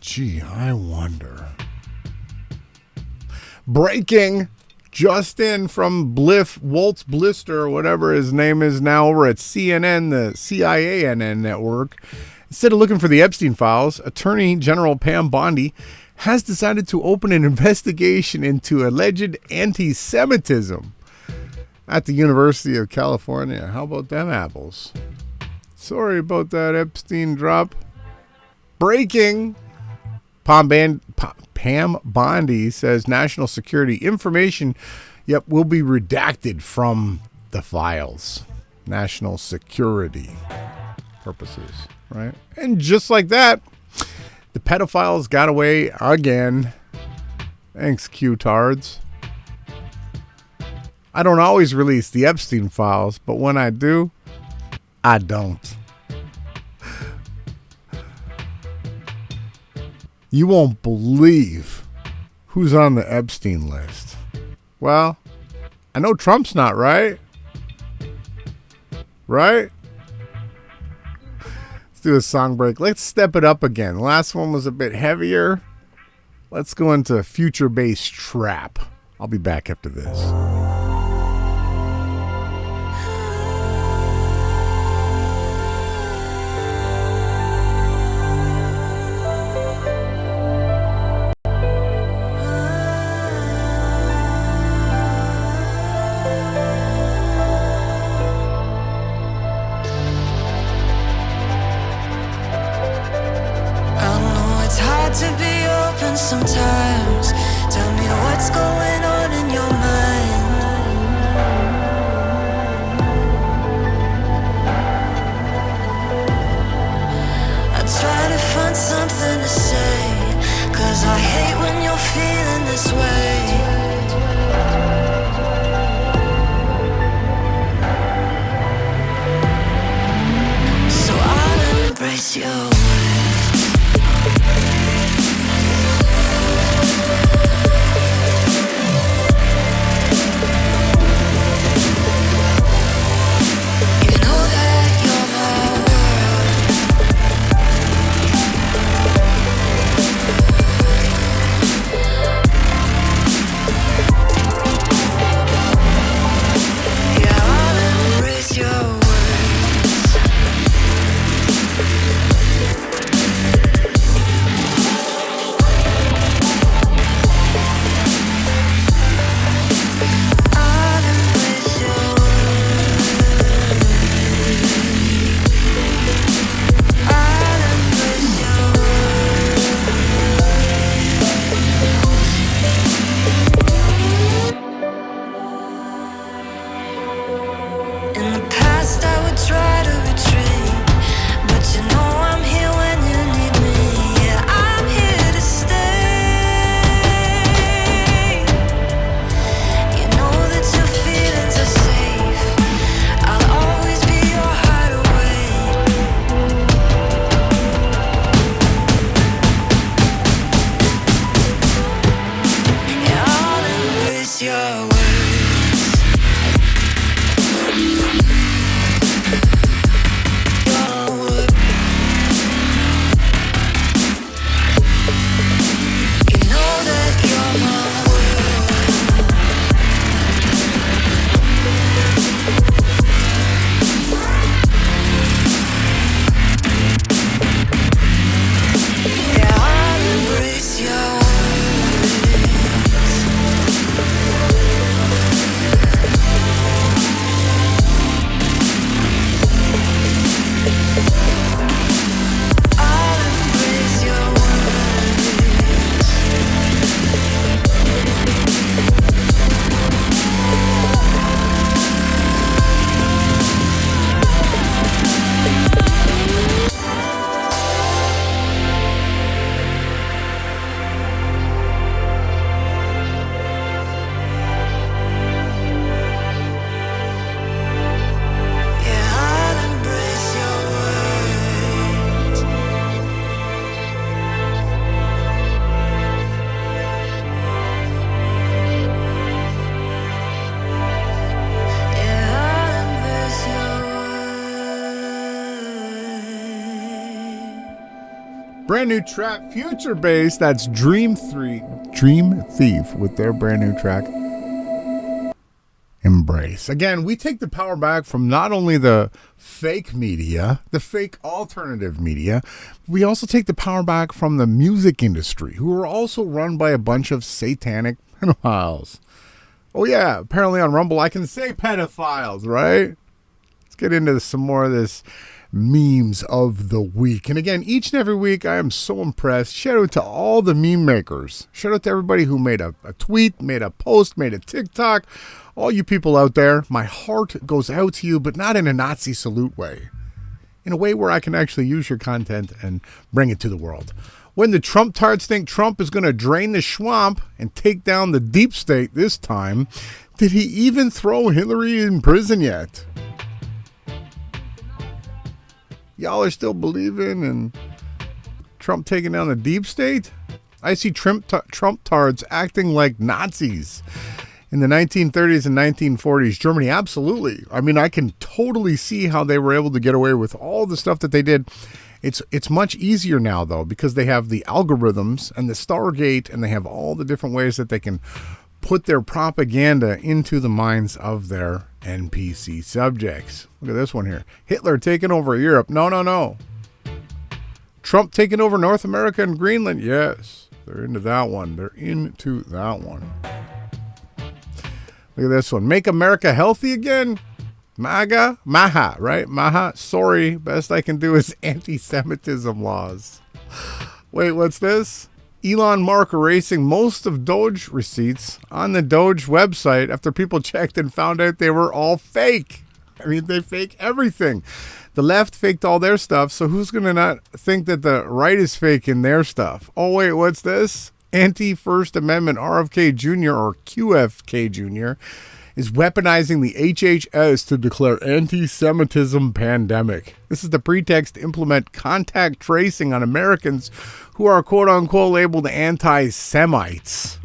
Gee, I wonder. Breaking, just in from Waltz Blister, or whatever his name is now, over at CNN, the CIANN network. Instead of looking for the Epstein files, Attorney General Pam Bondi has decided to open an investigation into alleged anti-Semitism at the University of California. How about them apples? Sorry about that Epstein drop. Breaking. Pam Bondi says national security information, will be redacted from the files. National security purposes, right? And just like that, the pedophiles got away again. Thanks, Q-tards. I don't always release the Epstein files, but when I do, I don't. You won't believe who's on the Epstein list. Well, I know Trump's not, right? Right? Let's do a song break. Let's step it up again. The last one was a bit heavier. Let's go into future-based trap. I'll be back after this. fun sometimes. Tell me what's going on in your mind. I try to find something to say, 'cause I hate when you're feeling this way. So I'll embrace your words. You know that you're my world. Yeah, I'll embrace your words. In the past I would try to retreat, but you know I'm here when you need me. Yeah, I'm here to stay. You know that your feelings are safe. I'll always be your hideaway. Yeah, I'll embrace your words. You know that you're my world. Yeah, I'll embrace your Brand new track, future bass. That's Dream Thief with their brand new track, Embrace. Again, we take the power back from not only the fake media, the fake alternative media, we also take the power back from the music industry, who are also run by a bunch of satanic pedophiles. Oh yeah, apparently on Rumble I can say pedophiles, right? Let's get into some more of this memes of the week. And again, each and every week I am so impressed. Shout out to all the meme makers. Shout out to everybody who made a tweet, made a post, made a TikTok. All you people out there, my heart goes out to you, but not in a Nazi salute way. In a way where I can actually use your content and bring it to the world. When the Trump tards think Trump is going to drain the swamp and take down the deep state this time, did he even throw Hillary in prison yet? Y'all are still believing in Trump taking down the deep state? I see Trump tards acting like Nazis in the 1930s and 1940s. Germany, absolutely. I mean, I can totally see how they were able to get away with all the stuff that they did. It's much easier now, though, because they have the algorithms and the Stargate, and they have all the different ways that they can put their propaganda into the minds of their NPC subjects. Look at this one here. Hitler taking over Europe. No. Trump taking over North America and Greenland. Yes, they're into that one. Look at this one. Make America healthy again. Maha, right? Maha. Sorry, best I can do is anti-Semitism laws. Wait, what's this? Elon Musk erasing most of Doge receipts on the Doge website after people checked and found out they were all fake. I mean, they fake everything. The left faked all their stuff, so who's going to not think that the right is faking their stuff? Oh, wait, what's this? Anti-First Amendment RFK Jr. or QFK Jr. is weaponizing the HHS to declare anti-Semitism pandemic. This is the pretext to implement contact tracing on Americans who are quote-unquote labeled anti-Semites.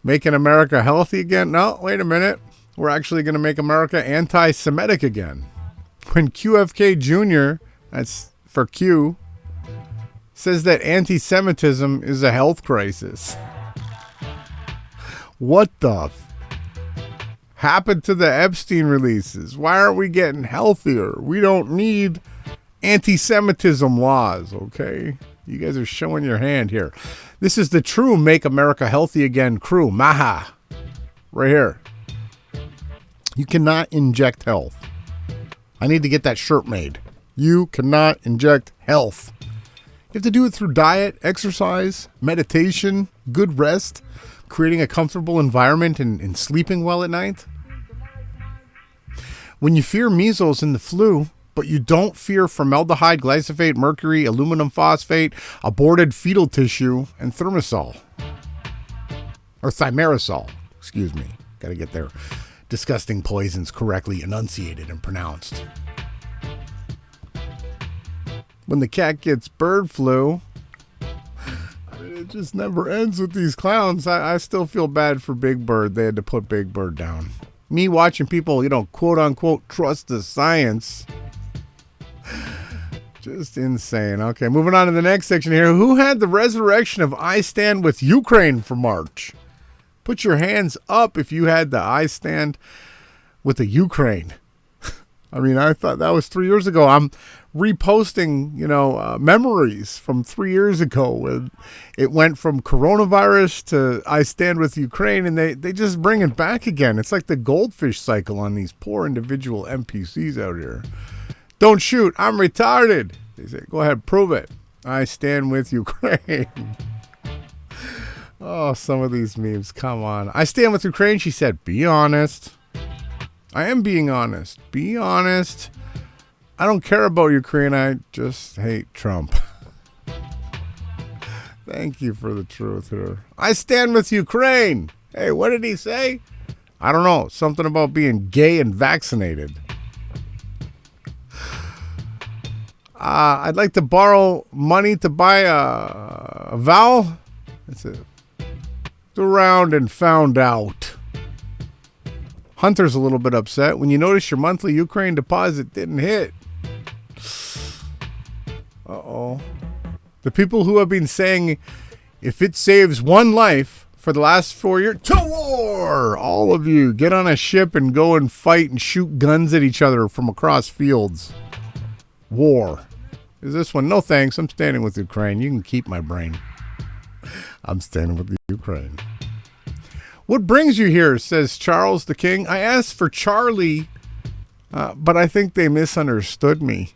Making America healthy again? No, wait a minute. We're actually going to make America anti-Semitic again. When QFK Jr., that's for Q, says that anti-Semitism is a health crisis. What the happened to the Epstein releases? Why aren't we getting healthier? We don't need anti-Semitism laws, okay? You guys are showing your hand here. This is the true Make America Healthy Again crew. Maha. Right here. You cannot inject health. I need to get that shirt made. You cannot inject health. You have to do it through diet, exercise, meditation, good rest, creating a comfortable environment and sleeping well at night. When you fear measles and the flu, but you don't fear formaldehyde, glyphosate, mercury, aluminum phosphate, aborted fetal tissue, and thimerosal. Or thimerosal, excuse me. Got to get their disgusting poisons correctly enunciated and pronounced. When the cat gets bird flu, it just never ends with these clowns. I still feel bad for Big Bird. They had to put Big Bird down. Me watching people, quote unquote, trust the science. Just insane. Okay, moving on to the next section here. Who had the resurrection of I Stand With Ukraine for March? Put your hands up if you had the I Stand With the Ukraine. I mean, I thought that was 3 years ago. I'm reposting, memories from 3 years ago when it went from coronavirus to I Stand With Ukraine, and they just bring it back again. It's like the goldfish cycle on these poor individual NPCs out here. Don't shoot. I'm retarded. They say, go ahead, prove it. I stand with Ukraine. Oh, some of these memes. Come on. I stand with Ukraine. She said, be honest. I am being honest. Be honest. I don't care about Ukraine. I just hate Trump. Thank you for the truth here. I stand with Ukraine. Hey, what did he say? I don't know. Something about being gay and vaccinated. I'd like to borrow money to buy a vowel. That's it. Around and found out. Hunter's a little bit upset when you notice your monthly Ukraine deposit didn't hit. Uh-oh. The people who have been saying, if it saves one life for the last 4 years, to war! All of you, get on a ship and go and fight and shoot guns at each other from across fields. War. Is this one? No thanks. I'm standing with Ukraine. You can keep my brain. I'm standing with Ukraine. What brings you here, says Charles the King. I asked for Charlie, but I think they misunderstood me.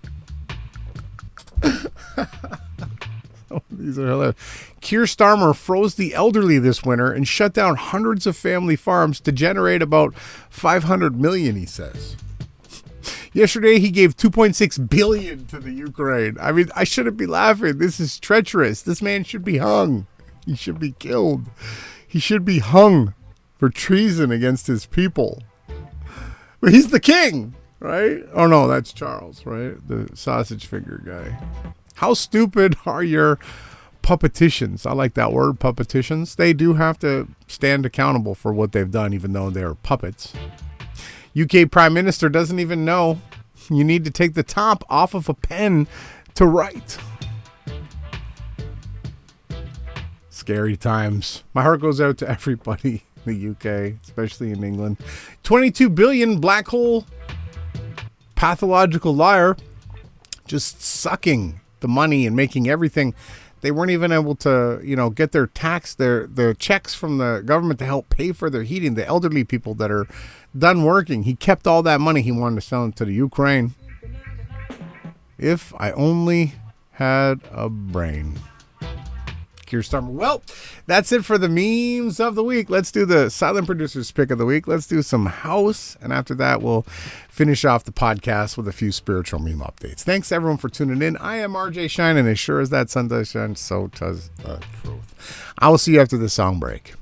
These are hilarious. Keir Starmer froze the elderly this winter and shut down hundreds of family farms to generate about $500 million, he says. Yesterday, he gave $2.6 billion to the Ukraine. I mean, I shouldn't be laughing. This is treacherous. This man should be hung. He should be killed. He should be hung for treason against his people. But he's the king, right? Oh, no, that's Charles, right? The sausage finger guy. How stupid are your puppeticians? I like that word, puppeticians. They do have to stand accountable for what they've done, even though they're puppets. UK Prime Minister doesn't even know you need to take the top off of a pen to write. Scary times. My heart goes out to everybody in the UK, especially in England. 22 billion black hole pathological liar just sucking the money and making everything. They weren't even able to, get their tax, their checks from the government to help pay for their heating. The elderly people that are done working. He kept all that money. He wanted to sell it to the Ukraine. If I only had a brain. Keir Starmer. Well, that's it for the memes of the week. Let's do the silent producer's pick of the week. Let's do some house. And after that, we'll finish off the podcast with a few spiritual meme updates. Thanks, everyone, for tuning in. I am RJ Shine, and as sure as that sun does shine, so does the truth. I will see you after the song break.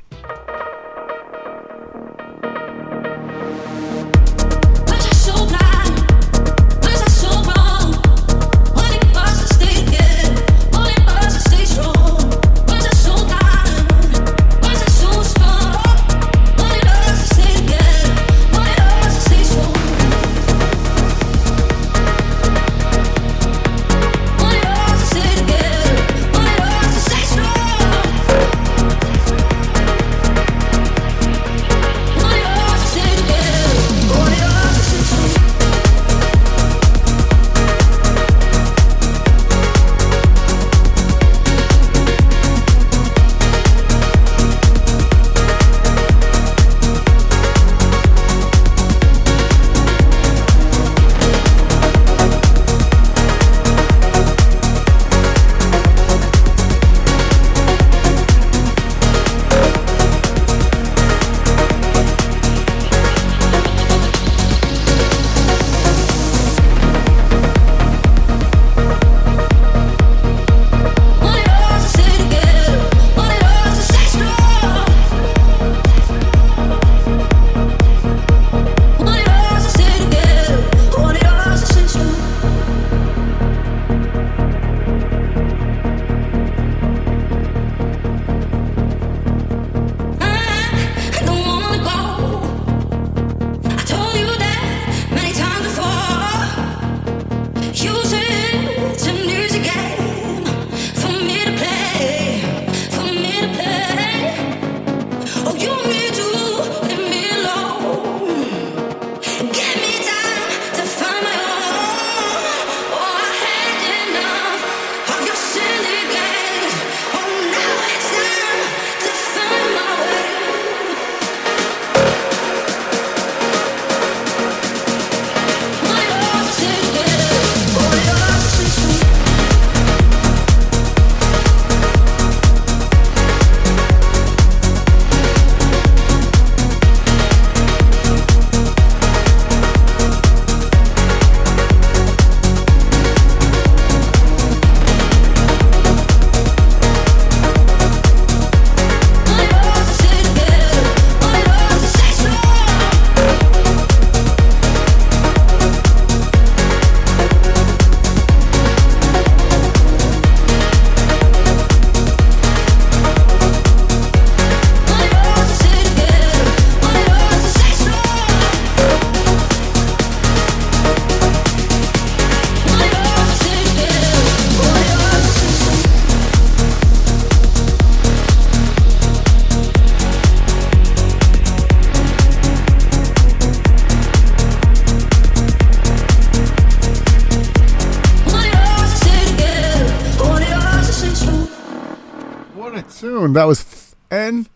That was N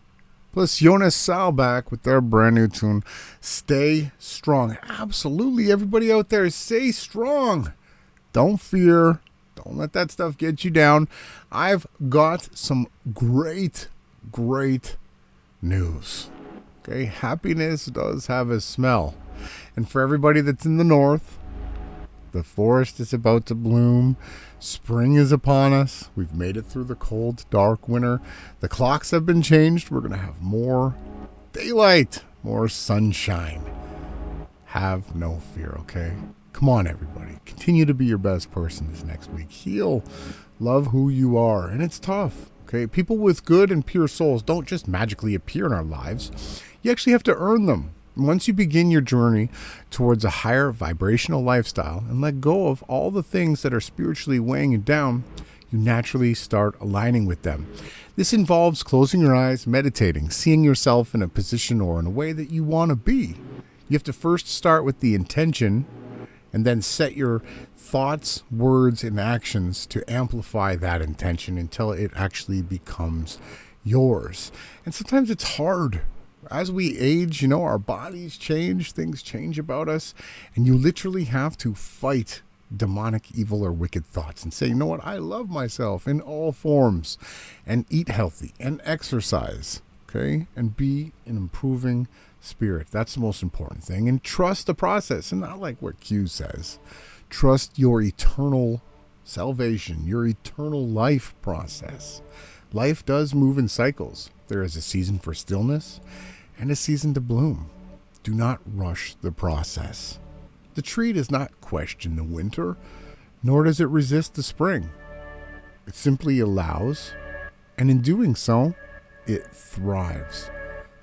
plus Jonas Salback with their brand new tune, Stay Strong. Absolutely, everybody out there, stay strong. Don't fear. Don't let that stuff get you down. I've got some great news. Okay, happiness does have a smell. And for everybody that's in the north, the forest is about to bloom. Spring is upon us. We've made it through the cold, dark winter. The clocks have been changed. We're going to have more daylight, more sunshine. Have no fear, okay? Come on, everybody. Continue to be your best person this next week. Heal. Love who you are. And it's tough, okay? People with good and pure souls don't just magically appear in our lives. You actually have to earn them. Once you begin your journey towards a higher vibrational lifestyle and let go of all the things that are spiritually weighing you down, you naturally start aligning with them. This involves closing your eyes, meditating, seeing yourself in a position or in a way that you want to be. You have to first start with the intention and then set your thoughts, words, and actions to amplify that intention until it actually becomes yours. And sometimes it's hard. As we age, our bodies change, things change about us, and you literally have to fight demonic, evil, or wicked thoughts and say, you know what, I love myself in all forms, and eat healthy and exercise, okay, and be an improving spirit. That's the most important thing. And trust the process, and not like what Q says. Trust your eternal salvation, your eternal life process. Life does move in cycles. There is a season for stillness and a season to bloom. Do not rush the process. The tree does not question the winter, nor does it resist the spring. It simply allows, and in doing so, it thrives,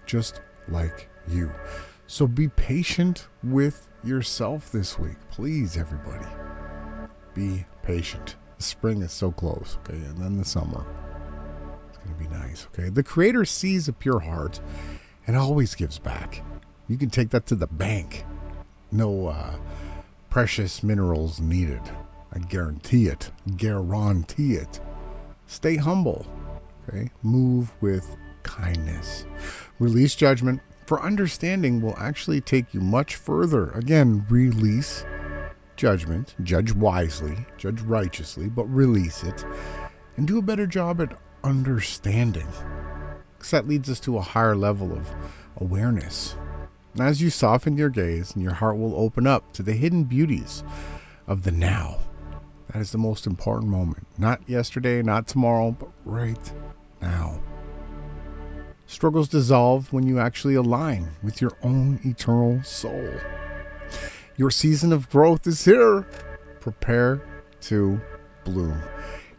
just like you. So be patient with yourself this week. Please, everybody, be patient. The spring is so close, okay? And then the summer. It's going to be nice, okay? The Creator sees a pure heart and always gives back. You can take that to the bank. No precious minerals needed. I guarantee it. Guarantee it. Stay humble, okay? Move with kindness. Release judgment, for understanding will actually take you much further. Again, release judgment. Judge wisely, judge righteously, but release it. And do a better job at understanding. Because that leads us to a higher level of awareness. And as you soften your gaze, and your heart will open up to the hidden beauties of the now. That is the most important moment. Not yesterday, not tomorrow, but right now. Struggles dissolve when you actually align with your own eternal soul. Your season of growth is here. Prepare to bloom.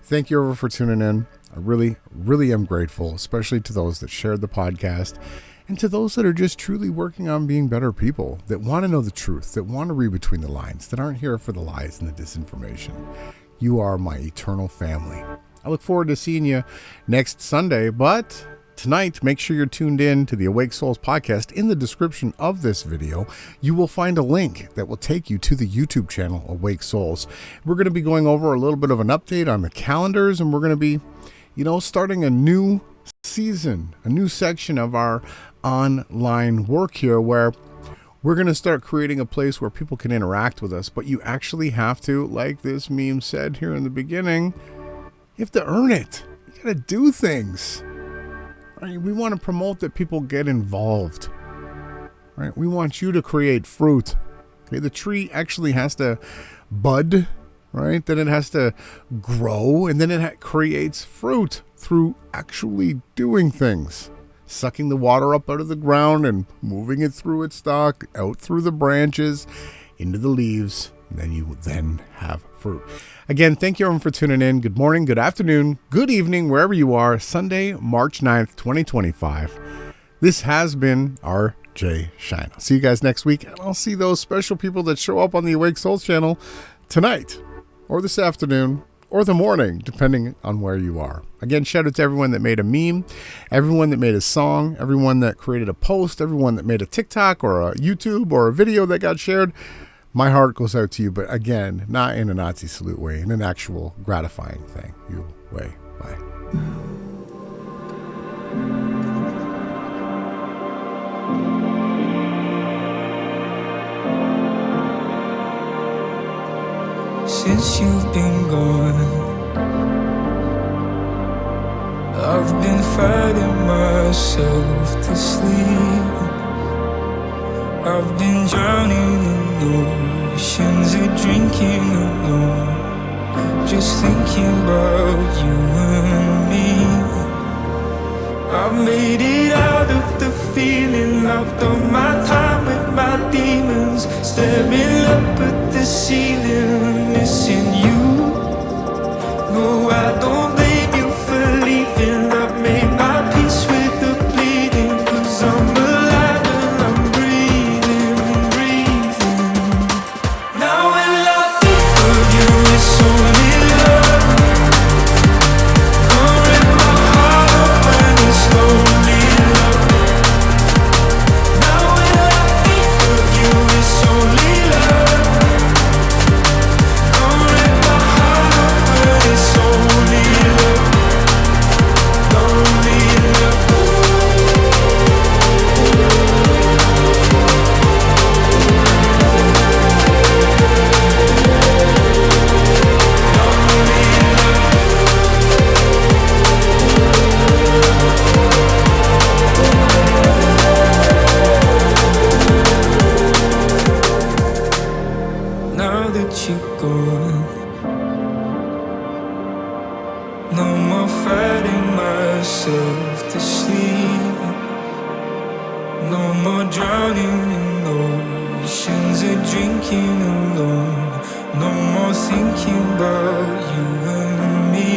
Thank you for tuning in. I really, really am grateful, especially to those that shared the podcast and to those that are just truly working on being better people, that want to know the truth, that want to read between the lines, that aren't here for the lies and the disinformation. You are my eternal family. I look forward to seeing you next Sunday, but tonight, make sure you're tuned in to the Awake Souls podcast. In the description of this video, you will find a link that will take you to the YouTube channel, Awake Souls. We're going to be going over a little bit of an update on the calendars, and we're going to be, starting a new season, a new section of our online work here, where we're going to start creating a place where people can interact with us, but you actually have to, like this meme said here in the beginning, you have to earn it. You got to do things. Right, we want to promote that people get involved. Right? We want you to create fruit. Okay, the tree actually has to bud, right? Then it has to grow, and then it creates fruit through actually doing things. Sucking the water up out of the ground and moving it through its stalk, out through the branches, into the leaves, and then you will then have fruit. Again, thank you everyone for tuning in. Good morning, good afternoon, good evening, wherever you are. Sunday, March 9th, 2025. This has been RJ Shine. I'll see you guys next week, and I'll see those special people that show up on the Awake Souls channel tonight, or this afternoon, or the morning, depending on where you are. Again, shout out to everyone that made a meme, everyone that made a song, everyone that created a post, everyone that made a TikTok or a YouTube or a video that got shared. My heart goes out to you, but again, not in a Nazi salute way, in an actual gratifying thing. You way. Bye. Since you've been gone, I've been fighting myself to sleep. I've been drowning in oceans of drinking alone, just thinking about you and me. I've made it out of the feeling, I've done my time with my demons, staring up at the ceiling, missing you. No, I don't blame you for leaving. I've made my peace with the bleeding, 'cause I'm alive and I'm breathing, breathing. Now when I think of you, it's only love. Don't rip my heart up when it's lonely love. Now when I think of you, it's only love. Don't rip my heart up when it's only love. sleep. No more drowning in oceans or drinking alone. No more thinking about you and me.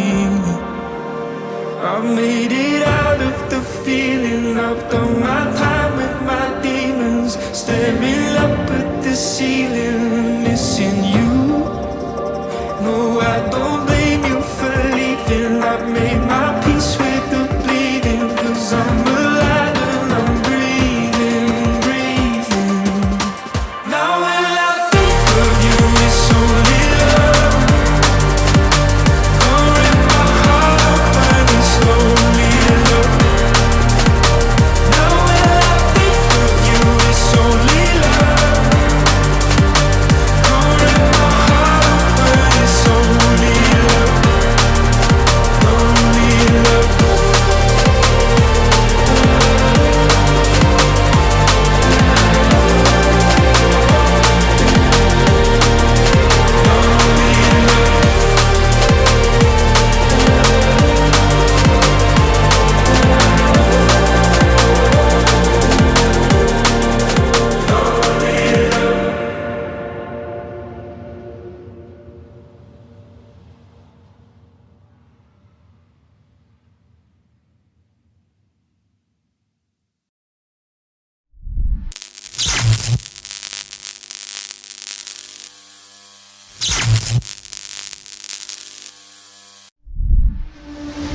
I've made it out of the feeling. I've done my time with my demons, staring up at the ceiling, missing you. No, I don't blame you for leaving. I've made my peace with the bleeding, 'cause I'm alive and I'm breathing, breathing. Now when I think of you, it's only love. Core in my heart, burning slowly love. Now when I think of you, it's only love. Core in my heart, burning slowly love. Only love.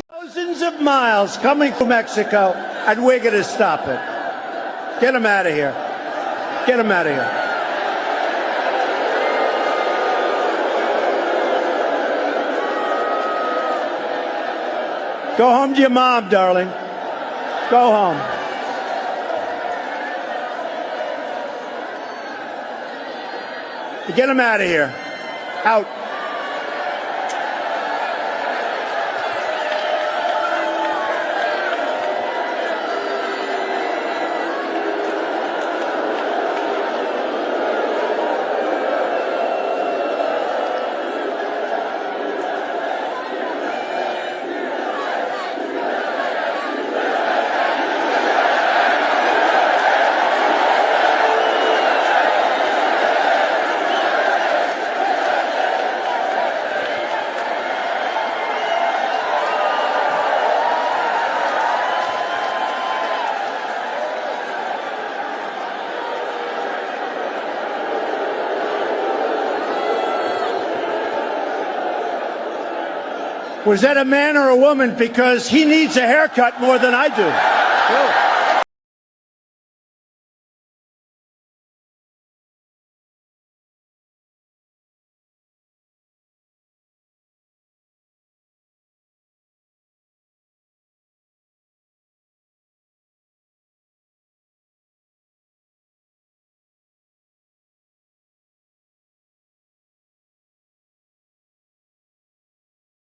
Thousands of miles coming from Mexico, and we're going to stop it. Get them out of here. Get them out of here. Go home to your mom, darling. Go home. Get them out of here. Out. Was that a man or a woman? Because he needs a haircut more than I do.